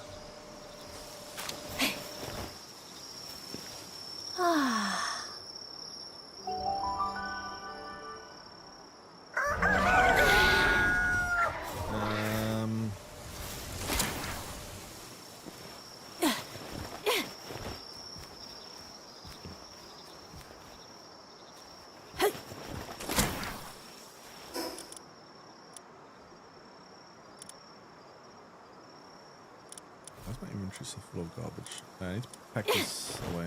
Why's my inventory so full of garbage? I need to pack this away.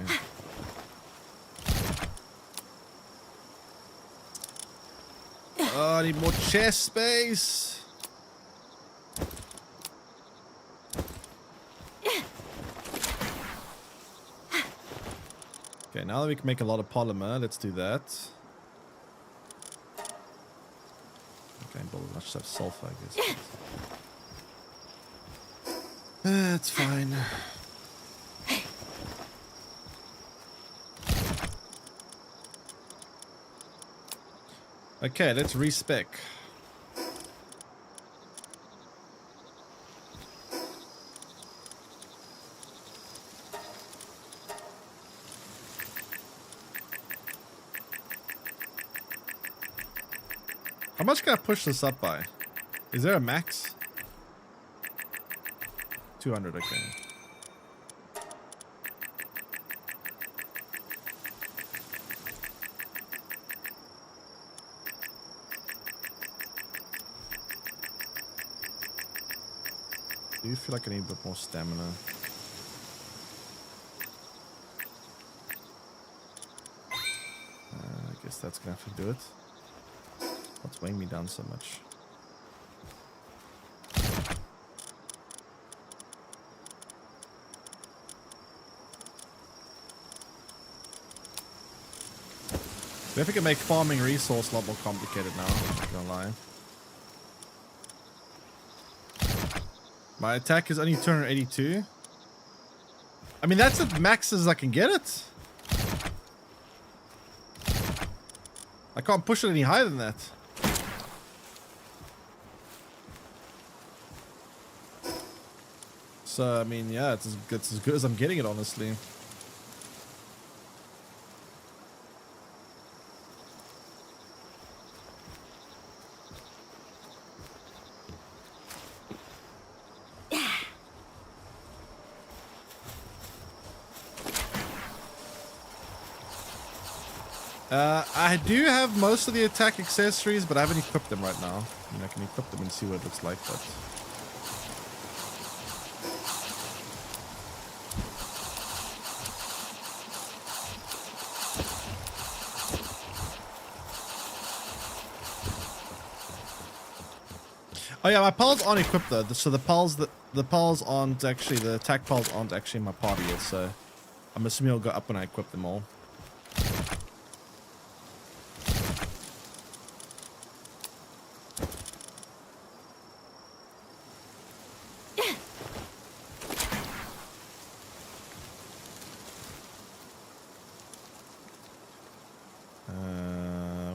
Oh, I need more chest space. Okay, now that we can make a lot of polymer, let's do that. Okay, build as much stuff sulfur, I guess. It's fine. Okay, let's respec. How much can I push this up by? Is there a max? 200, okay. Do you feel like I need a bit more stamina? I guess that's gonna have to do it. What's weighing me down so much? I think we can make farming resource a lot more complicated now, I'm not gonna lie. My attack is only 282. I mean, that's as max as I can get it. I can't push it any higher than that. So, I mean, yeah, it's as good as I'm getting it, honestly. I do have most of the attack accessories, but I haven't equipped them right now. I mean, I can equip them and see what it looks like, but... Oh yeah, my pals aren't equipped though. So the pals aren't actually, the attack pals aren't actually in my party yet. So I'm assuming it'll go up when I equip them all.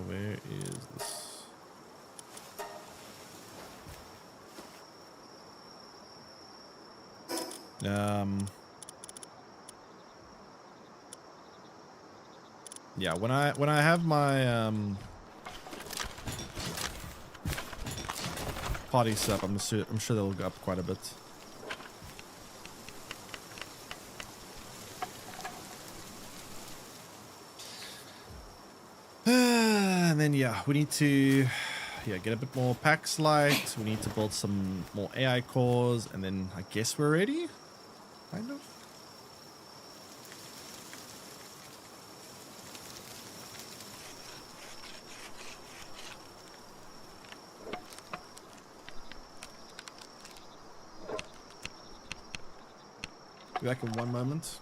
Where is this? Yeah, when I have my party set up, I'm sure they'll go up quite a bit. And then yeah, we need to get a bit more packs light. We need to build some more AI cores, and then I guess we're ready, kind of. Be back in one moment.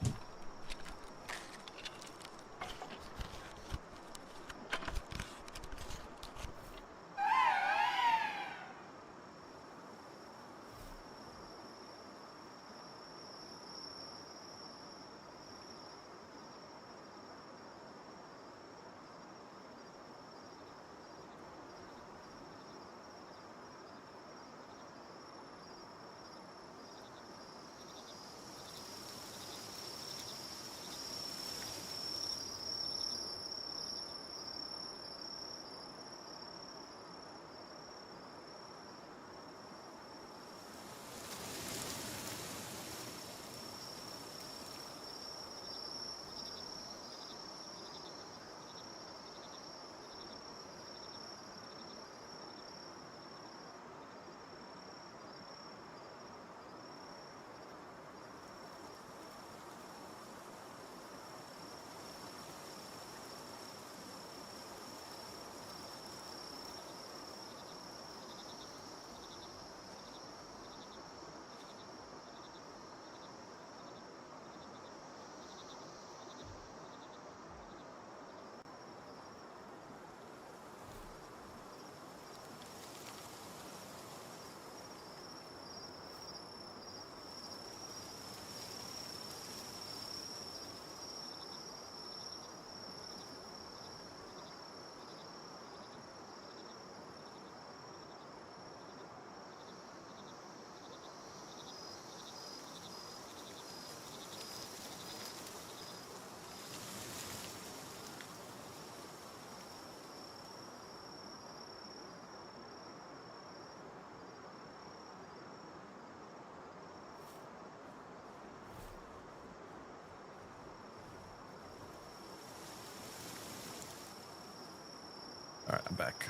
All right, I'm back.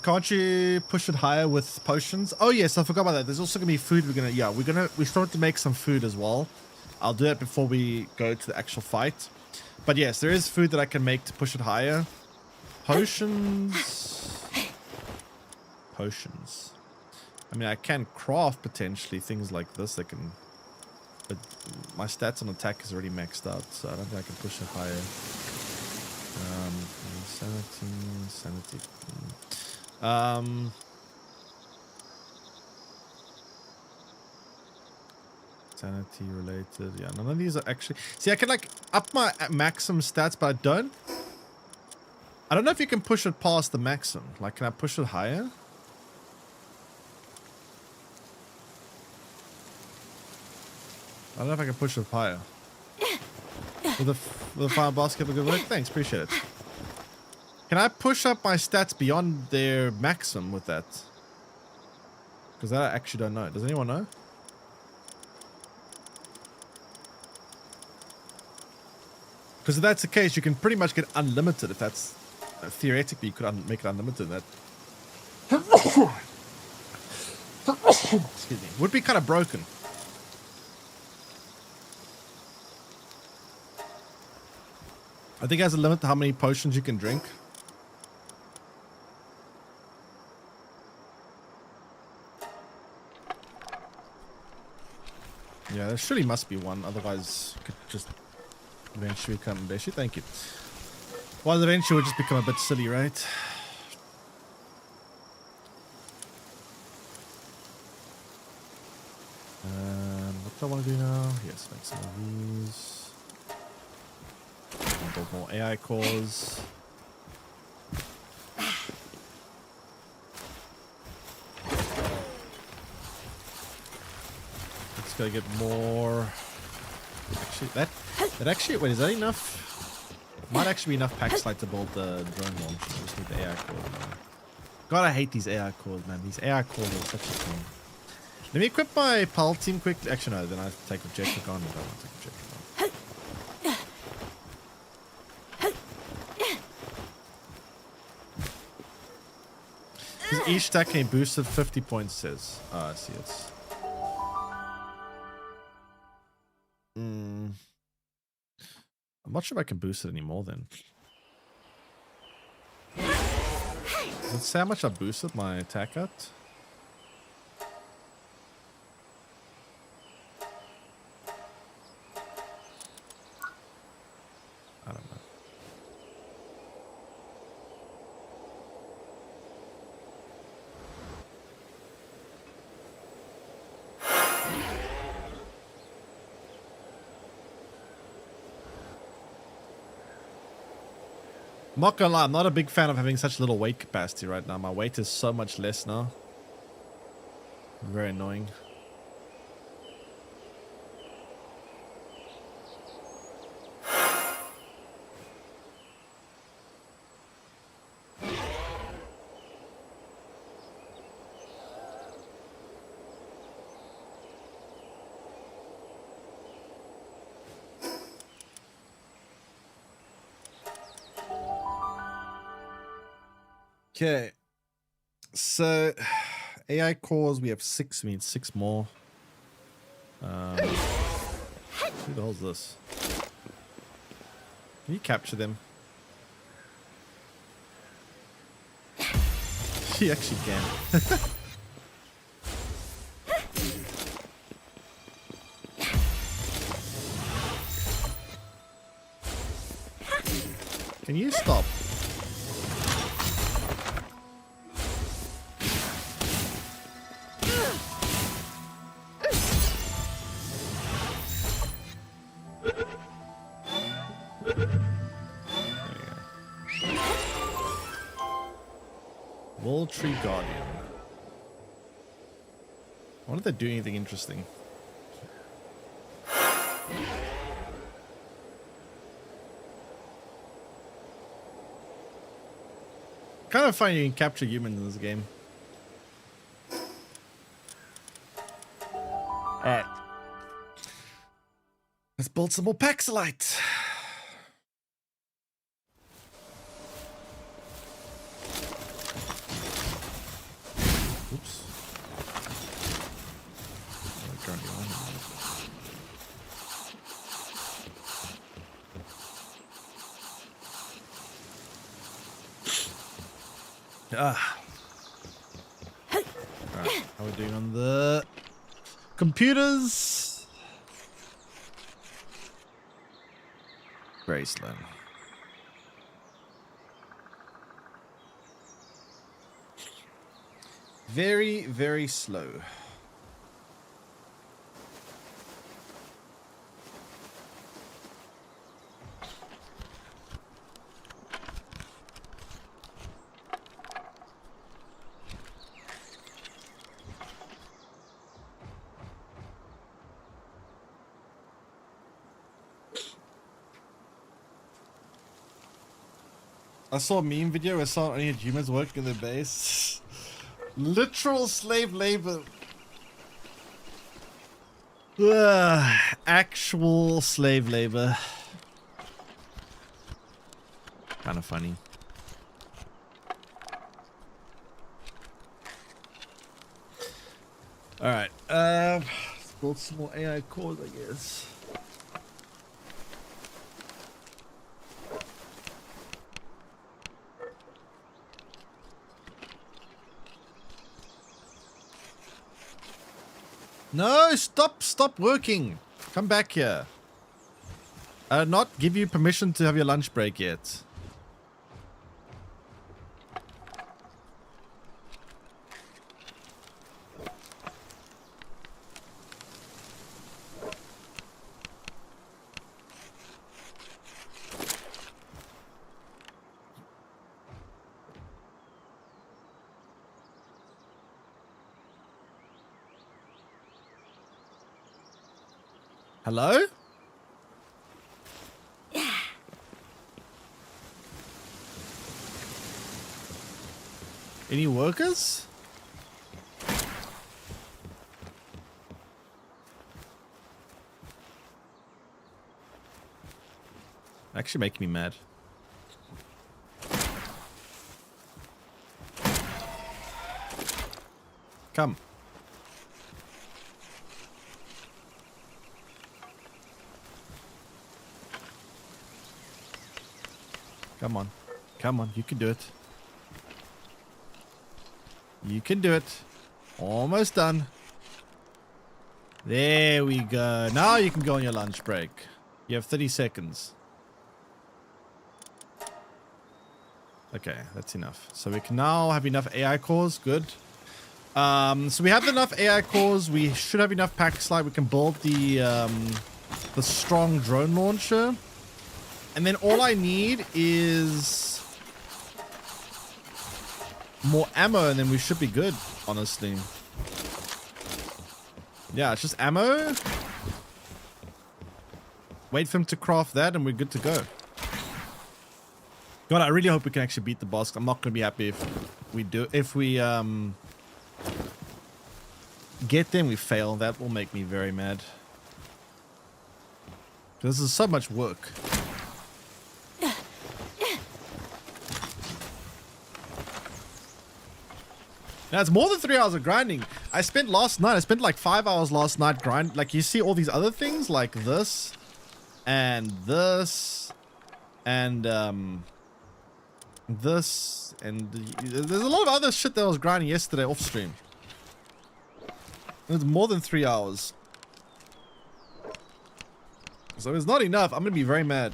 Can't you push it higher with potions? Oh yes, I forgot about that. There's also gonna be food. We started to make some food as well. I'll do that before we go to the actual fight. But yes, there is food that I can make to push it higher. Potions. Potions. I mean, I can craft potentially things like this that can, but my stats on attack is already maxed out, so I don't think I can push it higher. Sanity. Sanity related. Yeah, none of these are actually. See, I can like up my maximum stats, but I don't know if you can push it past the maximum. Like, can I push it higher? I don't know if I can push it higher. With the fire basket, good work. Thanks, appreciate it. Can I push up my stats beyond their maximum with that? Because I actually don't know. Does anyone know? Because if that's the case, you can pretty much get unlimited. If that's theoretically, you could make it unlimited. That excuse me, would be kind of broken. I think it has a limit to how many potions you can drink. Yeah, there surely must be one. Otherwise, it could just eventually become Beshi. Thank you. Well, eventually would just become a bit silly, right? What do I want to do now? Yes, make some of these. Build more AI cores. Let's go get more. Actually, that actually, wait, is that enough? Might actually be enough pack slide to build the drone launcher. I just need the AI cores now. God, I hate these AI cores, man. These AI cores are such a pain. Let me equip my PAL team quickly. Actually, no, then I have to take objective on. I don't want to take objective on. Each stack can be boosted 50 points, says. Oh, I see it. I'm not sure if I can boost it anymore then. Let's see how much I boosted my attack at. I don't know. I'm not gonna lie, I'm not a big fan of having such little weight capacity right now. My weight is so much less now. Very annoying. Okay, so AI cores, we have 6. We need 6 more. Who the hell's this? Can you capture them? She actually can. Can you stop? Tree Guardian. I wonder if they do anything interesting. Kind of funny you can capture humans in this game. Alright. Let's build some more Paxilite. Oops. Alright, how are we doing on the computers? Very slow. Very, very slow. I saw a meme video where someone only had humans working in their base. Literal slave labor. Ugh, actual slave labor. Kind of funny. Alright, let's build some more AI cores, I guess. No, stop working. Come back here. I did not give you permission to have your lunch break yet. Hello? Any workers? Actually making me mad. Come. Come on. Come on, you can do it. You can do it. Almost done. There we go. Now you can go on your lunch break. You have 30 seconds. Okay, that's enough. So we can now have enough AI cores. Good. So we have enough AI cores. We should have enough pack slide. We can build the strong drone launcher. And then all I need is more ammo, and then we should be good, honestly. Yeah, it's just ammo. Wait for him to craft that, and we're good to go. God, I really hope we can actually beat the boss. I'm not going to be happy if we get there and we fail. That will make me very mad. This is so much work. Now, it's more than 3 hours of grinding. I spent like 5 hours last night grind. Like, you see all these other things like this and this and this, and there's a lot of other shit that I was grinding yesterday off stream. It's more than 3 hours. So it's not enough. I'm gonna be very mad.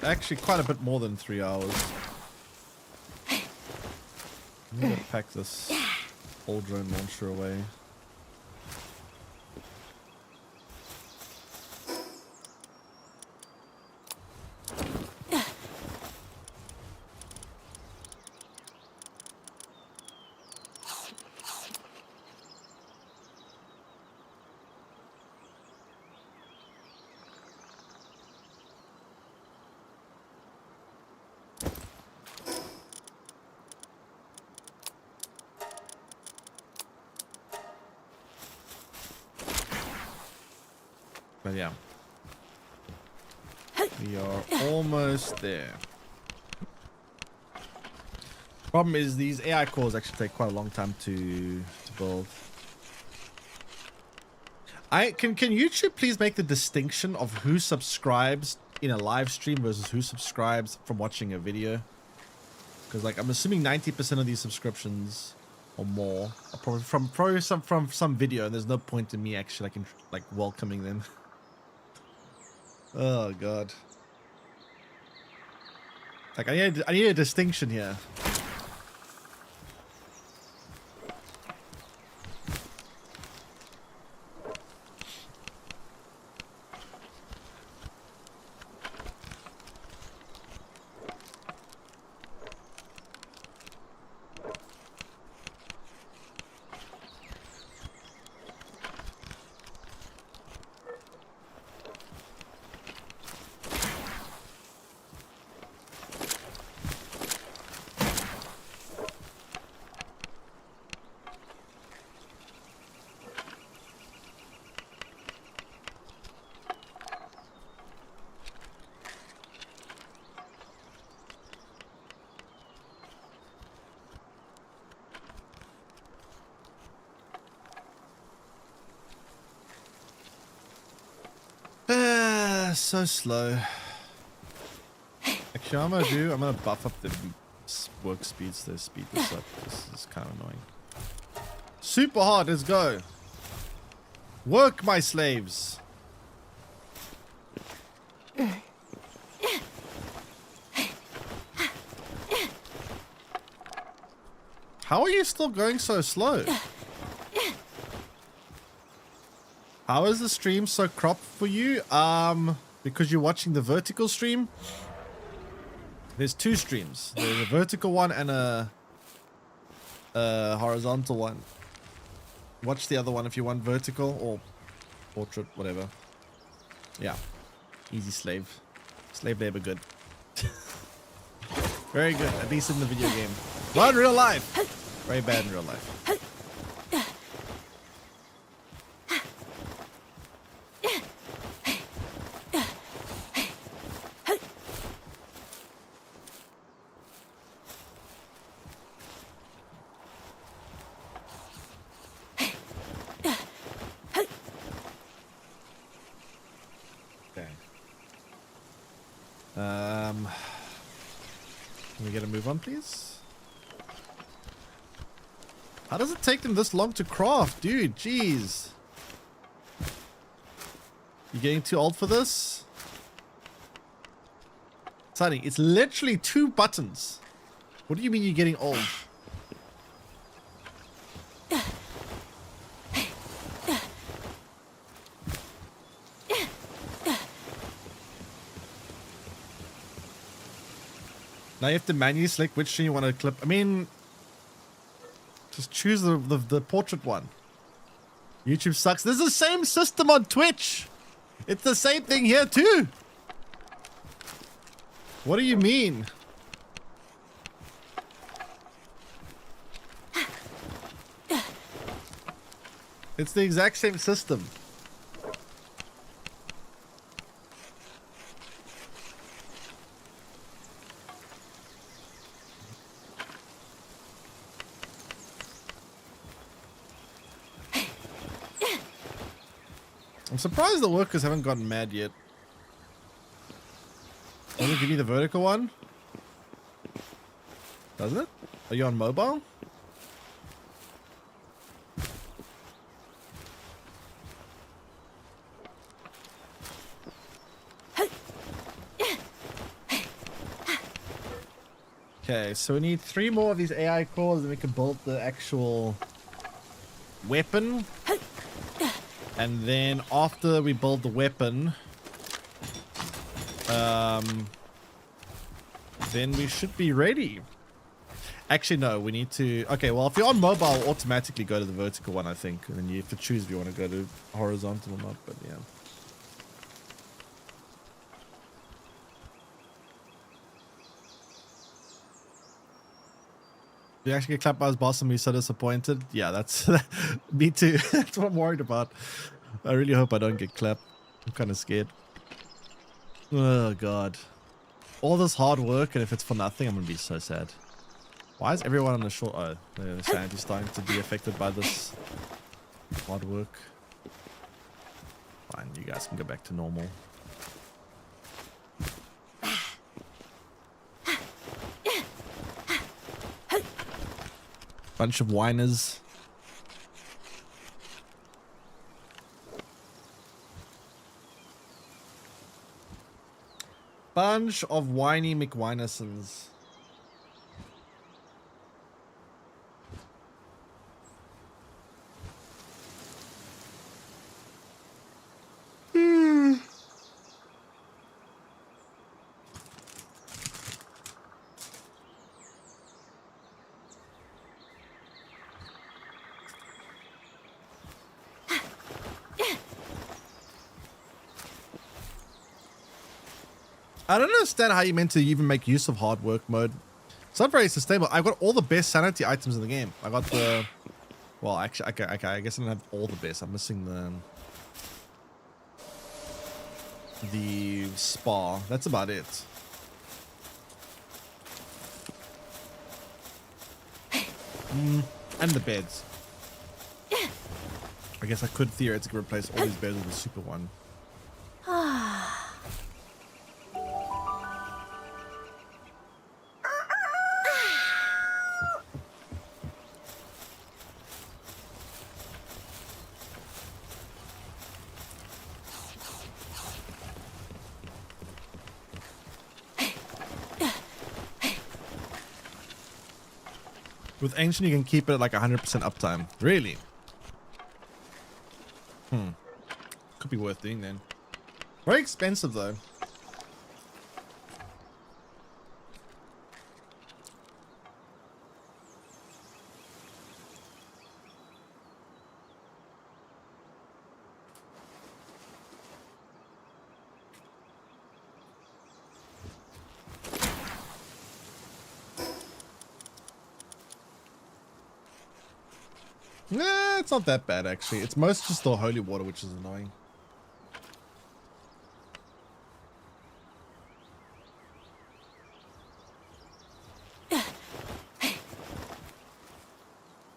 Actually, quite a bit more than 3 hours. I'm gonna pack this old drone launcher away. But yeah, we are almost there. Problem is these AI cores actually take quite a long time to build. Can YouTube please make the distinction of who subscribes in a live stream versus who subscribes from watching a video? Because like I'm assuming 90% of these subscriptions or more are probably from some video, and there's no point in me actually like welcoming them. Oh god. Like I need a distinction here. So slow. Actually, I'm gonna buff up the work speeds to speed this up. This is kind of annoying. Super hard, let's go. Work, my slaves. How are you still going so slow? How is the stream so cropped for you? Because you're watching the vertical stream. There's two streams. There's a vertical one and a horizontal one. Watch the other one if you want vertical or portrait, whatever. Yeah. Easy slave. Slave labor good. Very good, at least in the video game. Not in real life. Very bad in real life. Can we get a move on, please? How does it take them this long to craft? Dude, jeez. You getting too old for this? Sonny, it's literally 2 buttons. What do you mean you're getting old? Now you have to manually select which stream you want to clip. I mean, just choose the portrait one. YouTube sucks. There's the same system on Twitch. It's the same thing here too. What do you mean? It's the exact same system. I'm surprised the workers haven't gotten mad yet. Does it give you the vertical one? Doesn't it? Are you on mobile? Okay, so we need 3 more of these AI cores and we can build the actual weapon. And then after we build the weapon, then we should be ready. Actually, no, we need to... Okay, well, if you're on mobile, automatically go to the vertical one, I think. And then you have to choose if you want to go to horizontal or not, but yeah. You actually get clapped by his boss and be so disappointed. Yeah, that's me too. That's what I'm worried about. I really hope I don't get clapped. I'm kind of scared. Oh god. All this hard work, and if it's for nothing, I'm gonna be so sad. Why is everyone on the shore? Oh, the sanity's starting to be affected by this hard work. Fine, you guys can go back to normal. Bunch of whiners. Bunch of whiny McWhinersons. I don't understand how you meant to even make use of hard work mode. It's not very sustainable. I got all the best sanity items in the game. I got the... Well, actually, okay, I guess I don't have all the best. I'm missing the spa. That's about it. And the beds. I guess I could theoretically replace all these beds with a super one. With Ancient, you can keep it at like 100% uptime. Really? Could be worth doing then. Very expensive though. Nah, it's not that bad actually. It's most just the holy water, which is annoying.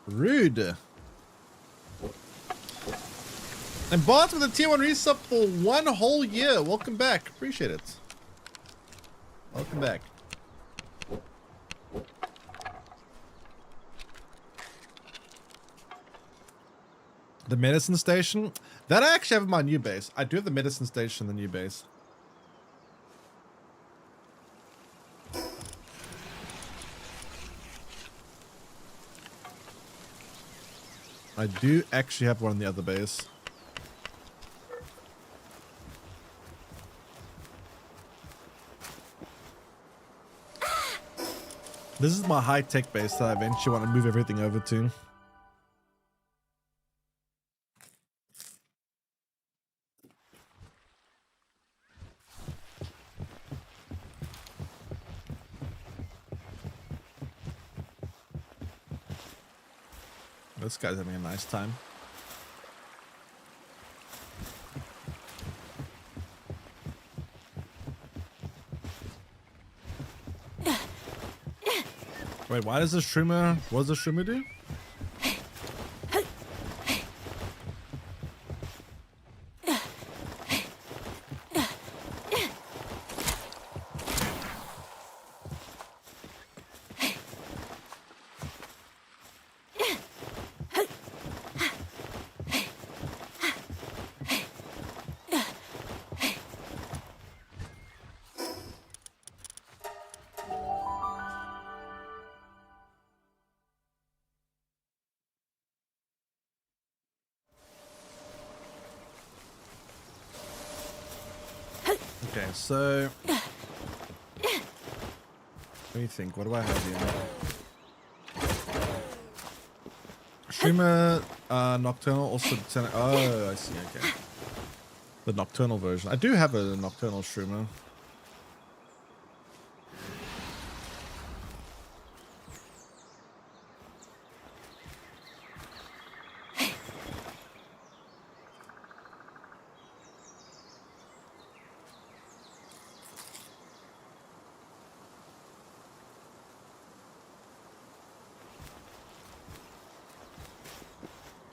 Rude. And Bart with a tier 1 resub for 1 whole year. Welcome back. Appreciate it. Welcome back. The medicine station? That I actually have in my new base. I do have the medicine station in the new base. I do actually have one in the other base. This is my high-tech base that I eventually want to move everything over to. This guy's having a nice time. Wait, why does the streamer... What does the streamer do? Okay, so... What do you think? What do I have here? Streamer Nocturnal also... Oh, I see, okay. The Nocturnal version. I do have a Nocturnal streamer.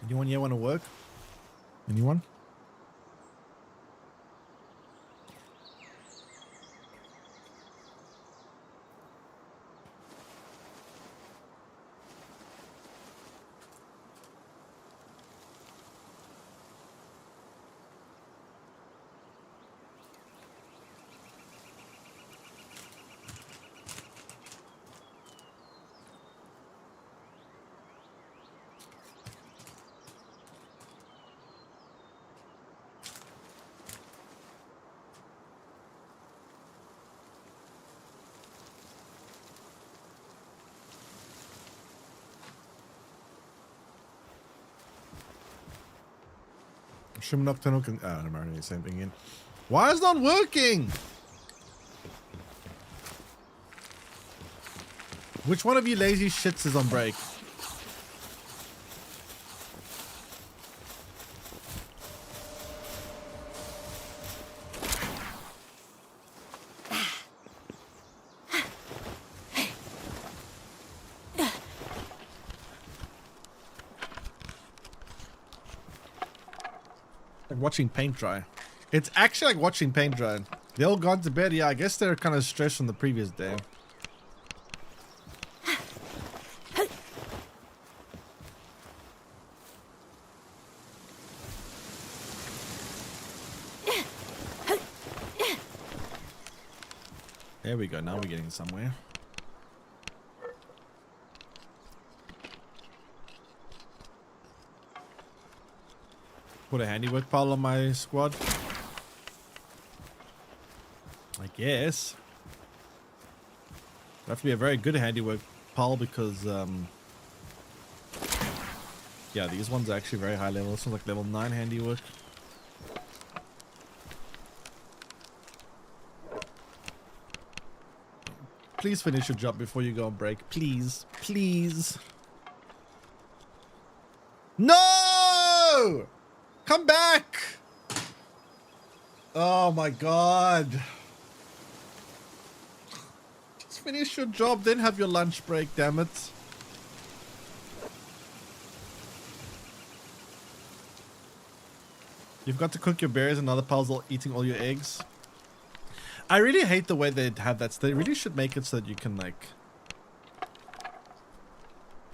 Anyone here want to work? Anyone? Stream Nocturnal can... Oh, I'm already the same thing again. Why is it not working? Which one of you lazy shits is on break? Like watching paint dry. It's actually like watching paint dry. They all gone to bed. Yeah, I guess they're kind of stressed from the previous day. There we go. Now we're getting somewhere. put a handiwork pile on my squad? I guess. It'd have to be a very good handiwork pile because, yeah, these ones are actually very high level. This one's like level 9 handiwork. Please finish your job before you go on break. Please. Please. No! Come back! Oh my god. Just finish your job, then have your lunch break, damn it. You've got to cook your berries and other piles while eating all your eggs. I really hate the way they have that. They really should make it so that you can, like,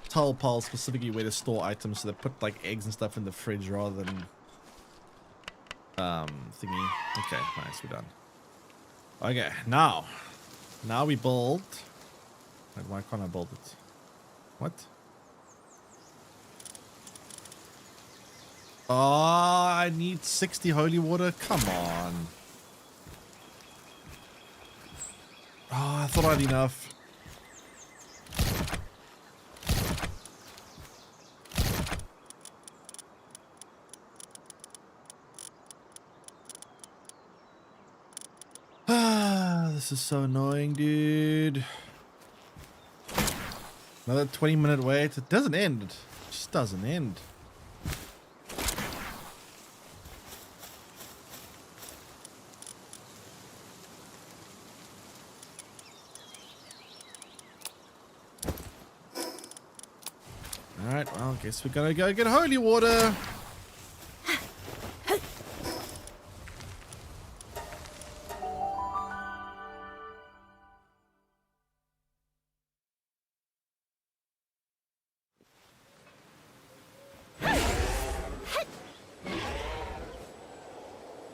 tell piles specifically where to store items, so they put, like, eggs and stuff in the fridge rather than, thingy. Okay, nice, we're done. Okay, now we build. Wait, why can't I build it? What? Oh, I need 60 holy water. Come on. Oh, I thought I had enough. Ah, this is so annoying, dude. Another 20-minute wait. It doesn't end. It just doesn't end. Alright, well, I guess we're gonna go get holy water.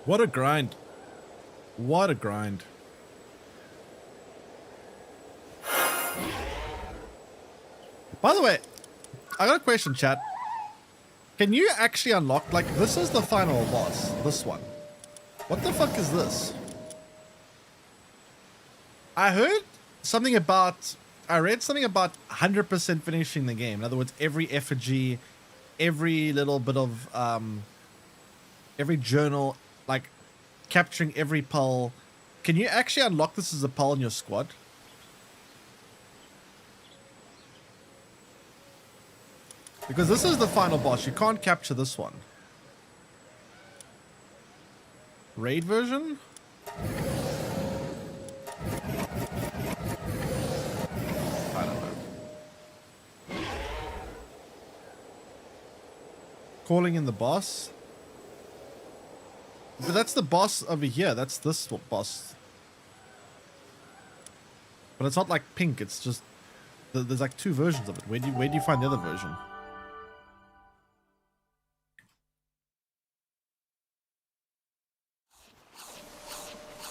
What a grind. What a grind. By the way, I got a question, chat. Can you actually unlock, like, this is the final boss, this one. What the fuck is this? I heard something about, I read something about 100% finishing the game. In other words, every effigy, every little bit of, every journal, like, capturing every pole. Can you actually unlock this as a pole in your squad? Because this is the final boss. You can't capture this one. Raid version? I don't know. Calling in the boss? But that's the boss over here. That's this boss. But it's not like pink. It's just... There's like two versions of it. Where do you find the other version?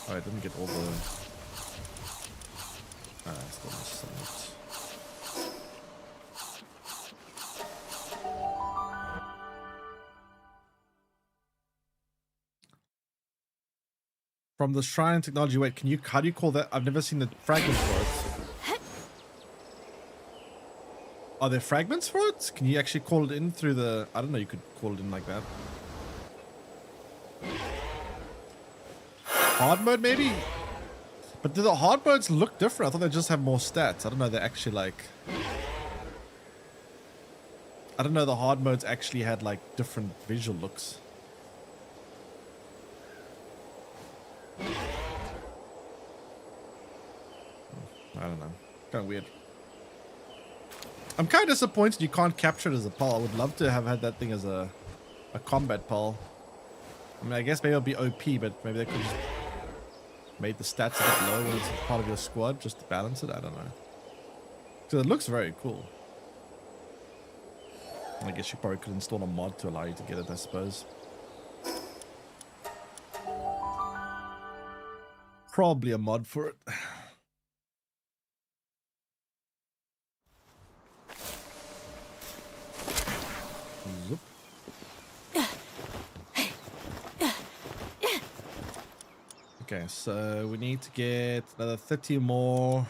Oh, I didn't get all the... I still missed some of it. From the shrine technology, wait, how do you call that? I've never seen the fragments for it. Are there fragments for it? Can you actually call it in through the... I don't know, you could call it in like that. Hard mode, maybe? But do the hard modes look different? I thought they just have more stats. I don't know, they're actually like... I don't know, the hard modes actually had like different visual looks. I don't know. Kind of weird. I'm kind of disappointed you can't capture it as a pole. I would love to have had that thing as a combat pole. I mean, I guess maybe it'll be OP, but maybe they could just made the stats a bit low when it's part of your squad just to balance it. I don't know. So it looks very cool. I guess you probably could install a mod to allow you to get it, I suppose. Probably a mod for it. Zoop. Okay, so we need to get another 30 more.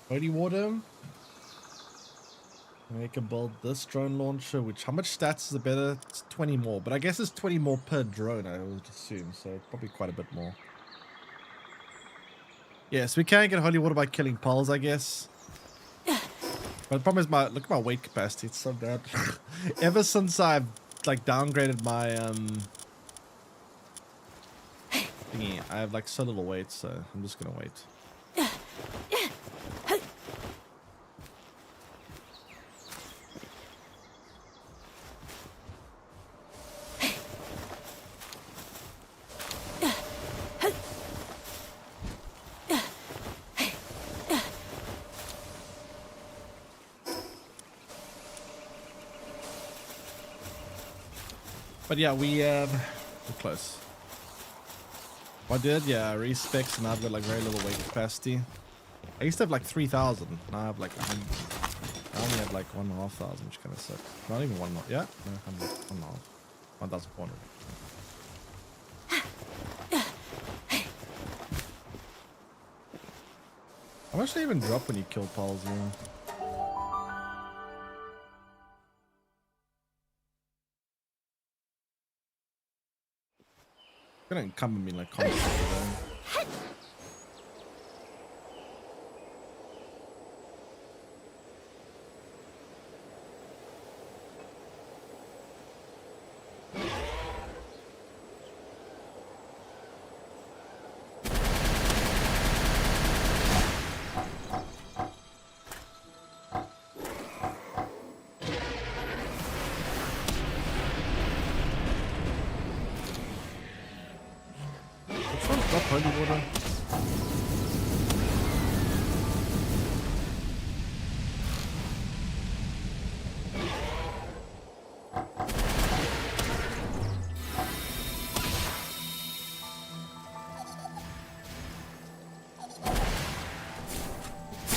Holy water. We can build this drone launcher, which how much stats is it better? It's 20 more, but I guess it's 20 more per drone, I would assume, so it's probably quite a bit more. Yes, we can get holy water by killing pulls, I guess. But the problem is look at my weight capacity, it's so bad. Ever since I've like downgraded my thingy, I have like so little weight, so I'm just gonna wait. But yeah, we're close. I did, yeah, respecs, and I've got like very little weight capacity. I used to have like 3,000. Now I have like 100. I only have like 1,500, which kind of sucks. Not even one. Yeah, no, 100, 1,400. How much do they even drop when you kill pals? Yeah. Gonna encumber me like constantly though. Which one's got holy water?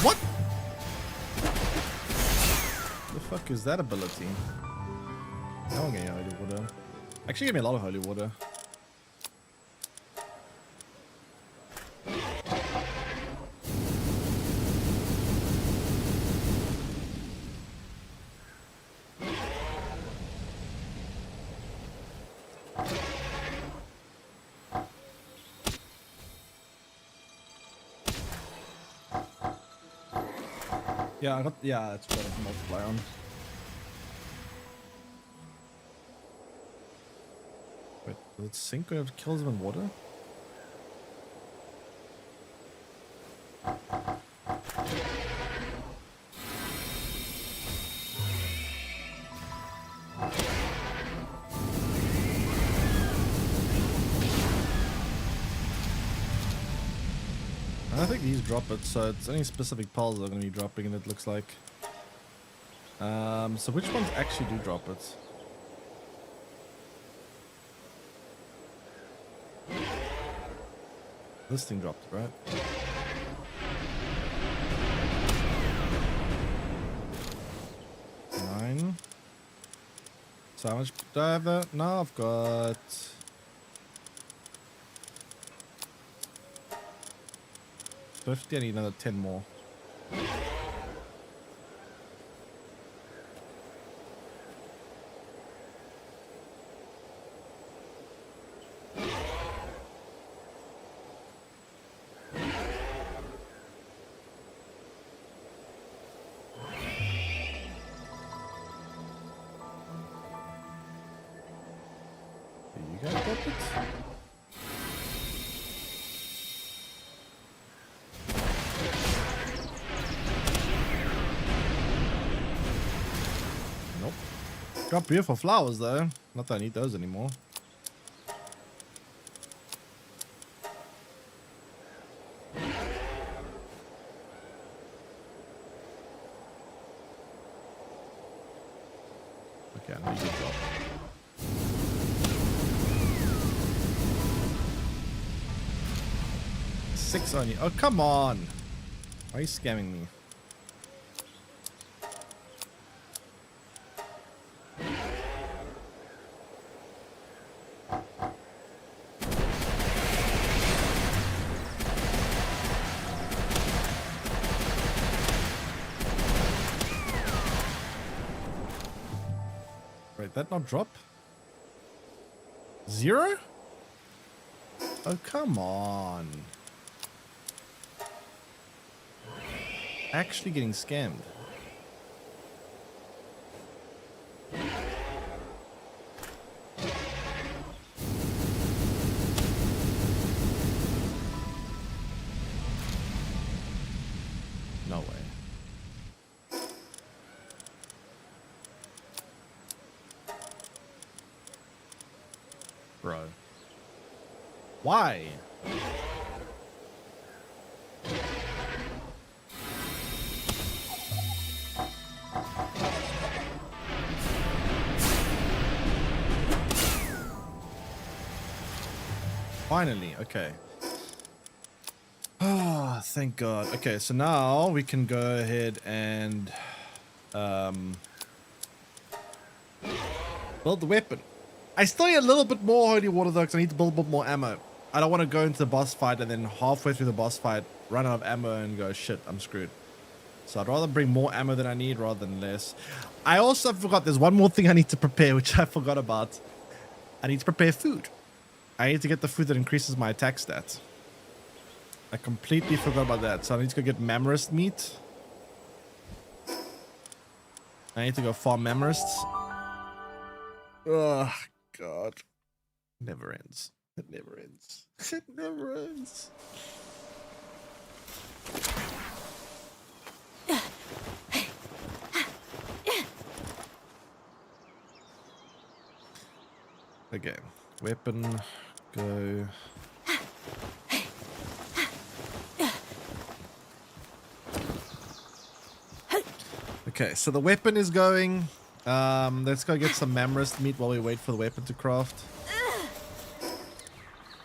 What? The fuck is that ability? I don't get any holy water. Actually, give me a lot of holy water. Yeah, I got, yeah, it's better to multiply on. Wait, does it sink when it kills them in water? I think these drop it, so it's only specific pulls that are going to be dropping, and it looks like. So which ones actually do drop it? This thing dropped it, right? Nine. So how much do I have there? No, I've got 50. I need another 10 more. You guys got it? Nope. Got beautiful flowers though. Not that I need those anymore. Okay, I know you can drop. Six on you. Oh, come on. Why are you scamming me? that not drop? 0? Oh, come on. Actually getting scammed. No way. Bro. Why? Finally, okay. Ah, thank God. Okay, so now we can go ahead and build the weapon. I still need a little bit more holy water though, because I need to build a bit more ammo. I don't want to go into the boss fight and then halfway through the boss fight run out of ammo and go, shit, I'm screwed. So I'd rather bring more ammo than I need rather than less. I also forgot there's one more thing I need to prepare, which I forgot about. I need to prepare food. I need to get the food that increases my attack stats. I completely forgot about that. So I need to go get Mammoth meat. I need to go farm Mammoths. Oh, God. Never ends. It never ends. It never ends. Okay. Weapon. Go. Okay, so the weapon is going. Let's go get some Mammoth meat while we wait for the weapon to craft.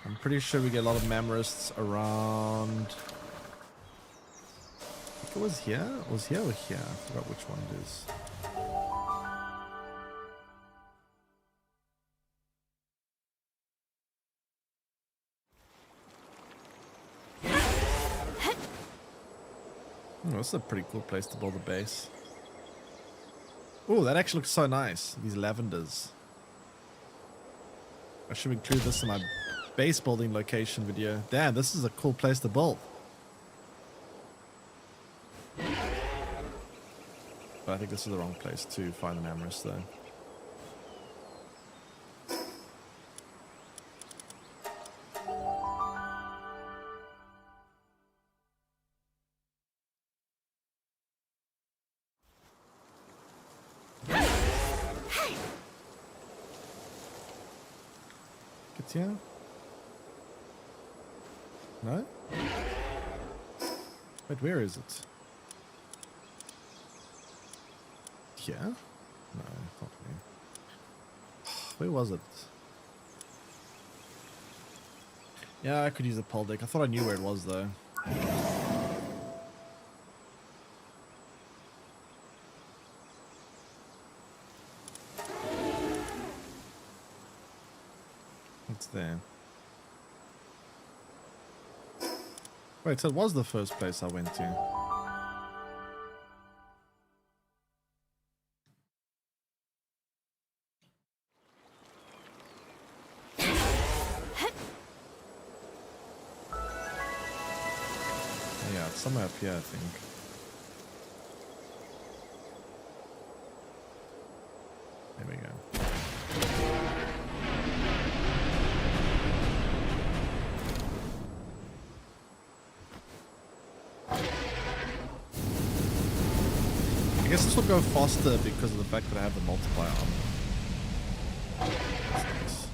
I'm pretty sure we get a lot of Mammoths around. I think it was here. It was here or here? I forgot which one it is. Oh, this is a pretty cool place to build a base. Oh, that actually looks so nice. These lavenders. I should include this in my base building location video. Damn, this is a cool place to build. But I think this is the wrong place to find the Mammoths though. It's here? No? Wait, where is it? Here? No, not here. Where was it? Yeah, I could use a pole deck. I thought I knew where it was though. It's there. Wait, so it was the first place I went to. Yeah, it's somewhere up here, I think. There we go. I guess this will go faster because of the fact that I have the multiplier on. That's nice.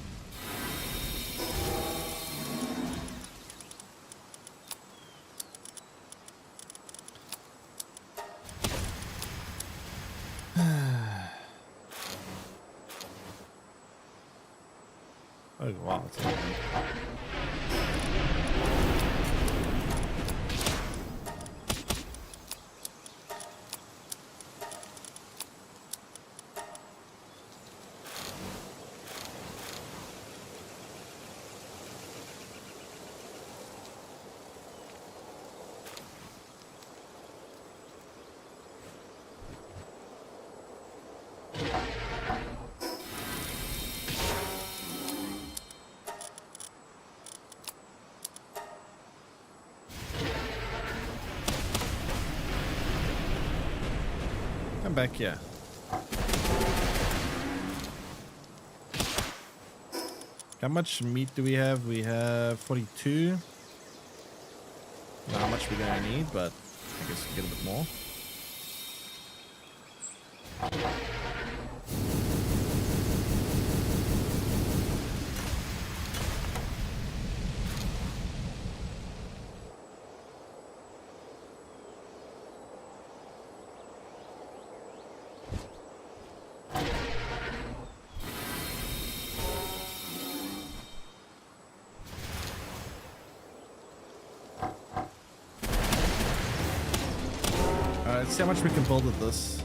Oh wow, that's amazing. back here. How much meat do we have? We have 42. Not how much we're gonna need, but I guess we get a bit more. Let's see how much we can build with this.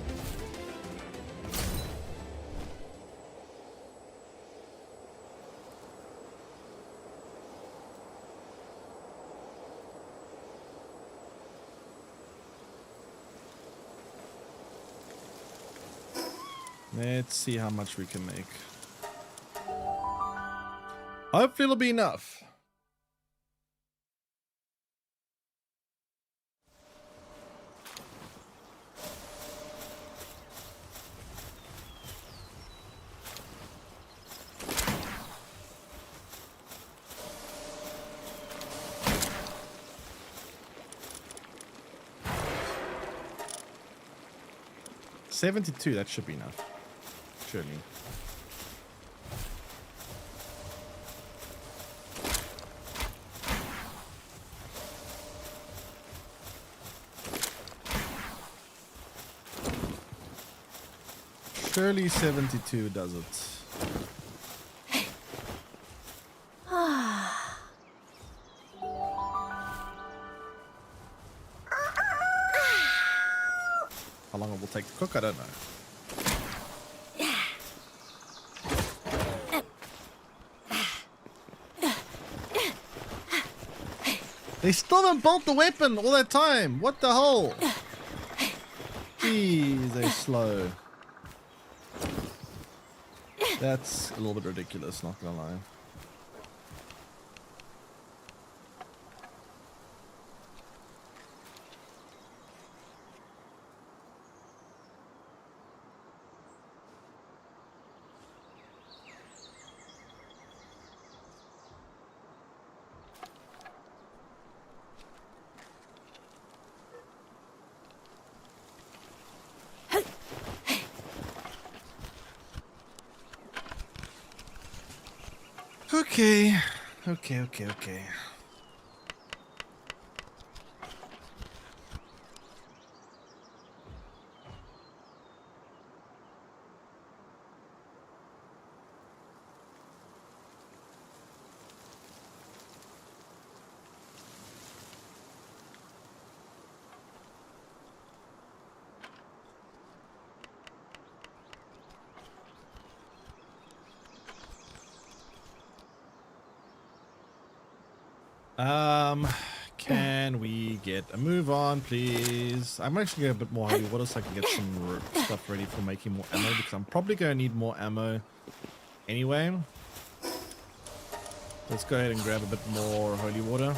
Let's see how much we can make. Hopefully it'll be enough. $72, that should be enough. Surely. Surely 72 does it. How long it will take to cook, I don't know. They still haven't built the weapon all that time. What the hell? Jeez, they're slow. That's a little bit ridiculous, not gonna lie. Okay. Can we get a move on, please? I'm actually getting a bit more holy water so I can get some stuff ready for making more ammo, because I'm probably going to need more ammo anyway. Let's go ahead and grab a bit more holy water.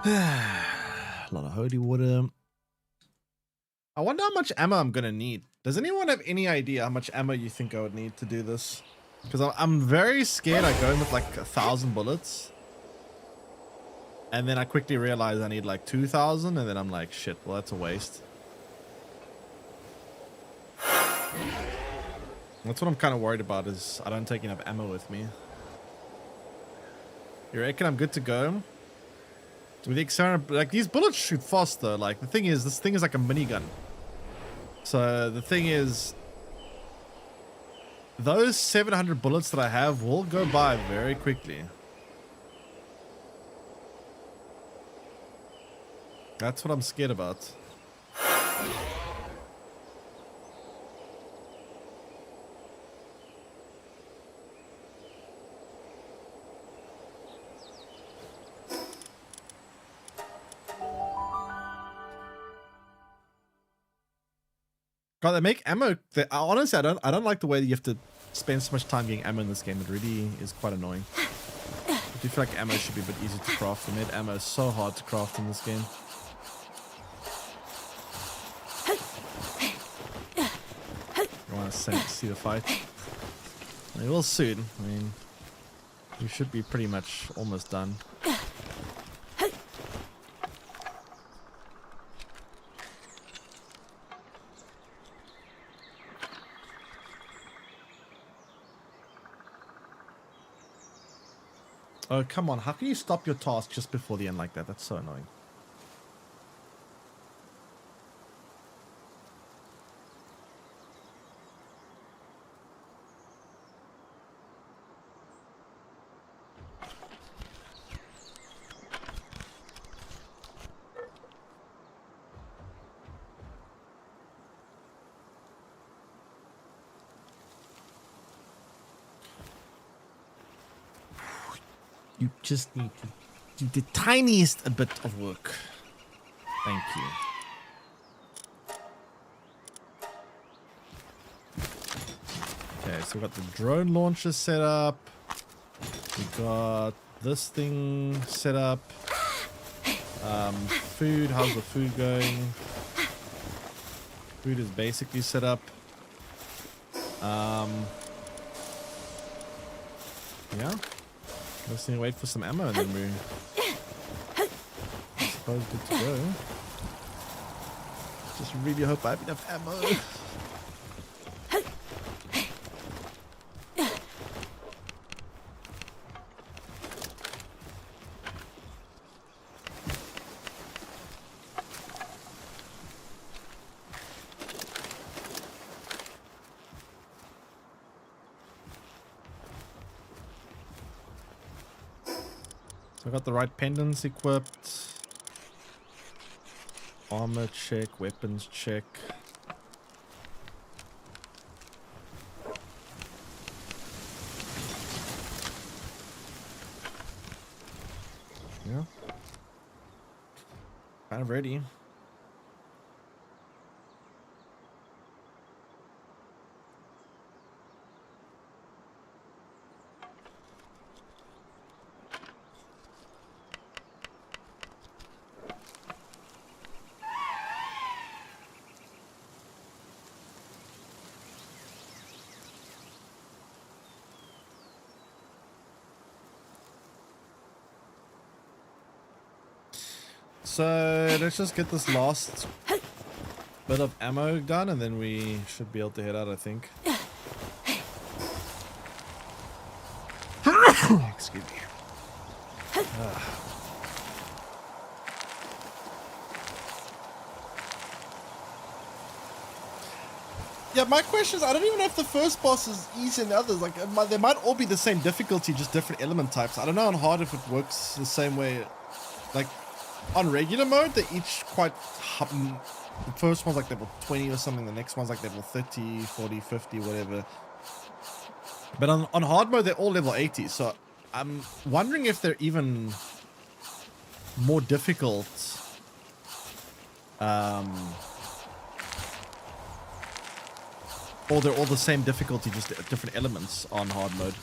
A lot of holy water. I wonder how much ammo I'm gonna need. Does anyone have any idea how much ammo you think I would need to do this? Because I'm very scared I go in with like 1,000 bullets. And then I quickly realize I need like 2,000, and then I'm like, shit, well, that's a waste. That's what I'm kind of worried about, is I don't take enough ammo with me. You reckon I'm good to go? With the experiment, like, these bullets shoot faster. Like, the thing is, this thing is like a minigun. So the thing is, those 700 bullets that I have will go by very quickly. That's what I'm scared about. God, they make ammo. Honestly, I don't like the way that you have to spend so much time getting ammo in this game. It really is quite annoying. I do feel like ammo should be a bit easier to craft. They made ammo so hard to craft in this game. I want to see the fight. We will soon. I mean, we should be pretty much almost done. Oh, come on. How can you stop your task just before the end like that? That's so annoying. You just need to do the tiniest a bit of work. Thank you. Okay, so we got the drone launcher set up. We got this thing set up. Food, how's the food going? Food is basically set up. Yeah. Just need to wait for some ammo and then we're I suppose good to go. Just really hope I have enough ammo. So I got the right pendants equipped. Armor check, weapons check. Yeah. Kind of ready. So let's just get this last bit of ammo done and then we should be able to head out, I think. Excuse me. Yeah, my question is, I don't even know if the first boss is easier than the others. Like, they might all be the same difficulty, just different element types. I don't know on hard if it works the same way. Like, on regular mode, they're each quite... The first one's like level 20 or something. The next one's like level 30, 40, 50, whatever. But on hard mode, they're all level 80. So I'm wondering if they're even more difficult. Or they're all the same difficulty, just different elements on hard mode.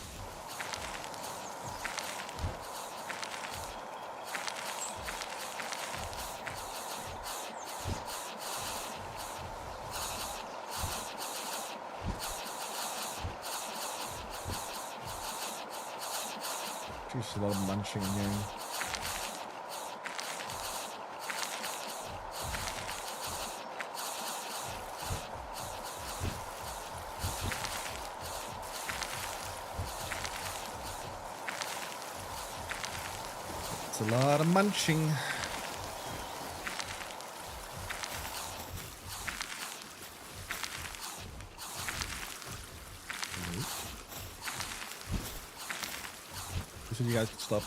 Just a lot of munching in here. It's a lot of munching. You guys can stop.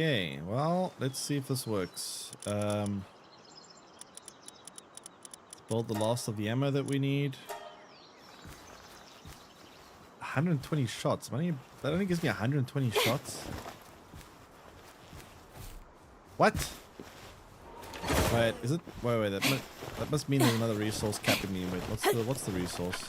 Okay, well, let's see if this works. Build the last of the ammo that we need. 120 shots. That only gives me 120 shots. What? Wait, is it? Wait. That must mean there's another resource capping me. Wait, what's the resource?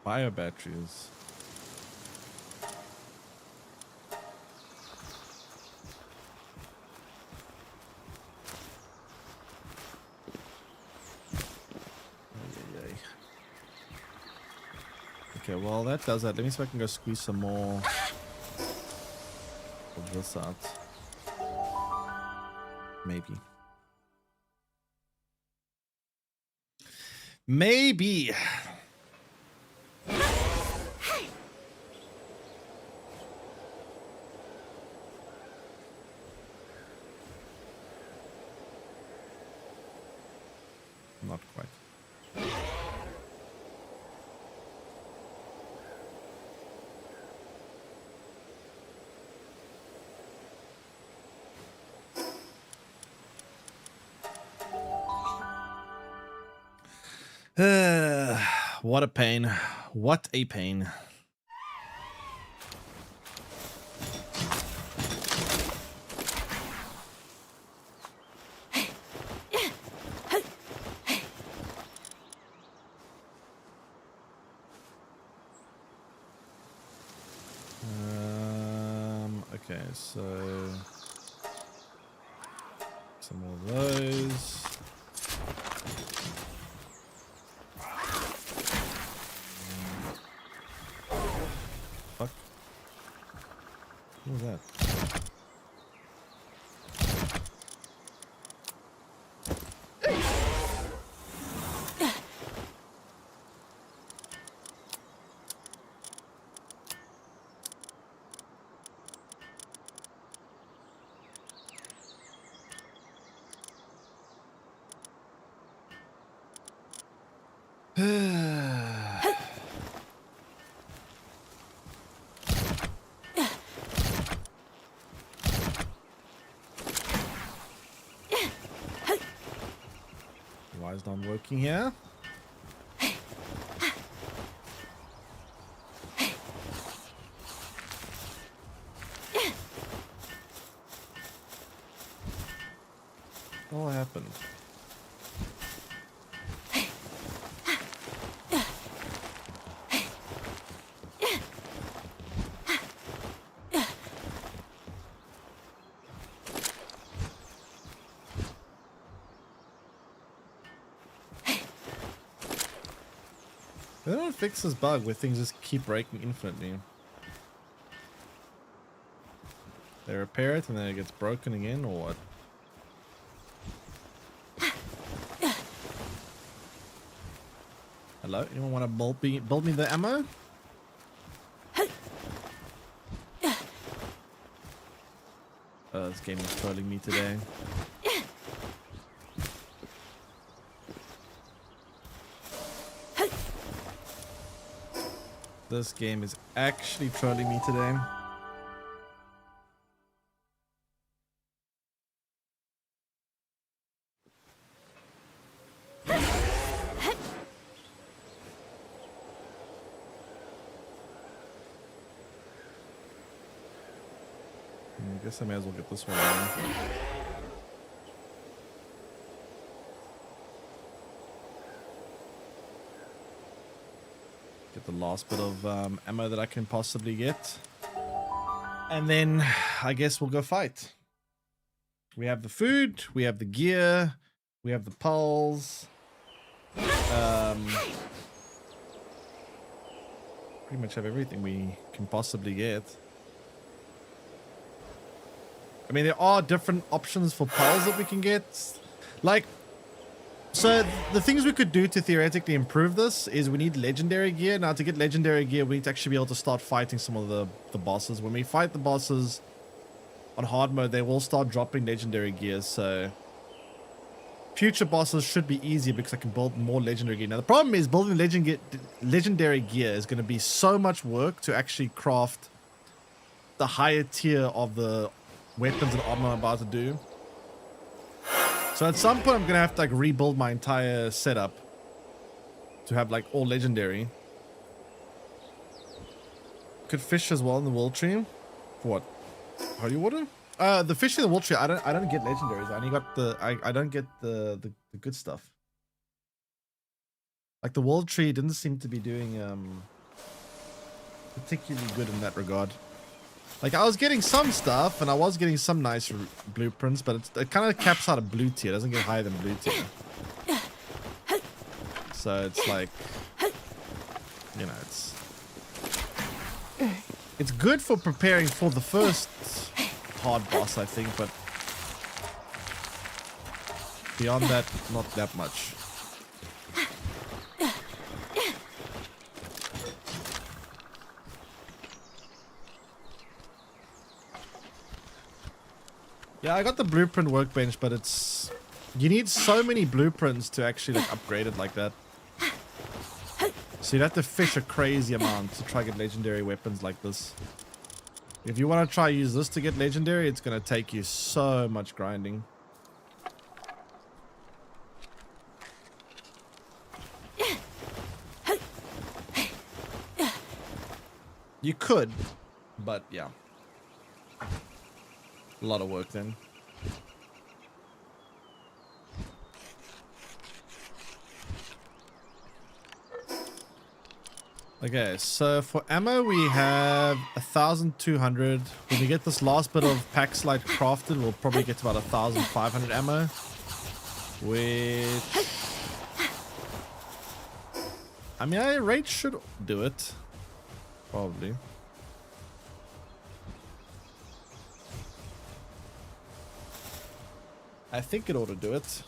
Bio batteries. Okay, well that does that. Let me see if I can go squeeze some more of this out. Maybe. Maybe. Not quite. What a pain. What a pain. Okay, so some more of those. Fuck. What was that? Why is not working here? What happened? They don't fix this bug where things just keep breaking infinitely. They repair it and then it gets broken again, or what? Hello? Anyone want to build me the ammo? Oh, this game is trolling me today. This game is actually trolling me today. I guess I may as well get this one on. Get the last bit of ammo that I can possibly get. And then I guess we'll go fight. We have the food, we have the gear, we have the poles. Pretty much have everything we can possibly get. I mean, there are different options for poles that we can get. Like, So the things we could do to theoretically improve this is we need legendary gear. Now to get legendary gear, we need to actually be able to start fighting some of the bosses. When we fight the bosses on hard mode, they will start dropping legendary gear. So future bosses should be easier because I can build more legendary gear. Now the problem is building legendary gear is going to be so much work to actually craft the higher tier of the weapons and armor I'm about to do. So at some point I'm gonna have to like rebuild my entire setup to have like all legendary. Could fish as well in the world tree. For what? Holy water? The fish in the world tree, I don't get legendaries. I only got the I don't get the good stuff. Like the world tree didn't seem to be doing particularly good in that regard. Like I was getting some stuff and I was getting some nice blueprints, but it kind of caps out at blue tier. It doesn't get higher than blue tier. So it's like, you know, it's good for preparing for the first hard boss, I think, but beyond that, not that much. Yeah, I got the blueprint workbench, but it's... You need so many blueprints to actually like upgrade it like that. So you'd have to fish a crazy amount to try to get legendary weapons like this. If you want to try use this to get legendary, it's going to take you so much grinding. You could, but yeah. A lot of work then. Okay, so for ammo we have 1,200. When we get this last bit of pack slide crafted, we'll probably get to about 1,500 ammo. Which... I mean, a rate should do it. Probably. I think it ought to do it.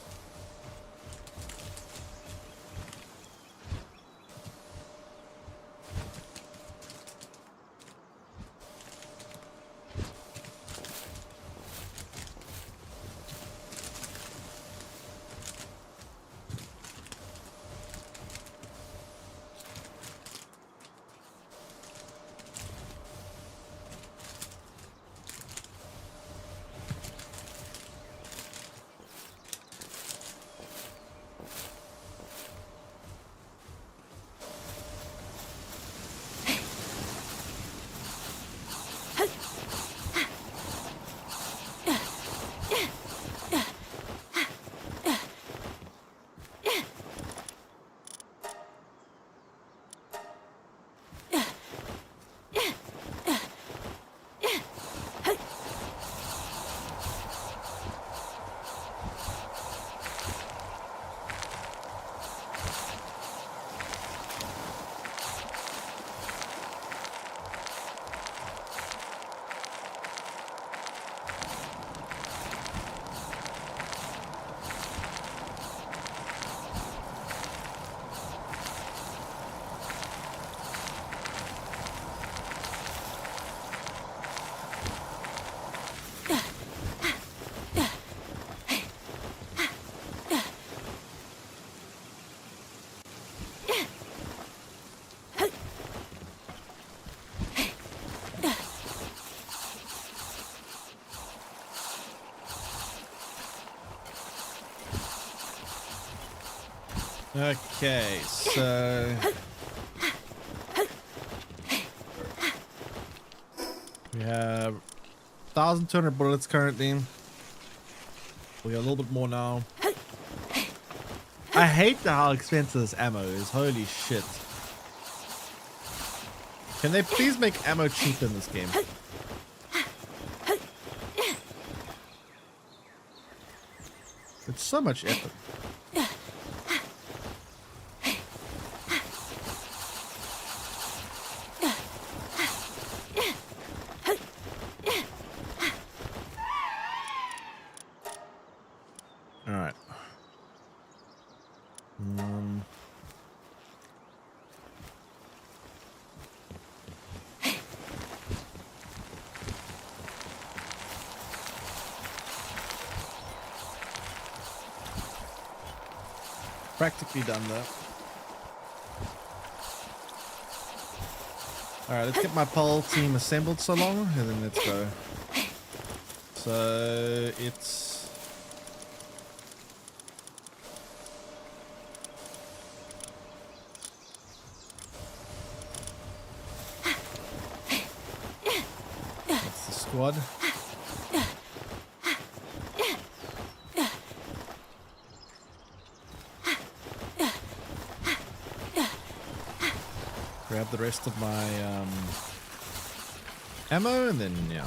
Okay, so we have 1,200 bullets currently. We got a little bit more now. I hate how expensive this ammo is. Holy shit. Can they please make ammo cheap in this game? It's so much effort. All right. Practically done though. Alright, let's get my pole team assembled so long, and then let's go. So, it's... That's the squad. Grab the rest of my ammo, and then, yeah.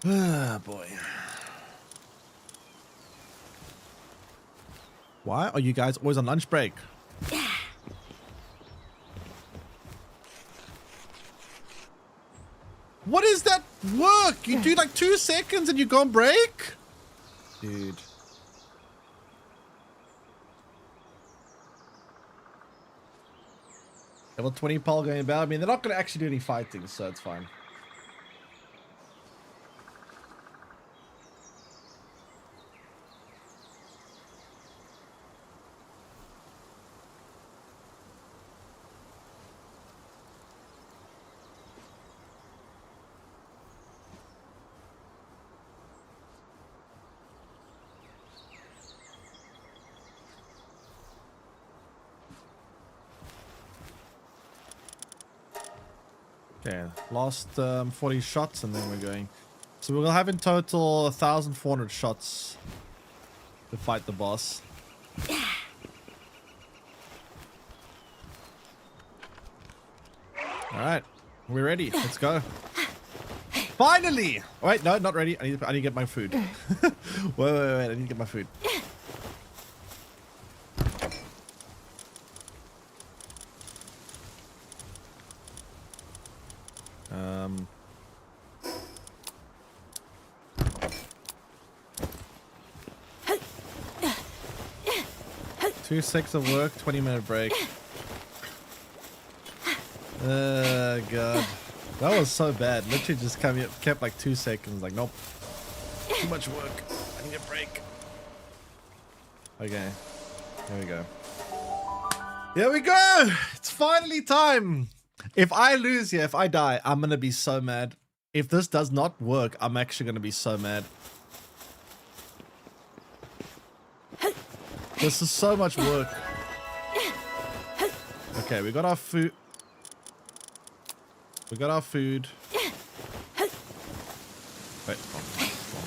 Ah, boy. Why are you guys always on lunch break? What is that work? You do like 2 seconds and you go on break? Dude. Level 20 pole going about. I mean, they're not going to actually do any fighting, so it's fine. Okay, last 40 shots and then we're going. So we'll have in total 1,400 shots to fight the boss. Alright, we're ready. Let's go. Finally! Wait, no, not ready. I need to get my food. wait, I need to get my food. Two 6 of work, 20-minute break. God. That was so bad. Literally just kept like 2 seconds. Like, nope. Too much work. I need a break. Okay. Here we go. Here we go! It's finally time! If I lose here, if I die, I'm gonna be so mad. If this does not work, I'm actually gonna be so mad. This is so much work. Okay, we got our food. We got our food. Wait, wrong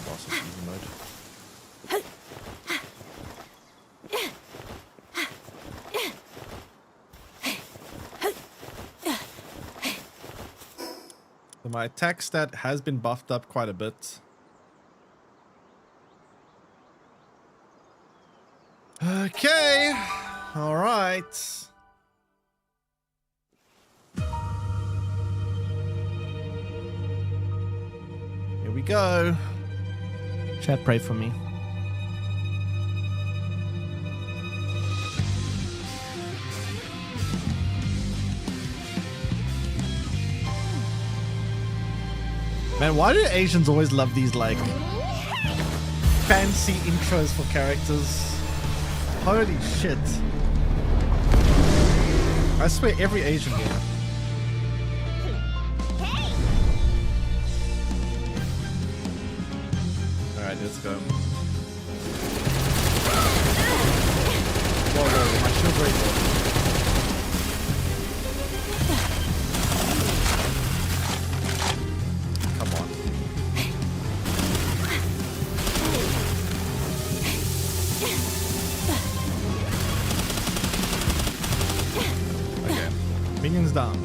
boss, it's easy mode. So my attack stat has been buffed up quite a bit. Okay, all right. Here we go. Chat, pray for me. Man, why do Asians always love these, like, fancy intros for characters? Holy shit. I swear every Asian game. Alright, let's go. Whoa, my shield break. Come on. Minions down.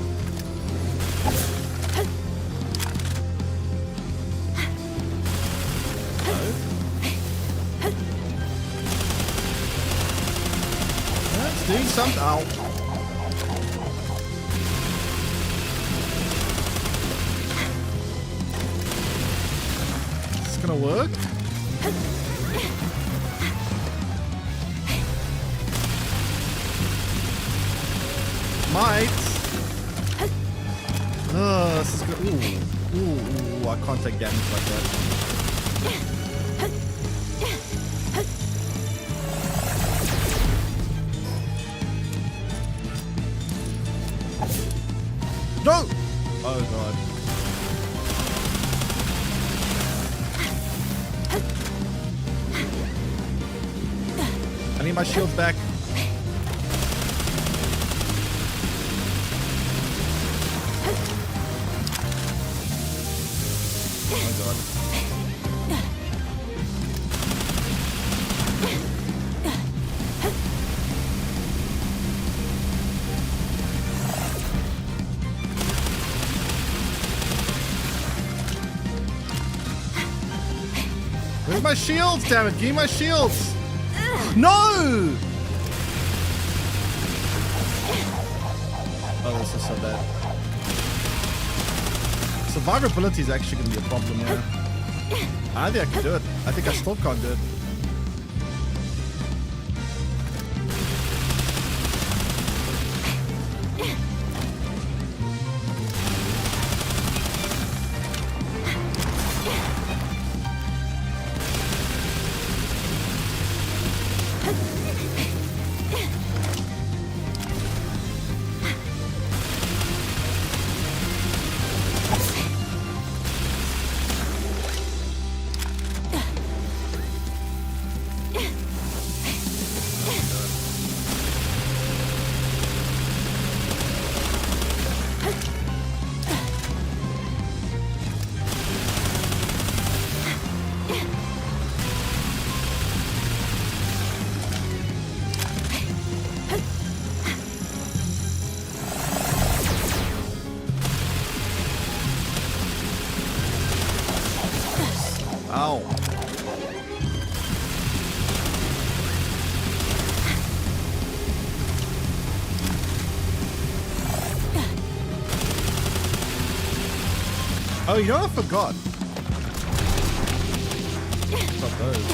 Let's do something. Ow. Is this gonna work? Might. Oh, this is good. Ooh, I can't take damage like that. No! Oh god. I need my shields back. Oh god. Where's my shields, damn it? Give me my shields! No! Oh, this is so bad. Survivability is actually going to be a problem here. I think I can do it. I think I still can't do it. Ow. Oh, you know what I forgot? What's those?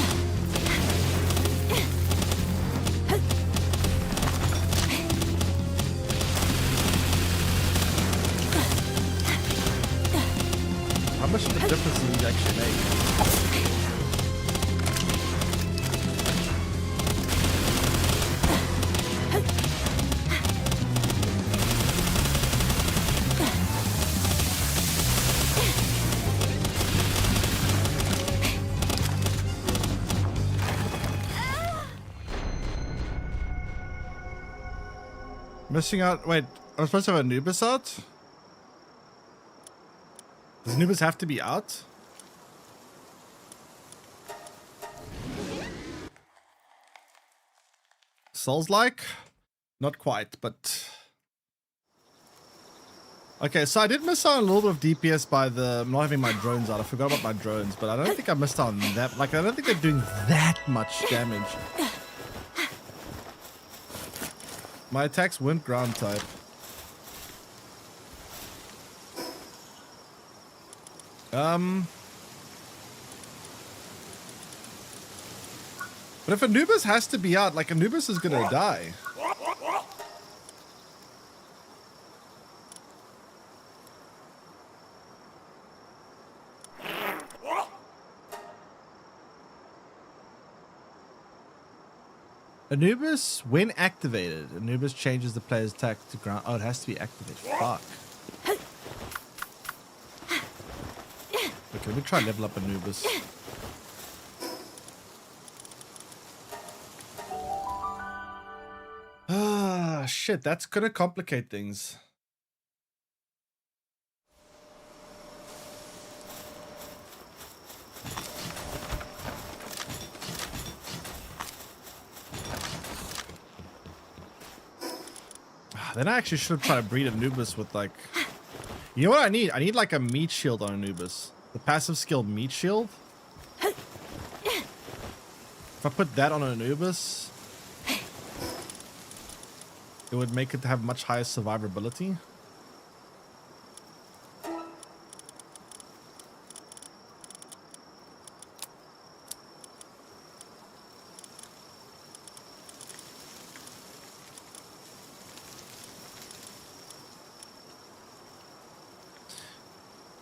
How much of a difference does it actually make? Missing out. Wait, I'm supposed to have Anubis out? Does Anubis have to be out? Souls-like? Not quite, but... Okay, so I did miss out a little bit of DPS by the not having my drones out. I forgot about my drones, but I don't think I missed out on that. Like, I don't think they're doing that much damage. My attacks weren't ground type. But if Anubis has to be out, like Anubis is gonna die. Anubis, when activated, Anubis changes the player's attack to ground. Oh, it has to be activated. Fuck. Okay, let me try and level up Anubis. Ah, shit, that's gonna complicate things. Then I actually should try to breed Anubis with like... You know what I need? I need like a meat shield on Anubis. The passive skill meat shield. If I put that on Anubis, it would make it have much higher survivability.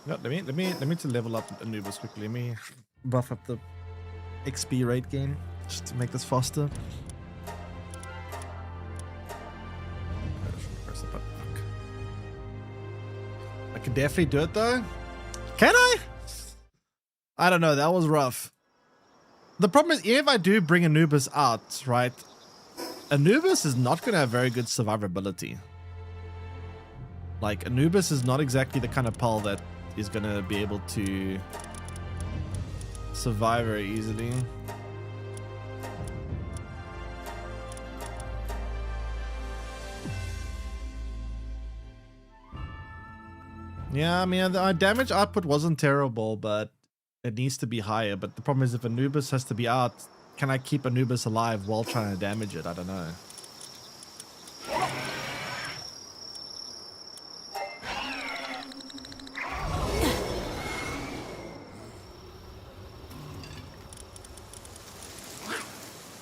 No, let me to level up Anubis quickly. Let me buff up the XP rate gain just to make this faster. Press the button. Fuck. I can definitely do it though. Can I? I don't know. That was rough. The problem is, if I do bring Anubis out, right? Anubis is not going to have very good survivability. Like, Anubis is not exactly the kind of pal that is going to be able to survive very easily. Yeah, I mean, our damage output wasn't terrible, but it needs to be higher. But the problem is, if Anubis has to be out, can I keep Anubis alive while trying to damage it? I don't know.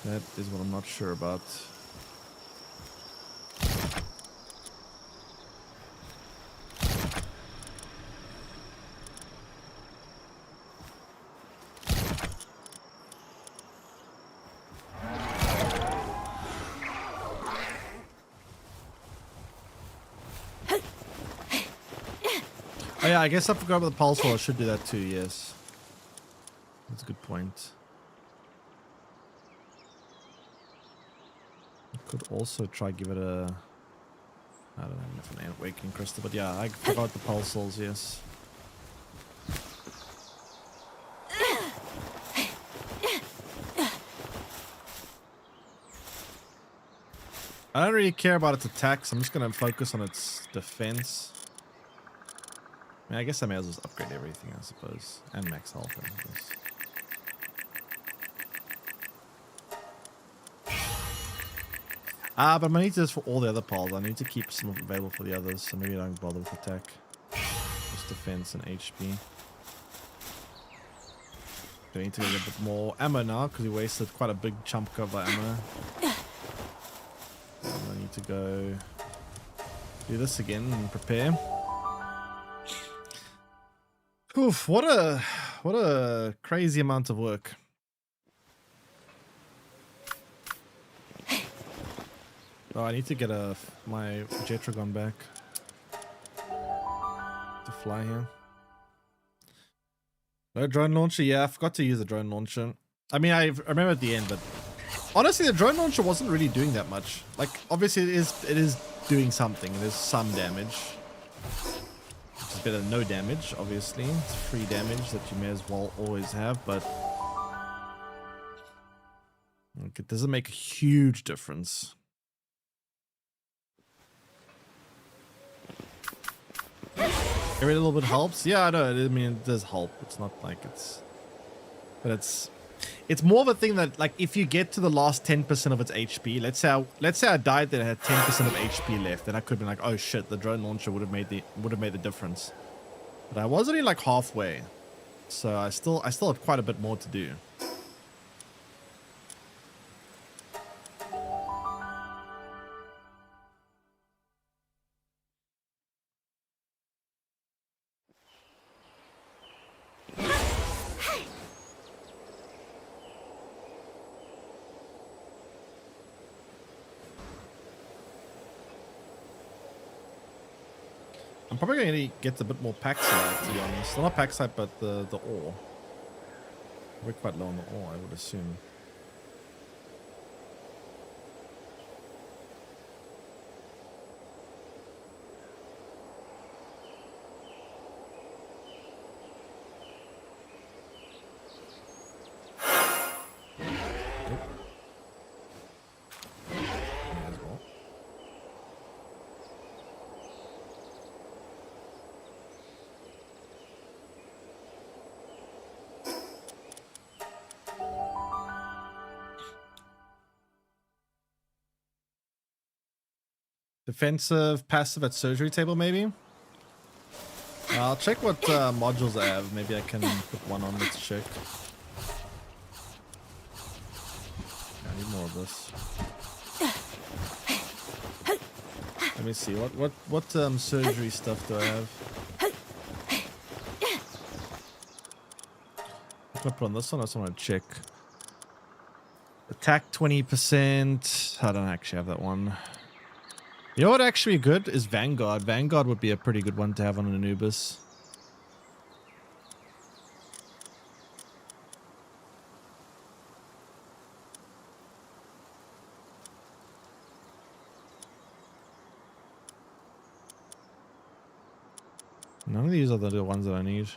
That is what I'm not sure about. Oh yeah, I guess I forgot about the pulse wall. I should do that too, yes. That's a good point. I could also try give it a... I don't know if an awakening crystal, but yeah, I forgot the pulse walls, yes. I don't really care about its attacks. I'm just going to focus on its defense. I mean, I guess I may as well just upgrade everything, I suppose. And max health, I guess. But I need to do this for all the other pals. I need to keep some available for the others, so maybe I don't bother with attack. Just defense and HP. I need to get a bit more ammo now, because we wasted quite a big chunk of ammo. I need to go do this again and prepare. Oof, what a crazy amount of work. Oh, I need to get my Jetragon back to fly here. No drone launcher. Yeah, I forgot to use the drone launcher. I mean, I remember at the end, but honestly, the drone launcher wasn't really doing that much. Like, obviously, it is doing something. There's some damage. It's better than no damage, obviously. It's free damage that you may as well always have, but it doesn't make a huge difference. Every little bit helps. Yeah, I know. I mean, it does help. It's not like it's... But it's more of a thing that, like, if you get to the last 10% of its HP, let's say I died that had 10% of HP left, then I could have been like, oh shit, the drone launcher would have made the difference. But I was only like halfway, so I still have quite a bit more to do. I'm probably going to get a bit more Paxite, to be honest. Well, not Paxite, but the ore. We're quite low on the ore, I would assume. Defensive, passive at surgery table, maybe? I'll check what modules I have. Maybe I can put one on. Let's check. I need more of this. Let me see. What surgery stuff do I have? Can I put on this one? I just want to check. Attack 20%. I don't actually have that one. You know what actually good is Vanguard. Vanguard would be a pretty good one to have on an Anubis. None of these are the ones that I need.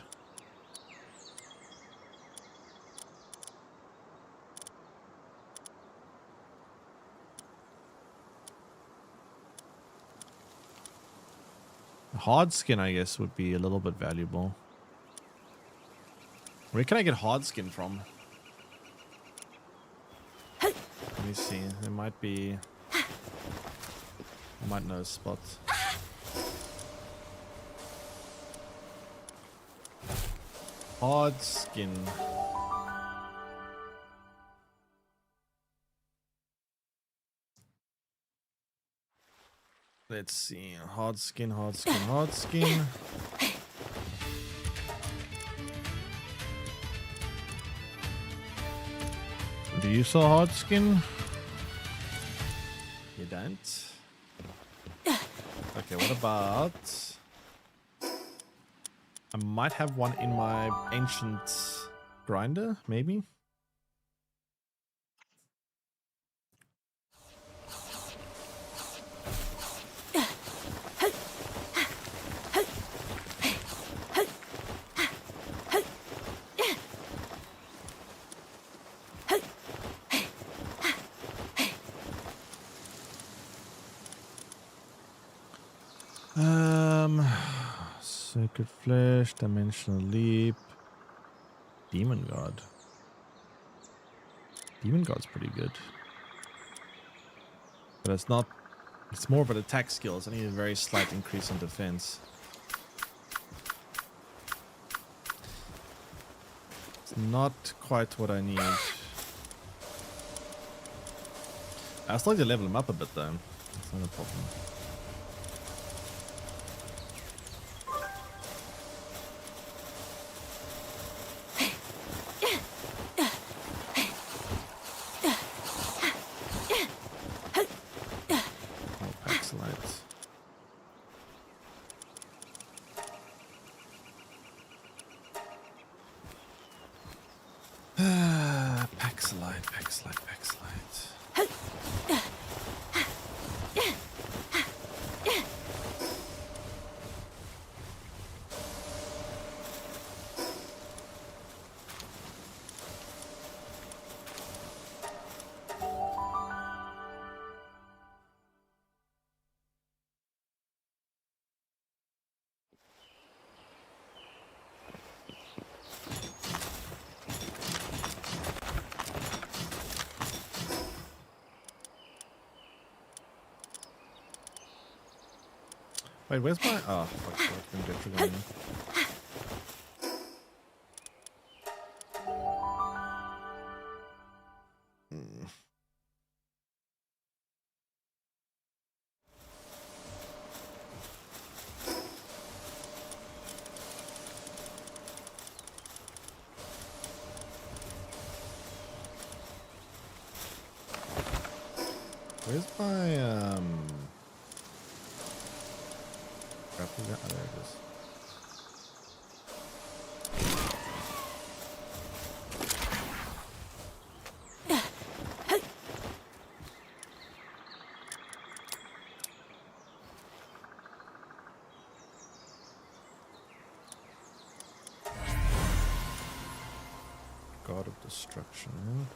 Hard skin, I guess, would be a little bit valuable. Where can I get hard skin from? Let me see. There might be... I might know a spot. Hard skin. Let's see. Hard skin, hard skin, hard skin. Do you sell hard skin? You don't? Okay, what about... I might have one in my ancient grinder, maybe? Sacred Flesh, Dimensional Leap, Demon God. Demon God's pretty good. But it's not... It's more of an attack skill. It's only a very slight increase in defense. It's not quite what I need. I still need to level him up a bit though. That's not a problem. Wait, where's my... Oh, fuck, so it's been good for going. Where's my, Oh, there it is. God of Destruction.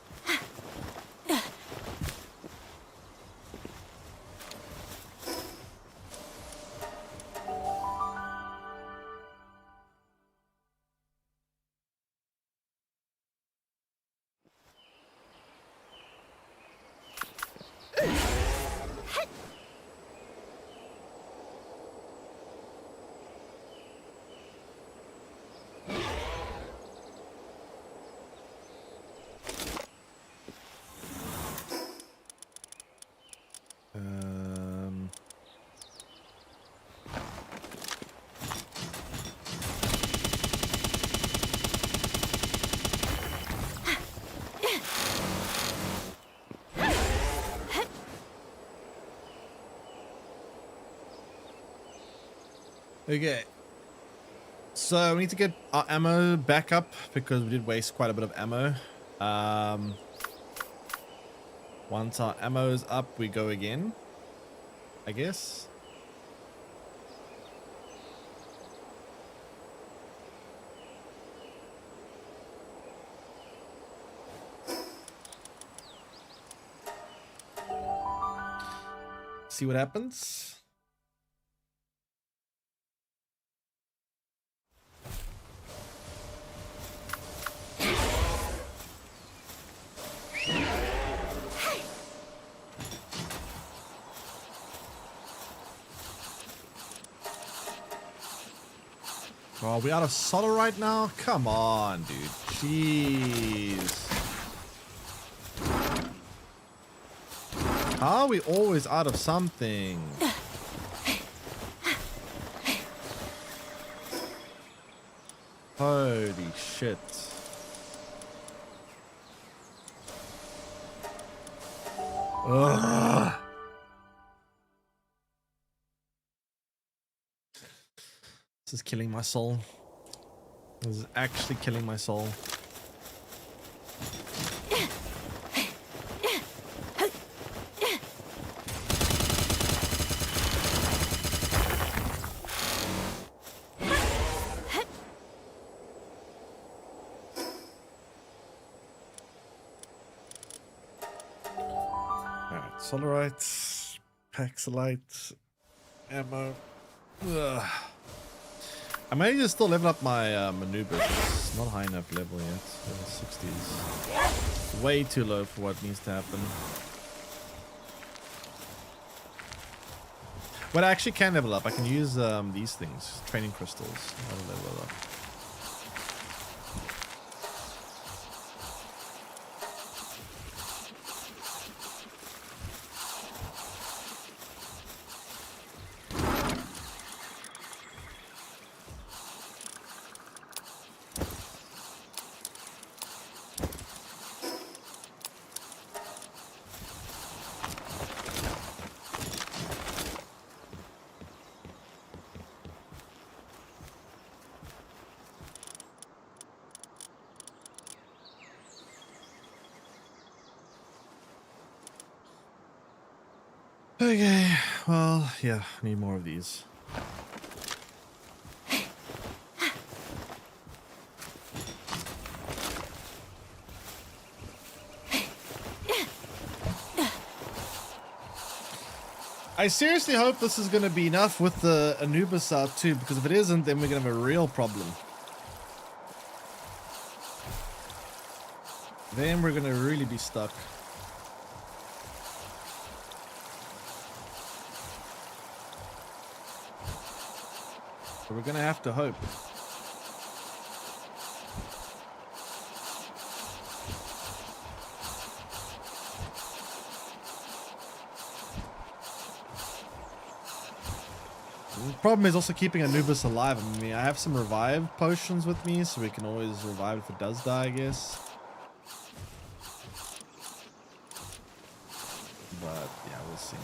Okay. So we need to get our ammo back up because we did waste quite a bit of ammo. Once our ammo is up, we go again, I guess. See what happens. Oh, are we out of solder right now? Come on, dude. Jeez. How are we always out of something? Holy shit. Ugh. This is killing my soul. This is actually killing my soul. Alright, solarites, paxolite, ammo. Ugh. I may just still level up my maneuvers. It's not high enough level yet. Level 60s. Way too low for what needs to happen. But I actually can level up. I can use these things, training crystals. I'll level up. Okay, well, yeah, need more of these. I seriously hope this is going to be enough with the Anubis out too, because if it isn't, then we're going to have a real problem. Then we're going to really be stuck. So we're going to have to hope. The problem is also keeping Anubis alive. I mean, I have some revive potions with me, so we can always revive if it does die, I guess. But yeah, we'll see.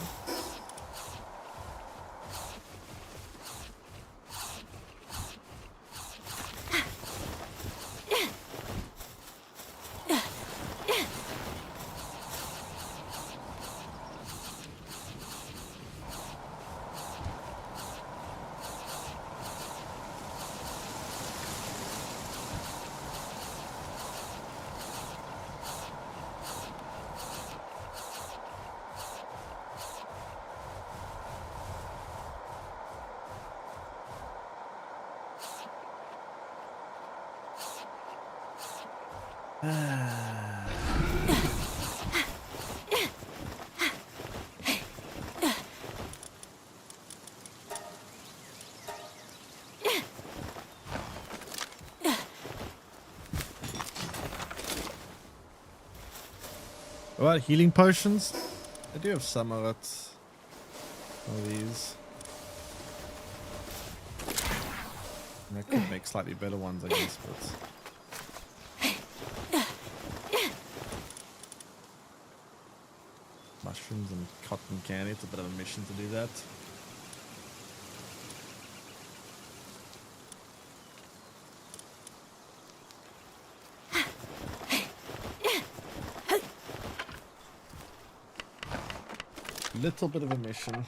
What about healing potions? I do have some of it. Some of these. I could make slightly better ones, I guess, but... Mushrooms and cotton candy. It's a bit of a mission to do that. little bit of a mission.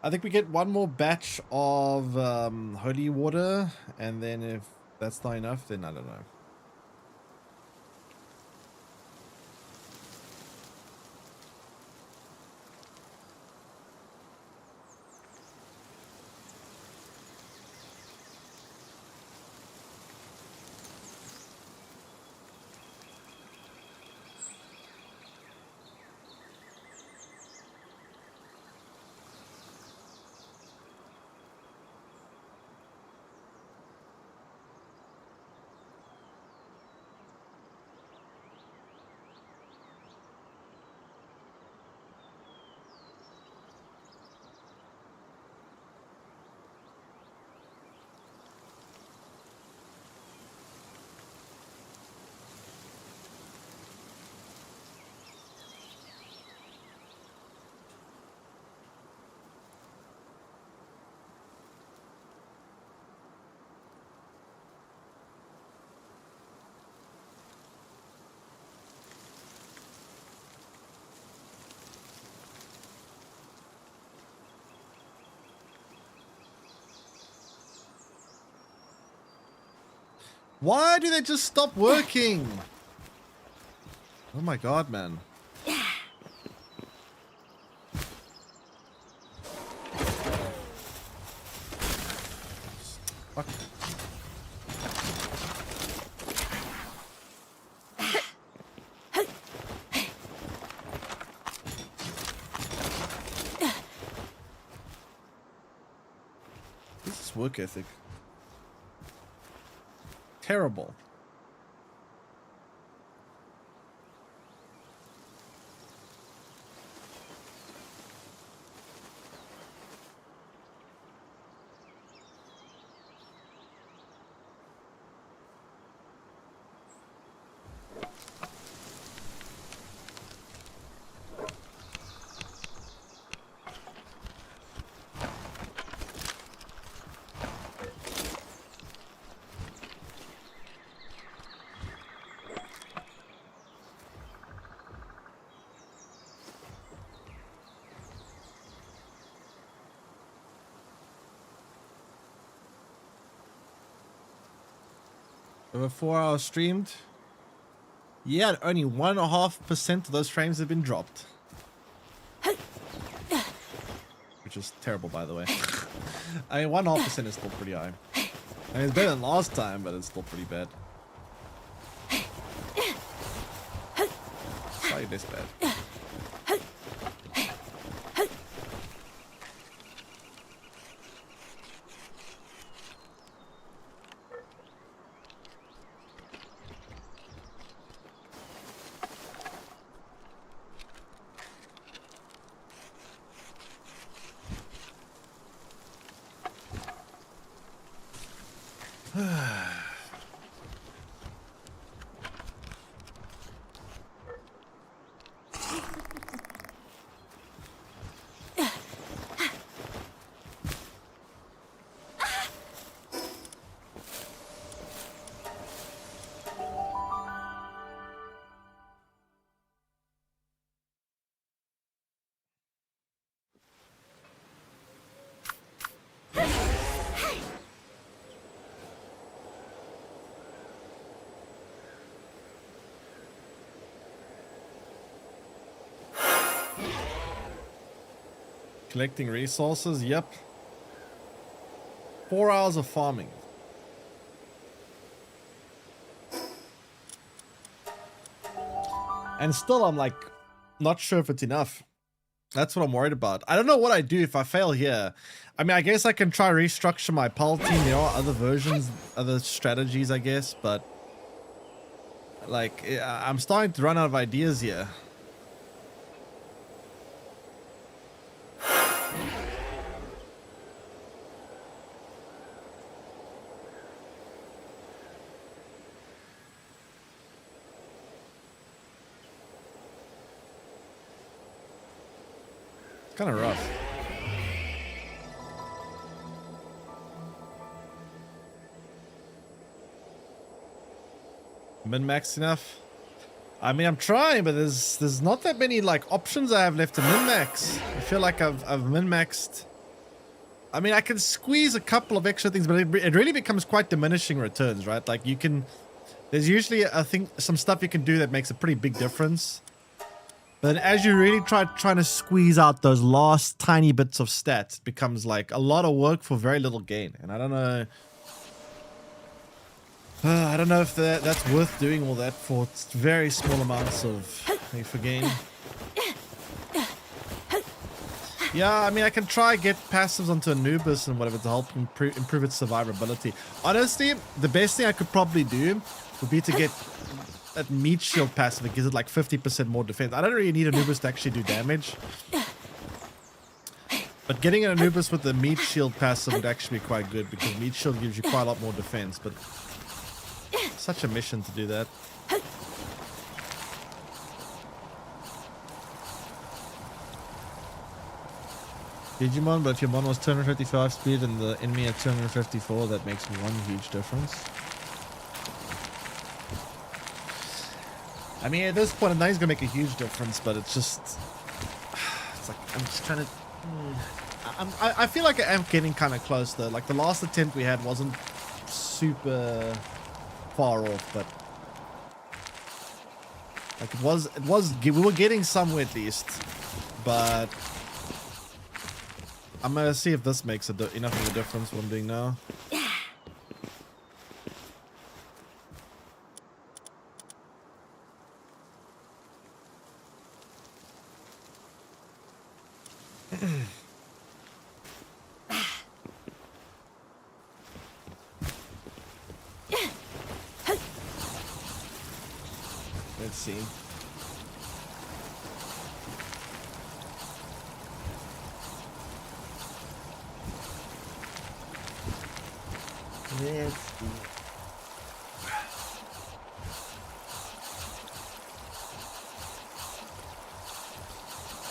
I think we get one more batch of holy water, and then if that's not enough, then I don't know. Why do they just stop working? Oh my god, man. Fuck. This is work ethic. Terrible. Over 4 hours streamed. Yeah, only 1.5% of those frames have been dropped. Which is terrible, by the way. I mean, 1.5% is still pretty high. I mean, it's better than last time, but it's still pretty bad. Slightly less bad. Collecting resources, yep. 4 hours of farming. And still, I'm like, not sure if it's enough. That's what I'm worried about. I don't know what I do if I fail here. I mean, I guess I can try restructure my pal team. There are other versions, other strategies, I guess, but like, I'm starting to run out of ideas here. It's kind of rough. Min-max enough? I mean, I'm trying, but there's not that many like options I have left to min-max. I feel like I've min-maxed. I mean, I can squeeze a couple of extra things, but it really becomes quite diminishing returns, right? Like you can, there's usually, I think, some stuff you can do that makes a pretty big difference. But as you really trying to squeeze out those last tiny bits of stats, it becomes like a lot of work for very little gain. And I don't know. I don't know if that's worth doing all that for very small amounts of for gain. Yeah, I mean, I can try get passives onto Anubis and whatever to help improve its survivability. Honestly, the best thing I could probably do would be to get that meat shield passive. It gives it like 50% more defense. I don't really need Anubis to actually do damage. But getting an Anubis with the meat shield passive would actually be quite good because meat shield gives you quite a lot more defense. But such a mission to do that. Digimon, but if your mon was 255 speed and the enemy at 254, that makes one huge difference. I mean, at this point, I know he's gonna make a huge difference, but it's just, it's like I'm just trying to. I feel like I am getting kind of close though. Like the last attempt we had wasn't super far off, but like it was. We were getting somewhere at least, but. I'm gonna see if this makes enough of a difference what I'm doing now. Let's see. Let's see.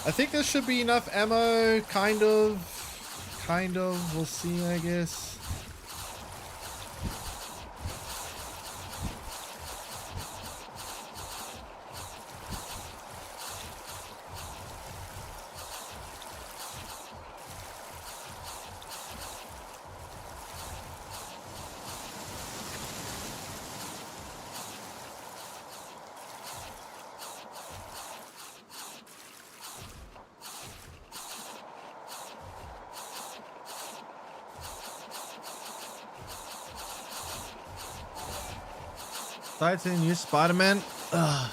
I think this should be enough ammo, kind of, we'll see, I guess. Titan, new Spider-Man. I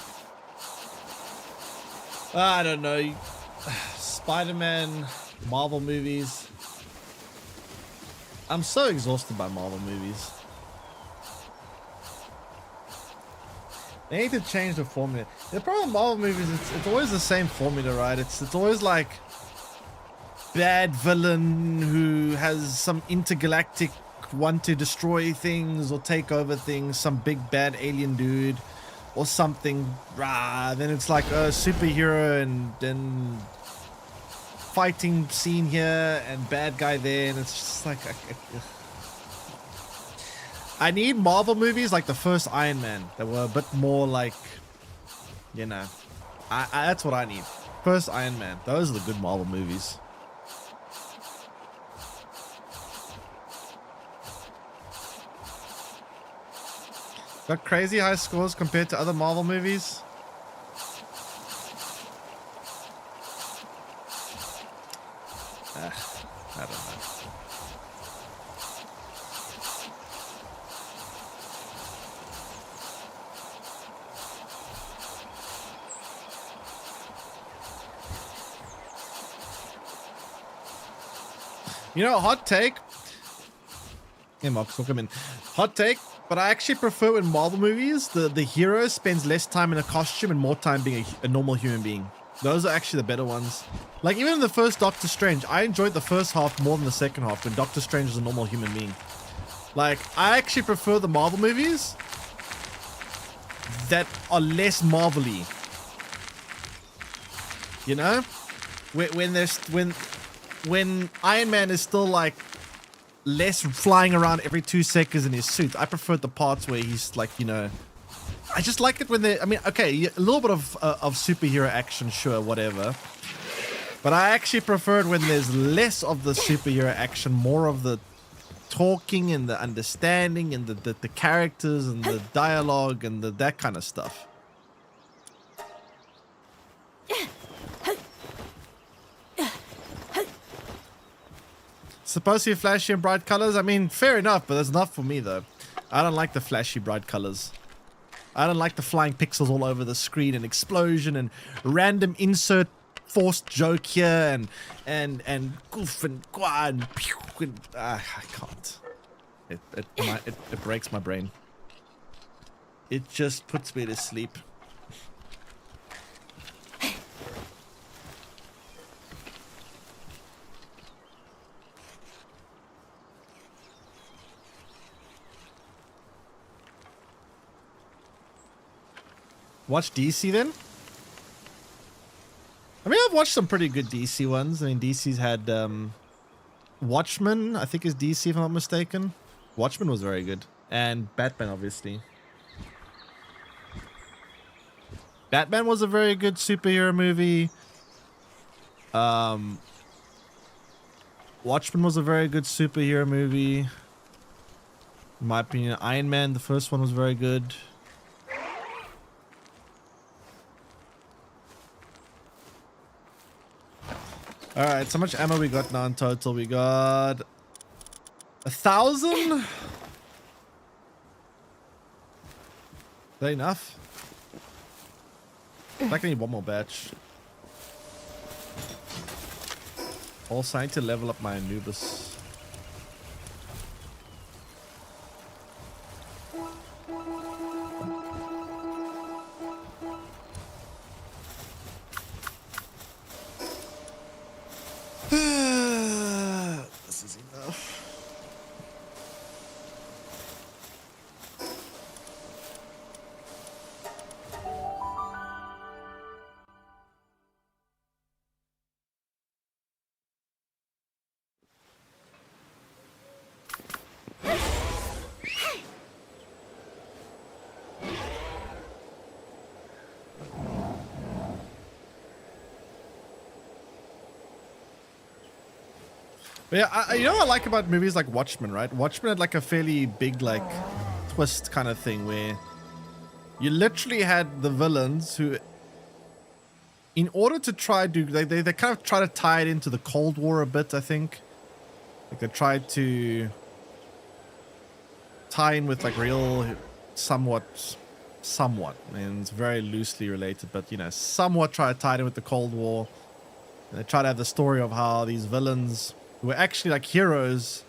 don't know. Spider-Man, Marvel movies. I'm so exhausted by Marvel movies. They need to change the formula. The problem with Marvel movies, it's always the same formula, right? It's always like bad villain who has some intergalactic want to destroy things or take over things, some big bad alien dude or something. Then it's like a superhero and then fighting scene here and bad guy there, and it's just like I need Marvel movies like the first Iron Man that were a bit more like, you know, that's what I need. First Iron Man. Those are the good Marvel movies. Got crazy high scores compared to other Marvel movies. I don't know. You know, hot take. Hey, Marcus, welcome in. Hot take. But I actually prefer in Marvel movies, the hero spends less time in a costume and more time being a normal human being. Those are actually the better ones. Like even in the first Doctor Strange, I enjoyed the first half more than the second half when Doctor Strange was a normal human being. Like I actually prefer the Marvel movies that are less Marvel-y. You know? When Iron Man is still like less flying around every 2 seconds in his suit. I prefer the parts where he's like, you know, I just like it when they. I mean, okay, a little bit of superhero action, sure, whatever. But I actually prefer it when there's less of the superhero action, more of the talking and the understanding and the characters and the dialogue and that kind of stuff. Supposed to be flashy and bright colors. I mean, fair enough, but that's not for me though. I don't like the flashy bright colors. I don't like the flying pixels all over the screen and explosion and random insert forced joke here and goof and gua and pew and I can't. It breaks my brain. It just puts me to sleep. Watch DC then? I mean, I've watched some pretty good DC ones. I mean, DC's had Watchmen, I think is DC if I'm not mistaken. Watchmen was very good. And Batman, obviously. Batman was a very good superhero movie. Watchmen was a very good superhero movie. In my opinion, Iron Man, the first one was very good. Alright, so much ammo we got now in total. We got 1,000? Is that enough? I think I need one more batch. Also, I need to level up my Anubis. This is enough. But yeah, you know what I like about movies like Watchmen, right? Watchmen had like a fairly big like twist kind of thing where you literally had the villains who, in order to try to, they kind of try to tie it into the Cold War a bit, I think. Like they tried to tie in with like real, somewhat, I mean, it's very loosely related, but you know, somewhat try to tie it in with the Cold War. And they try to have the story of how these villains who were actually like heroes,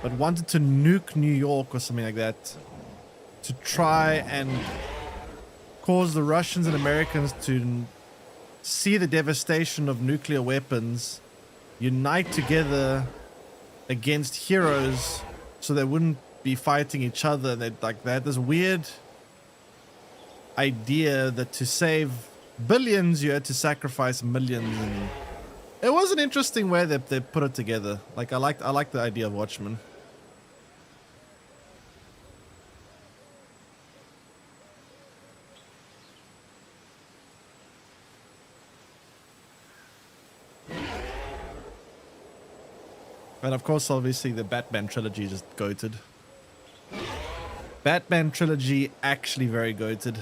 but wanted to nuke New York or something like that to try and cause the Russians and Americans to see the devastation of nuclear weapons, unite together against heroes so they wouldn't be fighting each other. And they'd like that this weird idea that to save billions you had to sacrifice millions. And it was an interesting way that they put it together. Like I like the idea of Watchmen. And of course, obviously, the Batman trilogy is just goated. Batman trilogy actually very goated.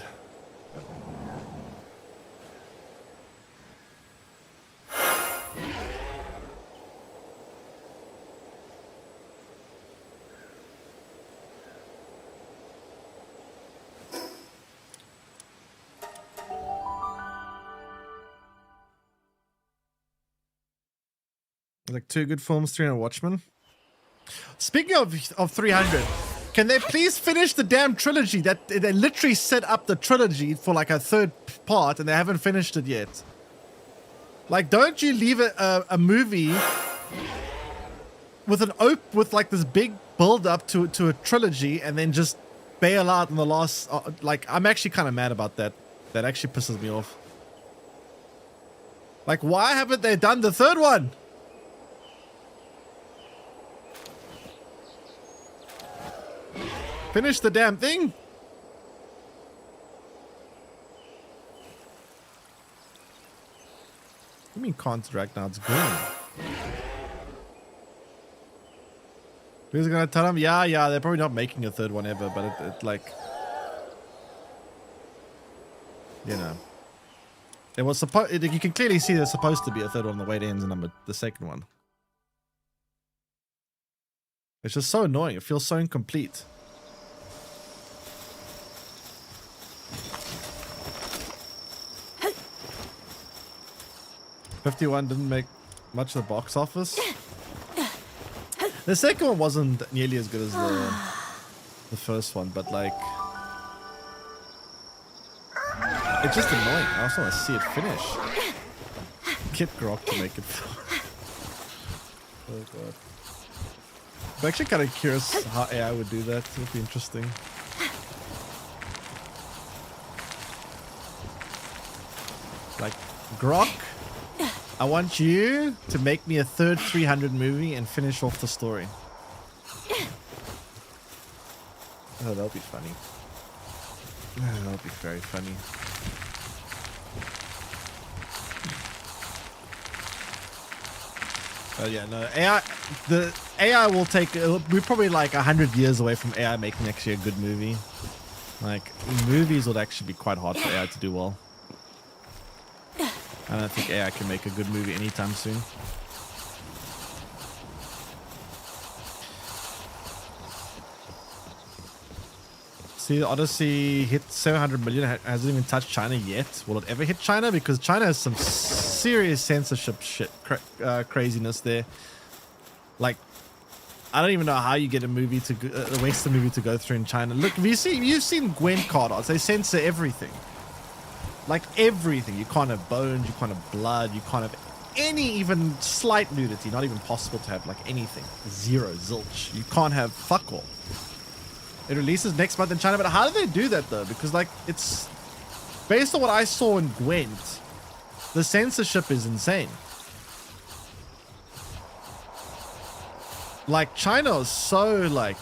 Like 2 good films, 300 Watchmen. Speaking of 300, can they please finish the damn trilogy? That they literally set up the trilogy for like a 3rd part and they haven't finished it yet. Like, don't you leave a movie with with like this big build up to a trilogy and then just bail out in the last? Like, I'm actually kind of mad about that. That actually pisses me off. Like, why haven't they done the 3rd one? Finish the damn thing. You mean can't interact now? It's green. Who's gonna tell them? Yeah, they're probably not making a third one ever, but it like, you know, it was supposed. You can clearly see there's supposed to be a third one on the way it ends, and the second one. It's just so annoying. It feels so incomplete. $51 didn't make much of the box office. The second one wasn't nearly as good as the first one, but like, it's just annoying. I also want to see it finish. Get Grok to make it. Oh god. I'm actually kind of curious how AI would do that. It would be interesting. Like, Grok, I want you to make me a third 300 movie and finish off the story. Oh, that'll be funny. Oh, that'll be very funny. But yeah, no, AI, the AI will take, we're probably like 100 years away from AI making actually a good movie. Like, movies would actually be quite hard for AI to do well. I don't think AI can make a good movie anytime soon. See, Odyssey hit 700 million, hasn't even touched China yet. Will it ever hit China? Because China has some serious censorship shit, craziness there. Like, I don't even know how you get a movie to a Western movie to go through in China. Look, you've seen Gwent card arts. They censor everything. Like everything. You can't have bones, you can't have blood, you can't have any even slight nudity. Not even possible to have like anything. Zero, zilch. You can't have fuck all. It releases next month in China, but how do they do that though? Because like it's based on what I saw in Gwent, the censorship is insane. Like China is so like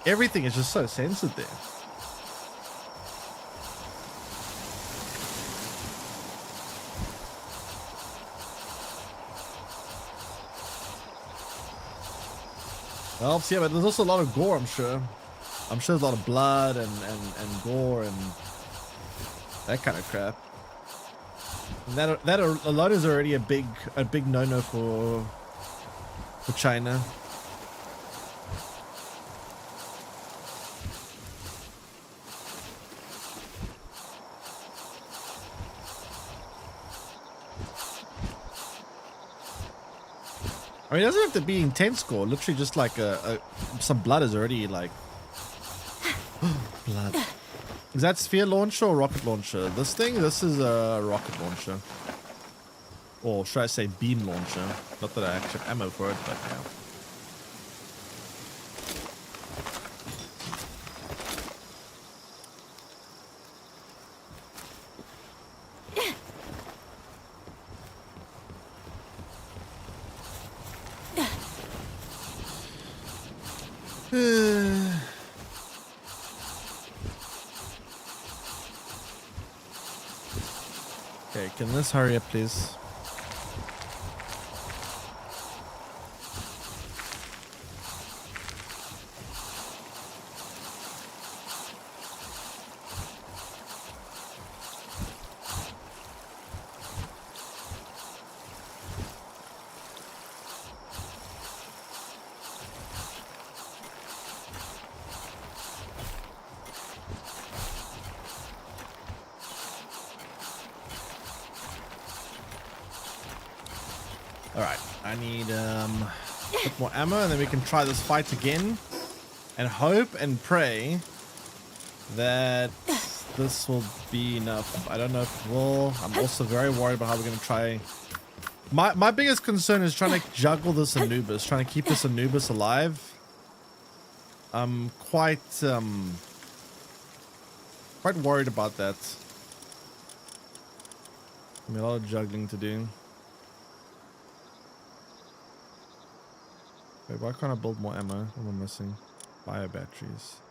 everything is just so censored there. Well, yeah, but there's also a lot of gore, I'm sure. I'm sure there's a lot of blood and gore and that kind of crap. And that alone is already a big no-no for China. I mean, it doesn't have to be intense gore. Literally, just like some blood is already like blood. Is that sphere launcher or rocket launcher? This is a rocket launcher, or should I say beam launcher? Not that I actually have ammo for it, but yeah. Okay, can this hurry up, please? Alright, I need a bit more ammo and then we can try this fight again and hope and pray that this will be enough. I don't know if it will. I'm also very worried about how we're going to try. My biggest concern is trying to juggle this Anubis, trying to keep this Anubis alive. I'm quite worried about that. I mean, a lot of juggling to do. Wait, why can't I build more ammo? What am I missing? Bio batteries.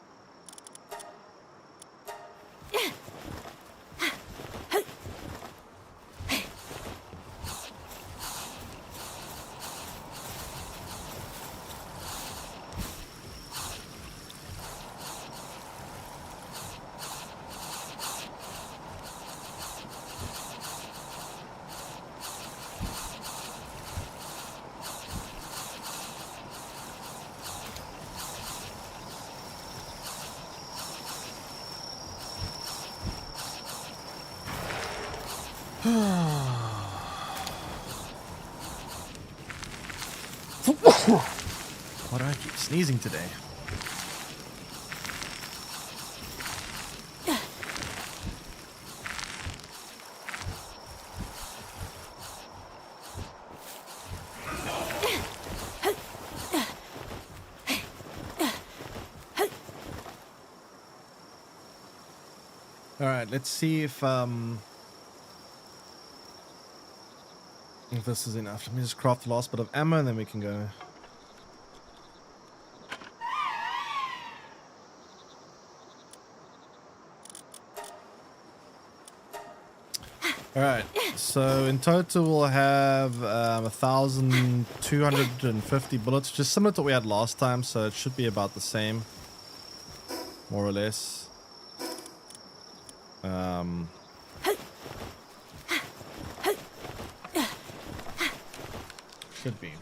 Why do I keep sneezing today? All right, let's see if this is enough. Let me just craft the last bit of ammo and then we can go. All right, so in total we'll have 1,250 bullets, just similar to what we had last time, so it should be about the same, more or less. Should be.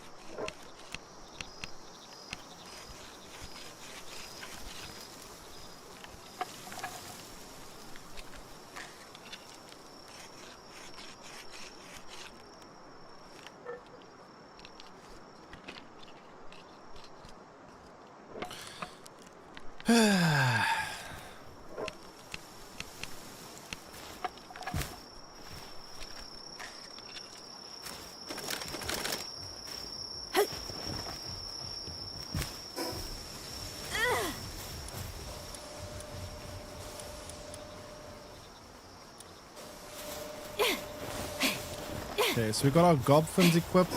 Okay, so we got our gobfins equipped.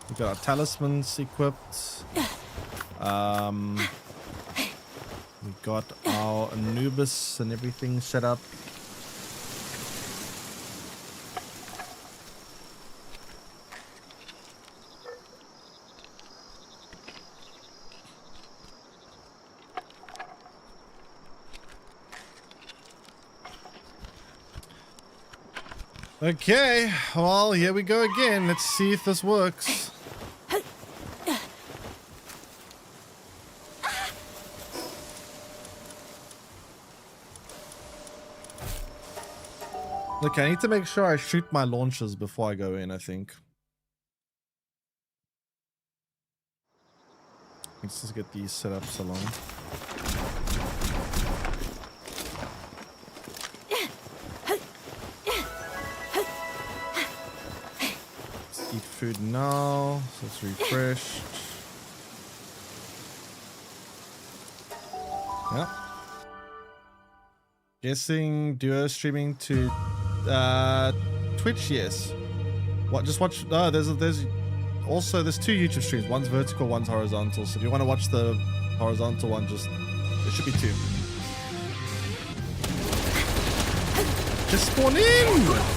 We got our talismans equipped. We got our Anubis and everything set up. Okay, well, here we go again. Let's see if this works. Okay, I need to make sure I shoot my launchers before I go in, I think. Let's just get these set up so long. Let's eat food now, so it's refreshed. Yep. Guessing duo streaming to Twitch, yes. What? Just watch. No, there's also there's two YouTube streams. One's vertical, one's horizontal. So if you want to watch the horizontal one, just there should be two. Just spawn in.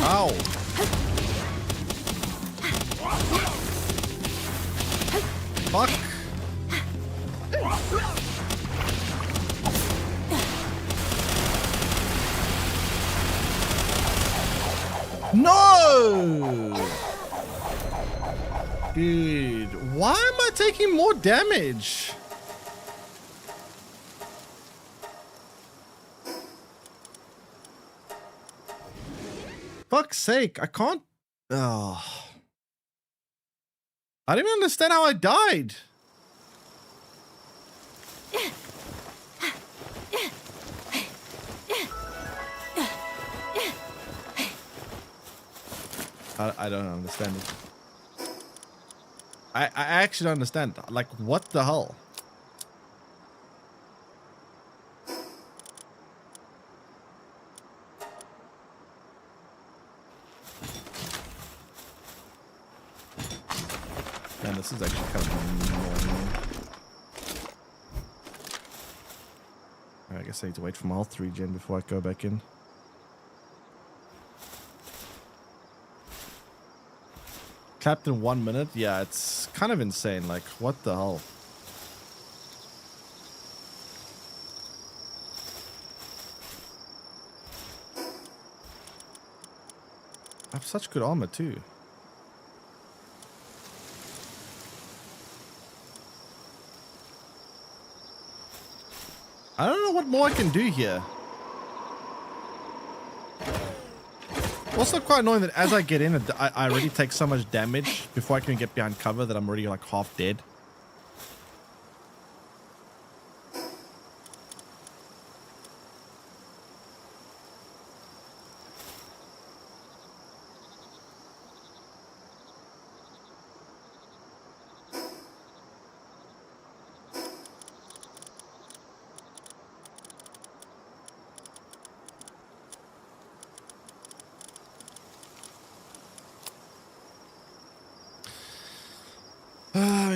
Ow. Fuck. No! Dude, why am I taking more damage? Fuck's sake, I can't. Oh. I don't even understand how I died. I don't understand it. I actually don't understand. Like, what the hell? Man, this is actually kind of annoying. I guess I need to wait for my health to regen before I go back in. Clapped in 1 minute? Yeah, it's kind of insane. Like, what the hell? I have such good armor too. I don't know what more I can do here. Also quite annoying that as I get in, I already take so much damage before I can get behind cover that I'm already like half dead.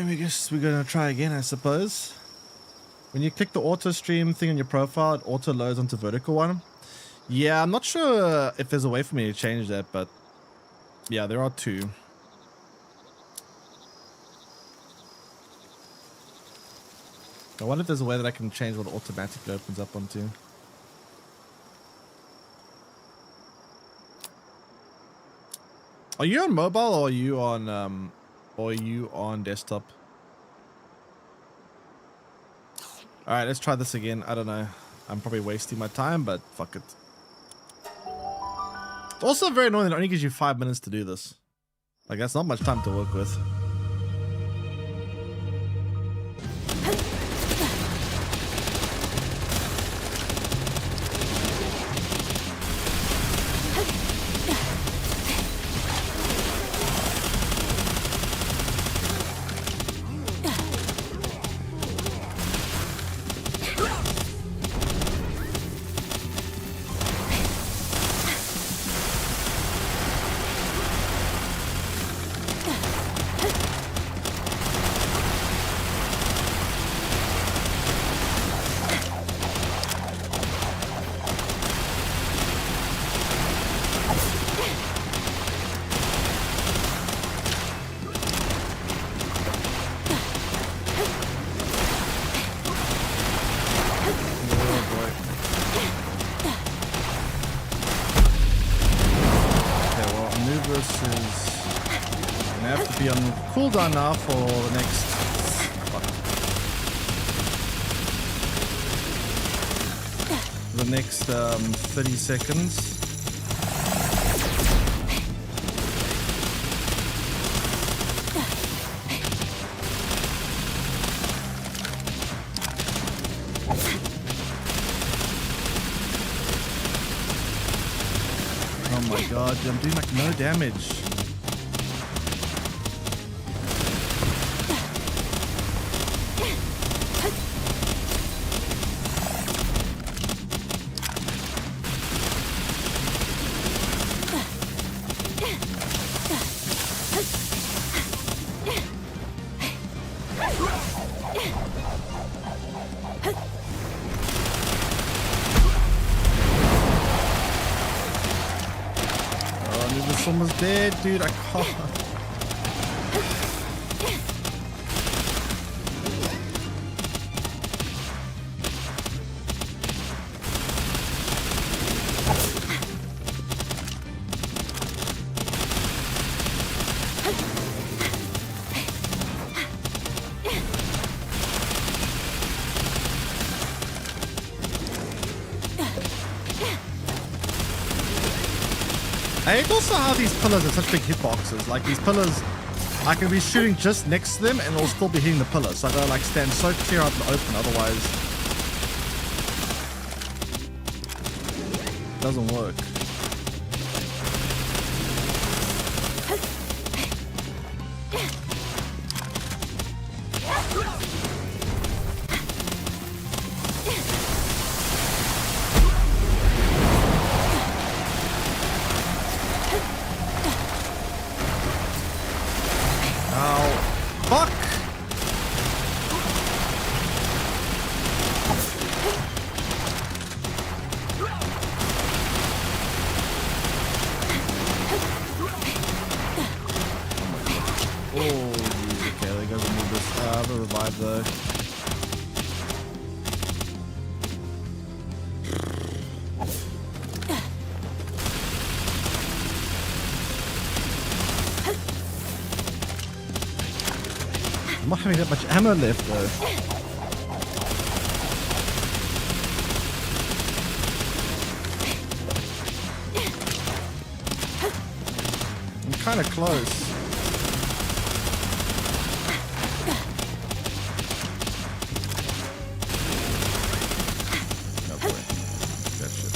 I guess we're gonna try again, I suppose. When you click the auto stream thing on your profile, it auto loads onto vertical one. Yeah, I'm not sure if there's a way for me to change that, but yeah, there are two. I wonder if there's a way that I can change what automatically opens up onto. Are you on mobile or are you on desktop? All right, let's try this again. I don't know. I'm probably wasting my time, but fuck it. It's also very annoying that it only gives you 5 minutes to do this. Like, that's not much time to work with. Cooldown now for the next the next 30 seconds. Oh my god, I'm doing like no damage. Almost dead, dude. I can't. I hate also how these pillars are such big hitboxes. Like these pillars, I can be shooting just next to them and it'll still be hitting the pillars. So I gotta like stand so clear out in the open, otherwise it doesn't work. having that much ammo left though. I'm kind of close. Oh boy. That shit.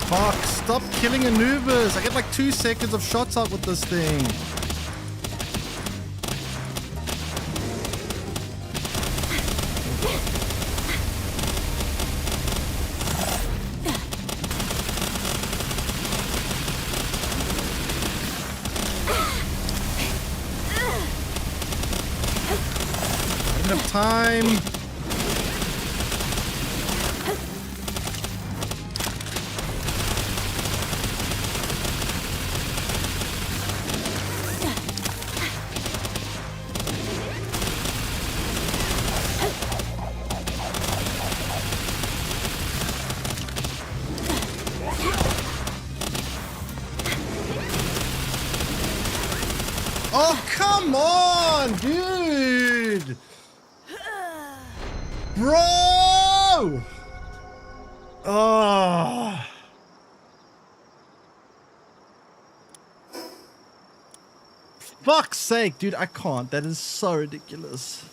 Fuck, stop killing Anubis. I get like 2 seconds of shots out with this thing. I don't have time. Oh, come on, dude! Bro! Oh. Fuck's sake, dude, I can't. That is so ridiculous.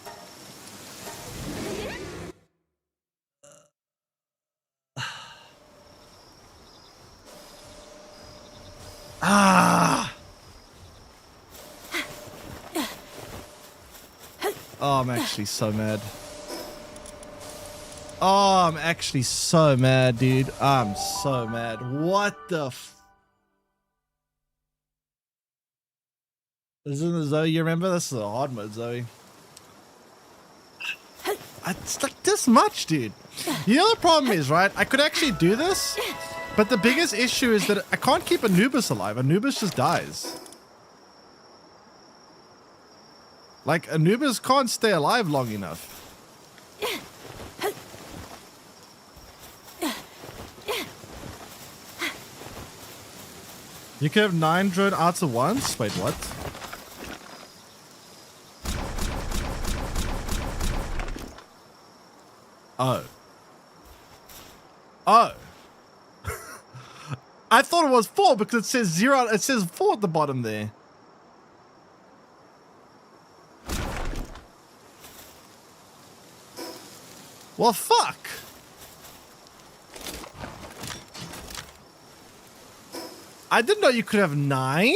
Ah! Oh, I'm actually so mad. Oh, I'm actually so mad, dude. I'm so mad. What the f... This isn't the Zoe you remember? This is a hard mode, Zoe. It's like this much, dude. You know the problem is, right? I could actually do this, but the biggest issue is that I can't keep Anubis alive. Anubis just dies. Like, Anubis can't stay alive long enough. You can have 9 drone arts at once? Wait, what? Oh. Oh. I thought it was 4 because it says 0. It says 4 at the bottom there. Well, fuck. I didn't know you could have 9.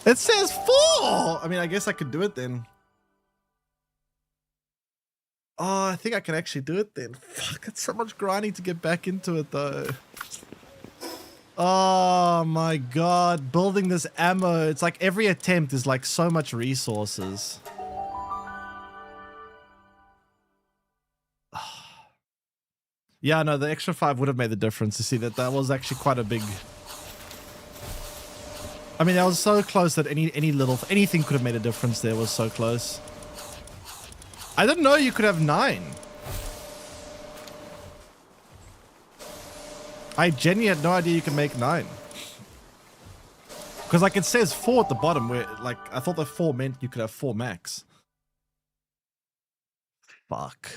It says 4. I mean, I guess I could do it then. Oh, I think I can actually do it then. Fuck, it's so much grinding to get back into it though. Oh my god, building this ammo. It's like every attempt is like so much resources. Yeah, no, the extra 5 would have made the difference. To see that was actually quite a big... I mean, that was so close that anything could have made a difference there. Was so close. I didn't know you could have 9. I genuinely had no idea you could make 9. Because like it says 4 at the bottom where like I thought the 4 meant you could have 4 max. Fuck.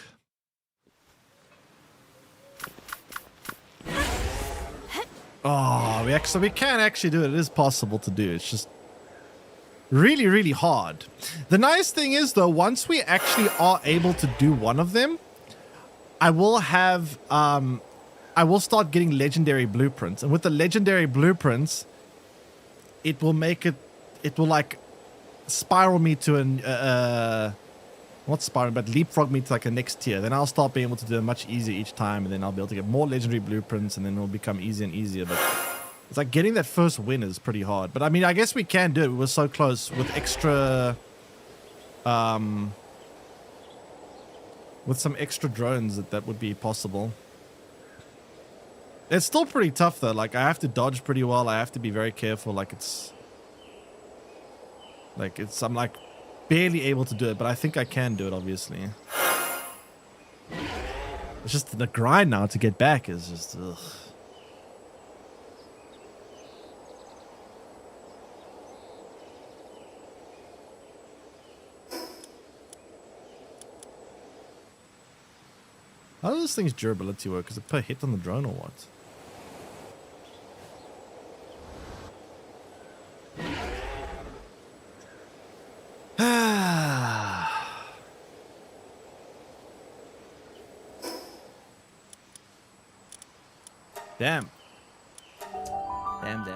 Oh, we can actually do it. It is possible to do. It's just really, really hard. The nice thing is though, once we actually are able to do one of them, I will have I will start getting legendary blueprints. And with the legendary blueprints, it will make it will like spiral me to an not spiral, but leapfrog me to like a next tier. Then I'll start being able to do it much easier each time, and then I'll be able to get more legendary blueprints, and then it'll become easier and easier. But it's like getting that first win is pretty hard. But I mean, I guess we can do it. We were so close with extra, with some extra drones that would be possible. It's still pretty tough though. Like I have to dodge pretty well. I have to be very careful. I'm like barely able to do it, but I think I can do it, obviously. It's just the grind now to get back is just ugh. How does this thing's durability work? Is it per hit on the drone or what? Damn. Damn.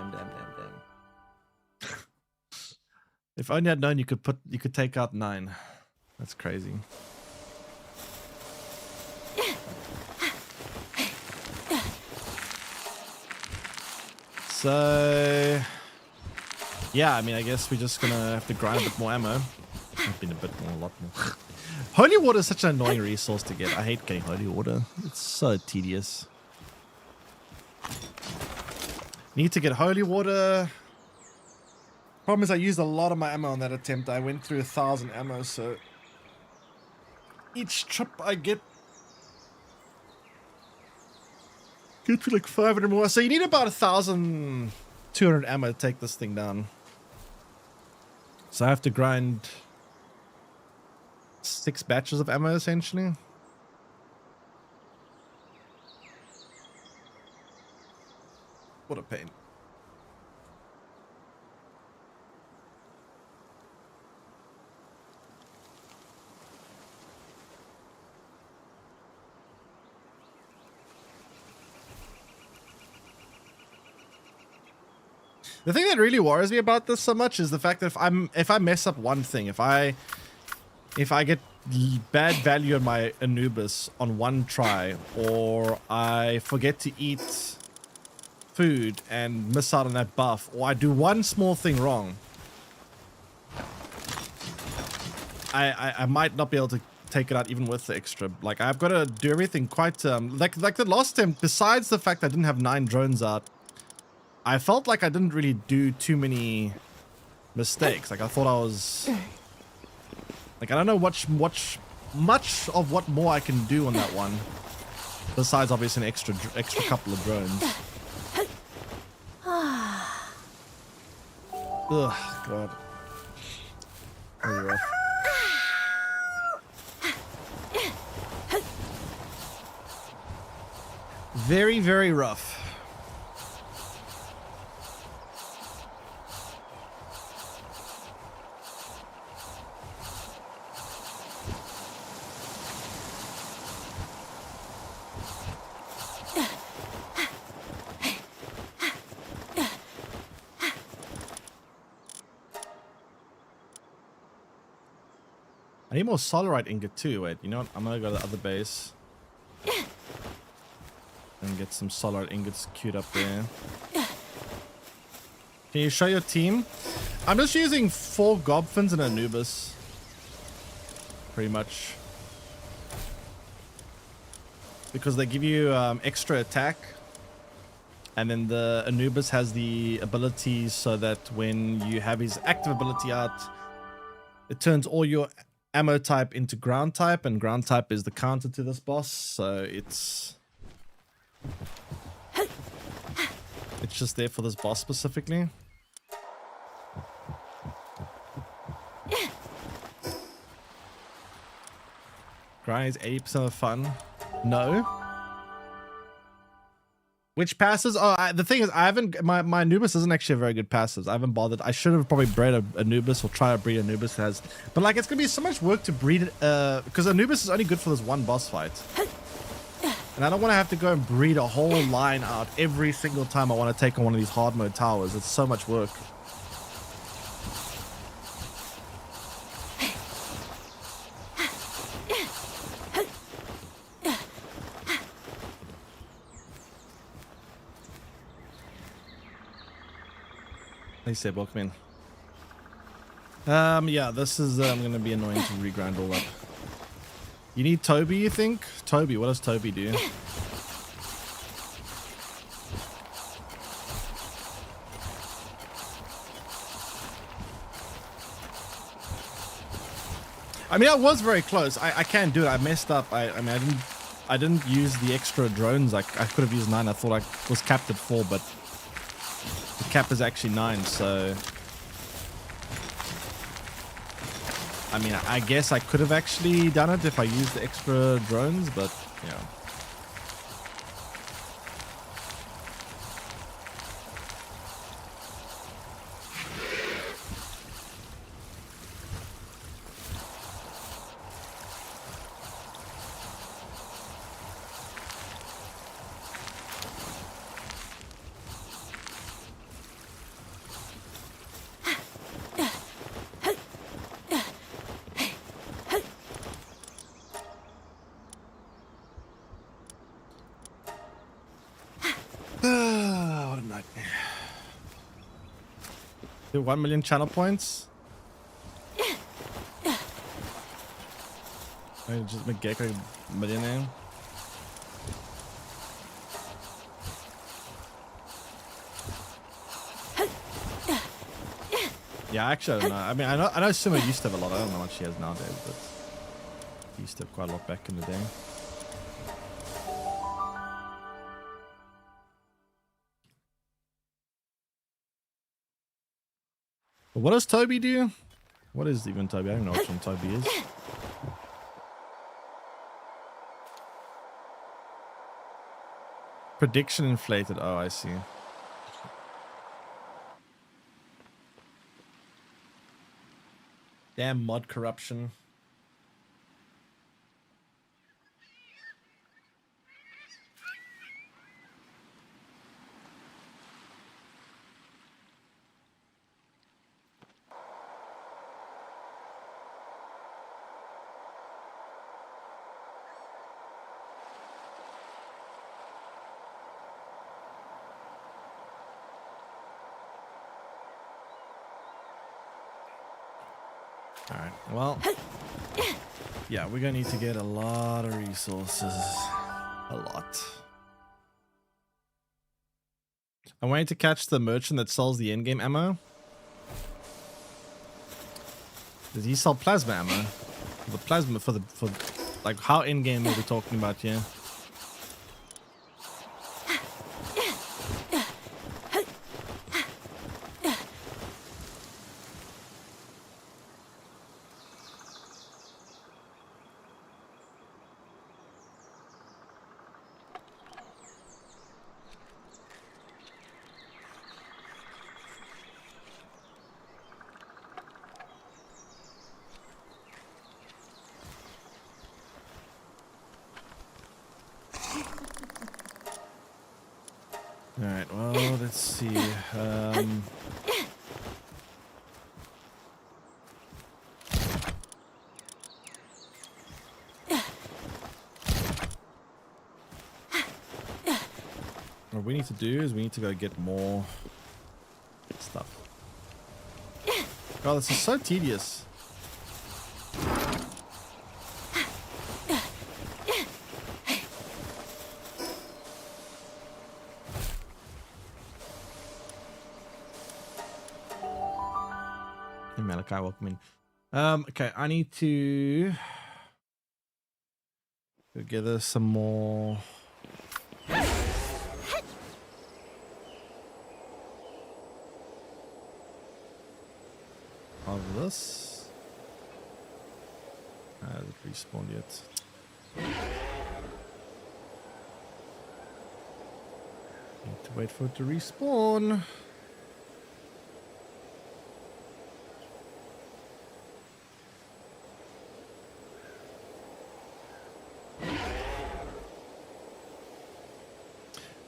If only I'd known you could take out 9. That's crazy. So yeah, I mean, I guess we're just gonna have to grind a bit more ammo. I've been a lot more. Holy water is such an annoying resource to get. I hate getting holy water. It's so tedious. Need to get holy water. Problem is I used a lot of my ammo on that attempt. I went through 1,000 ammo, so each trip I get to like 500 more. So you need about 1,200 ammo to take this thing down. So I have to grind 6 batches of ammo essentially. What a pain. The thing that really worries me about this so much is the fact that if I mess up one thing, if I get bad value on my Anubis on one try, or I forget to eat food and miss out on that buff, or I do one small thing wrong, I might not be able to take it out even with the extra. Like I've got to do everything quite like the last attempt. Besides the fact I didn't have 9 drones out, I felt like I didn't really do too many mistakes. Like I thought I was like, I don't know much of what more I can do on that one, besides obviously an extra couple of drones. Ugh, God. Very rough. Very, very rough. I need more solarite ingot too. Wait, you know what? I'm gonna go to the other base and get some solarite ingots queued up there. Can you show your team? I'm just using 4 Gobfins and Anubis. Pretty much. Because they give you extra attack. And then the Anubis has the ability so that when you have his active ability out, it turns all your ammo type into ground type, and ground type is the counter to this boss, so it's just there for this boss specifically. Grind is 80% of the fun. No. Which passes? Oh, the thing is, I haven't. My Anubis isn't actually a very good passive. I haven't bothered. I should have probably bred a Anubis or try to breed Anubis has, but like it's gonna be so much work to breed it. Because Anubis is only good for this one boss fight, and I don't want to have to go and breed a whole line out every single time I want to take on one of these hard mode towers. It's so much work. They say welcome in. Yeah, this is gonna be annoying to regrind all up. You need Toby, you think? Toby, what does Toby do? I mean, I was very close. I can do it. I messed up. I mean, I didn't use the extra drones. Like, I could have used 9. I thought I was capped at 4, but the cap is actually 9. So, I mean, I guess I could have actually done it if I used the extra drones, but yeah. What a nightmare. 1 million channel points. I just make Gecko a millionaire. Yeah, actually, I don't know. I mean, I know Simo used to have a lot. I don't know what she has nowadays, but he used to have quite a lot back in the day. But what does Toby do? What is even Toby? I don't know which one Toby is. Prediction inflated. Oh, I see. Damn mod corruption. All right, well, yeah, we're gonna need to get a lot of resources. A lot. I'm waiting to catch the merchant that sells the in-game ammo. Does he sell plasma ammo? The plasma for like, how in-game are we talking about here? Alright, well, let's see. What we need to do is we need to go get more stuff. God, this is so tedious. Hey, Malachi, welcome in. Okay, I need to go gather some more. Of this. Hasn't respawned yet. Need to wait for it to respawn.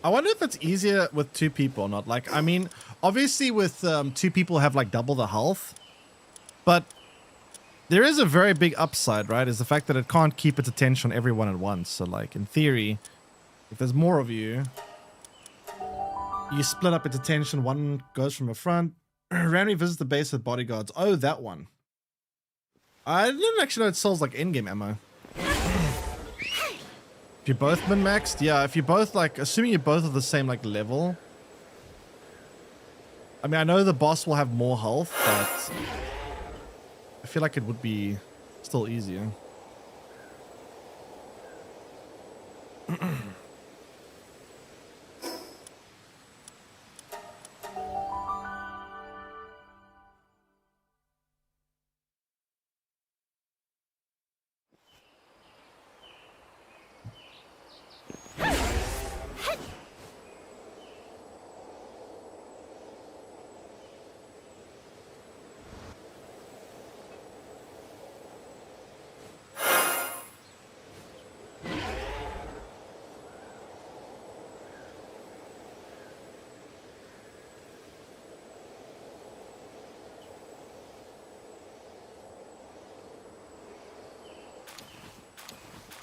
I wonder if it's easier with 2 people or not. Like, I mean, obviously with 2 people have like double the health, but there is a very big upside, right? Is the fact that it can't keep its attention on everyone at once. So like, in theory, if there's more of you, you split up its attention. One goes from the front, randomly visits the base with bodyguards. Oh, that one. I didn't actually know it sells like in-game ammo. If you're both min-maxed, yeah, if you're both like, assuming you're both of the same like level. I mean, I know the boss will have more health, but I feel like it would be Still easier.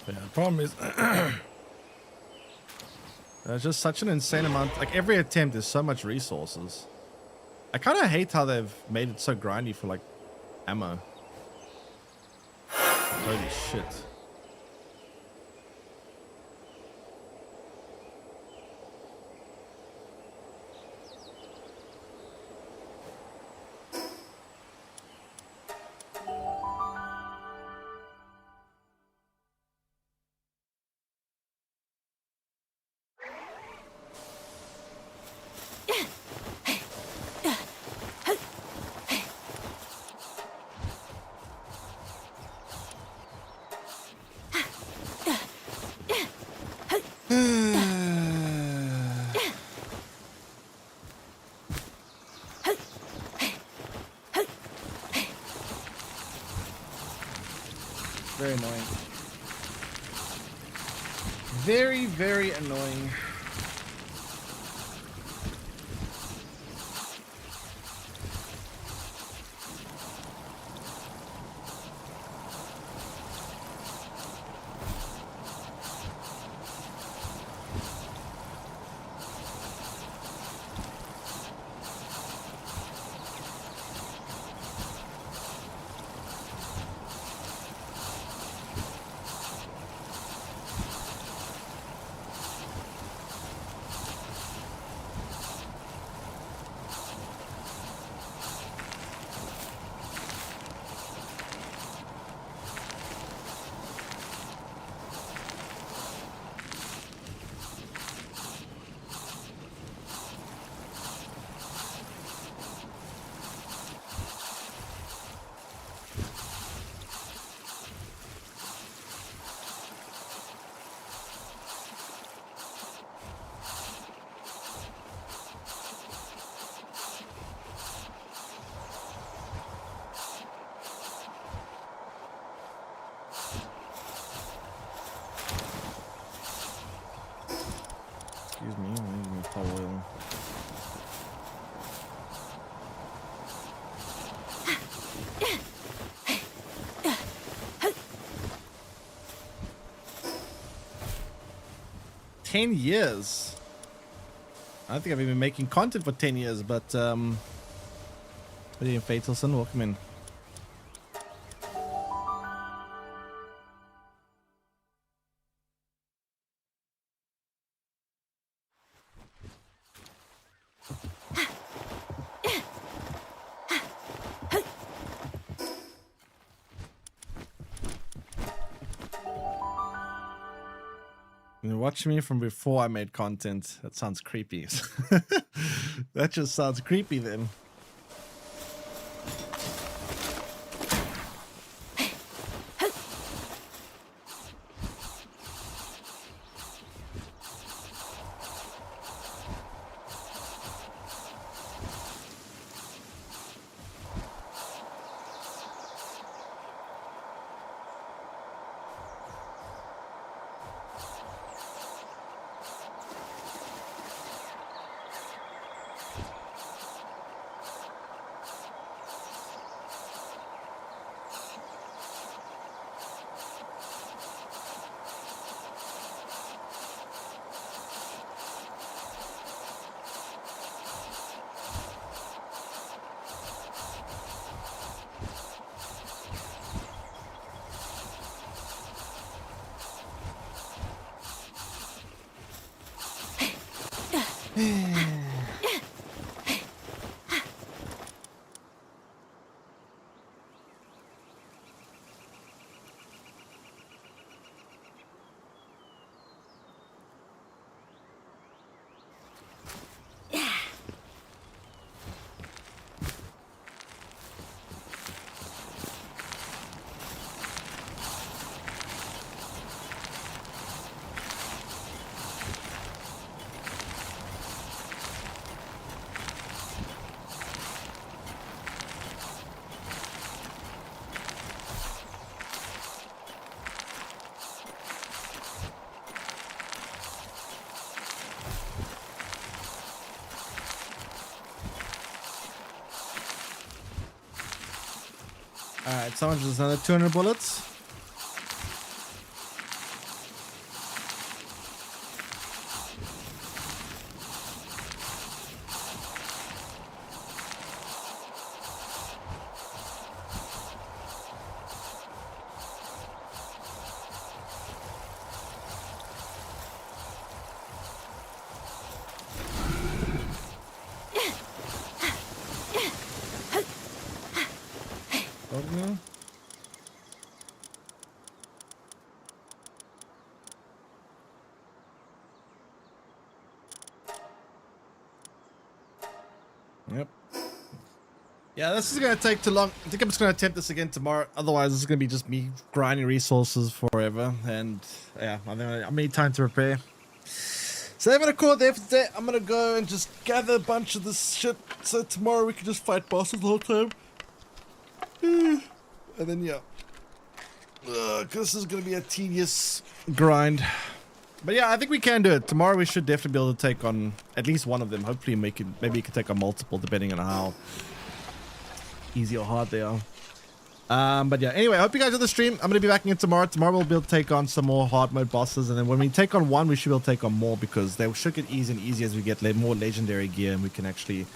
Yeah, the problem is there's just such an insane amount. Like every attempt is so much resources. I kind of hate how they've made it so grindy for like ammo. Holy shit. Very annoying. Very, very annoying. Excuse me, I'm using Palworld. 10 years. I don't think I've been making content for 10 years, but William Fatalson, welcome in. Watch me from before I made content. That sounds creepy. That just sounds creepy then. That's how much is another 200 bullets? Okay. Yep. Yeah, this is gonna take too long. I think I'm just gonna attempt this again tomorrow. Otherwise, this is gonna be just me grinding resources forever. And yeah, I need time to prepare. So I'm gonna call it there for today. I'm gonna go and just gather a bunch of this shit. So tomorrow we can just fight bosses the whole time. And then yeah, this is gonna be a tedious grind. But yeah, I think we can do it. Tomorrow we should definitely be able to take on at least one of them. Hopefully maybe you can take on multiple depending on how easy or hard they are. But yeah, anyway, I hope you guys enjoyed the stream. I'm going to be back in tomorrow. Tomorrow we'll be able to take on some more hard mode bosses. And then when we take on one, we should be able to take on more because they should get easier and easier as we get more legendary gear and we can actually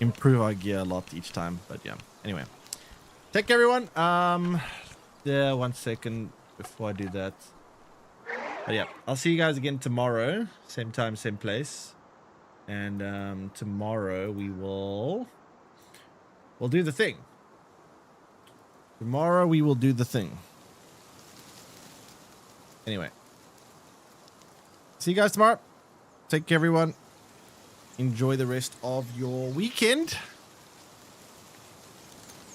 improve our gear a lot each time. But yeah, anyway. Take care, everyone. Yeah, 1 second before I do that. But yeah, I'll see you guys again tomorrow. Same time, same place. And tomorrow we'll do the thing. Tomorrow we will do the thing. Anyway. See you guys tomorrow. Take care, everyone. Enjoy the rest of your weekend.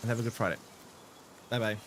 And have a good Friday. Bye-bye.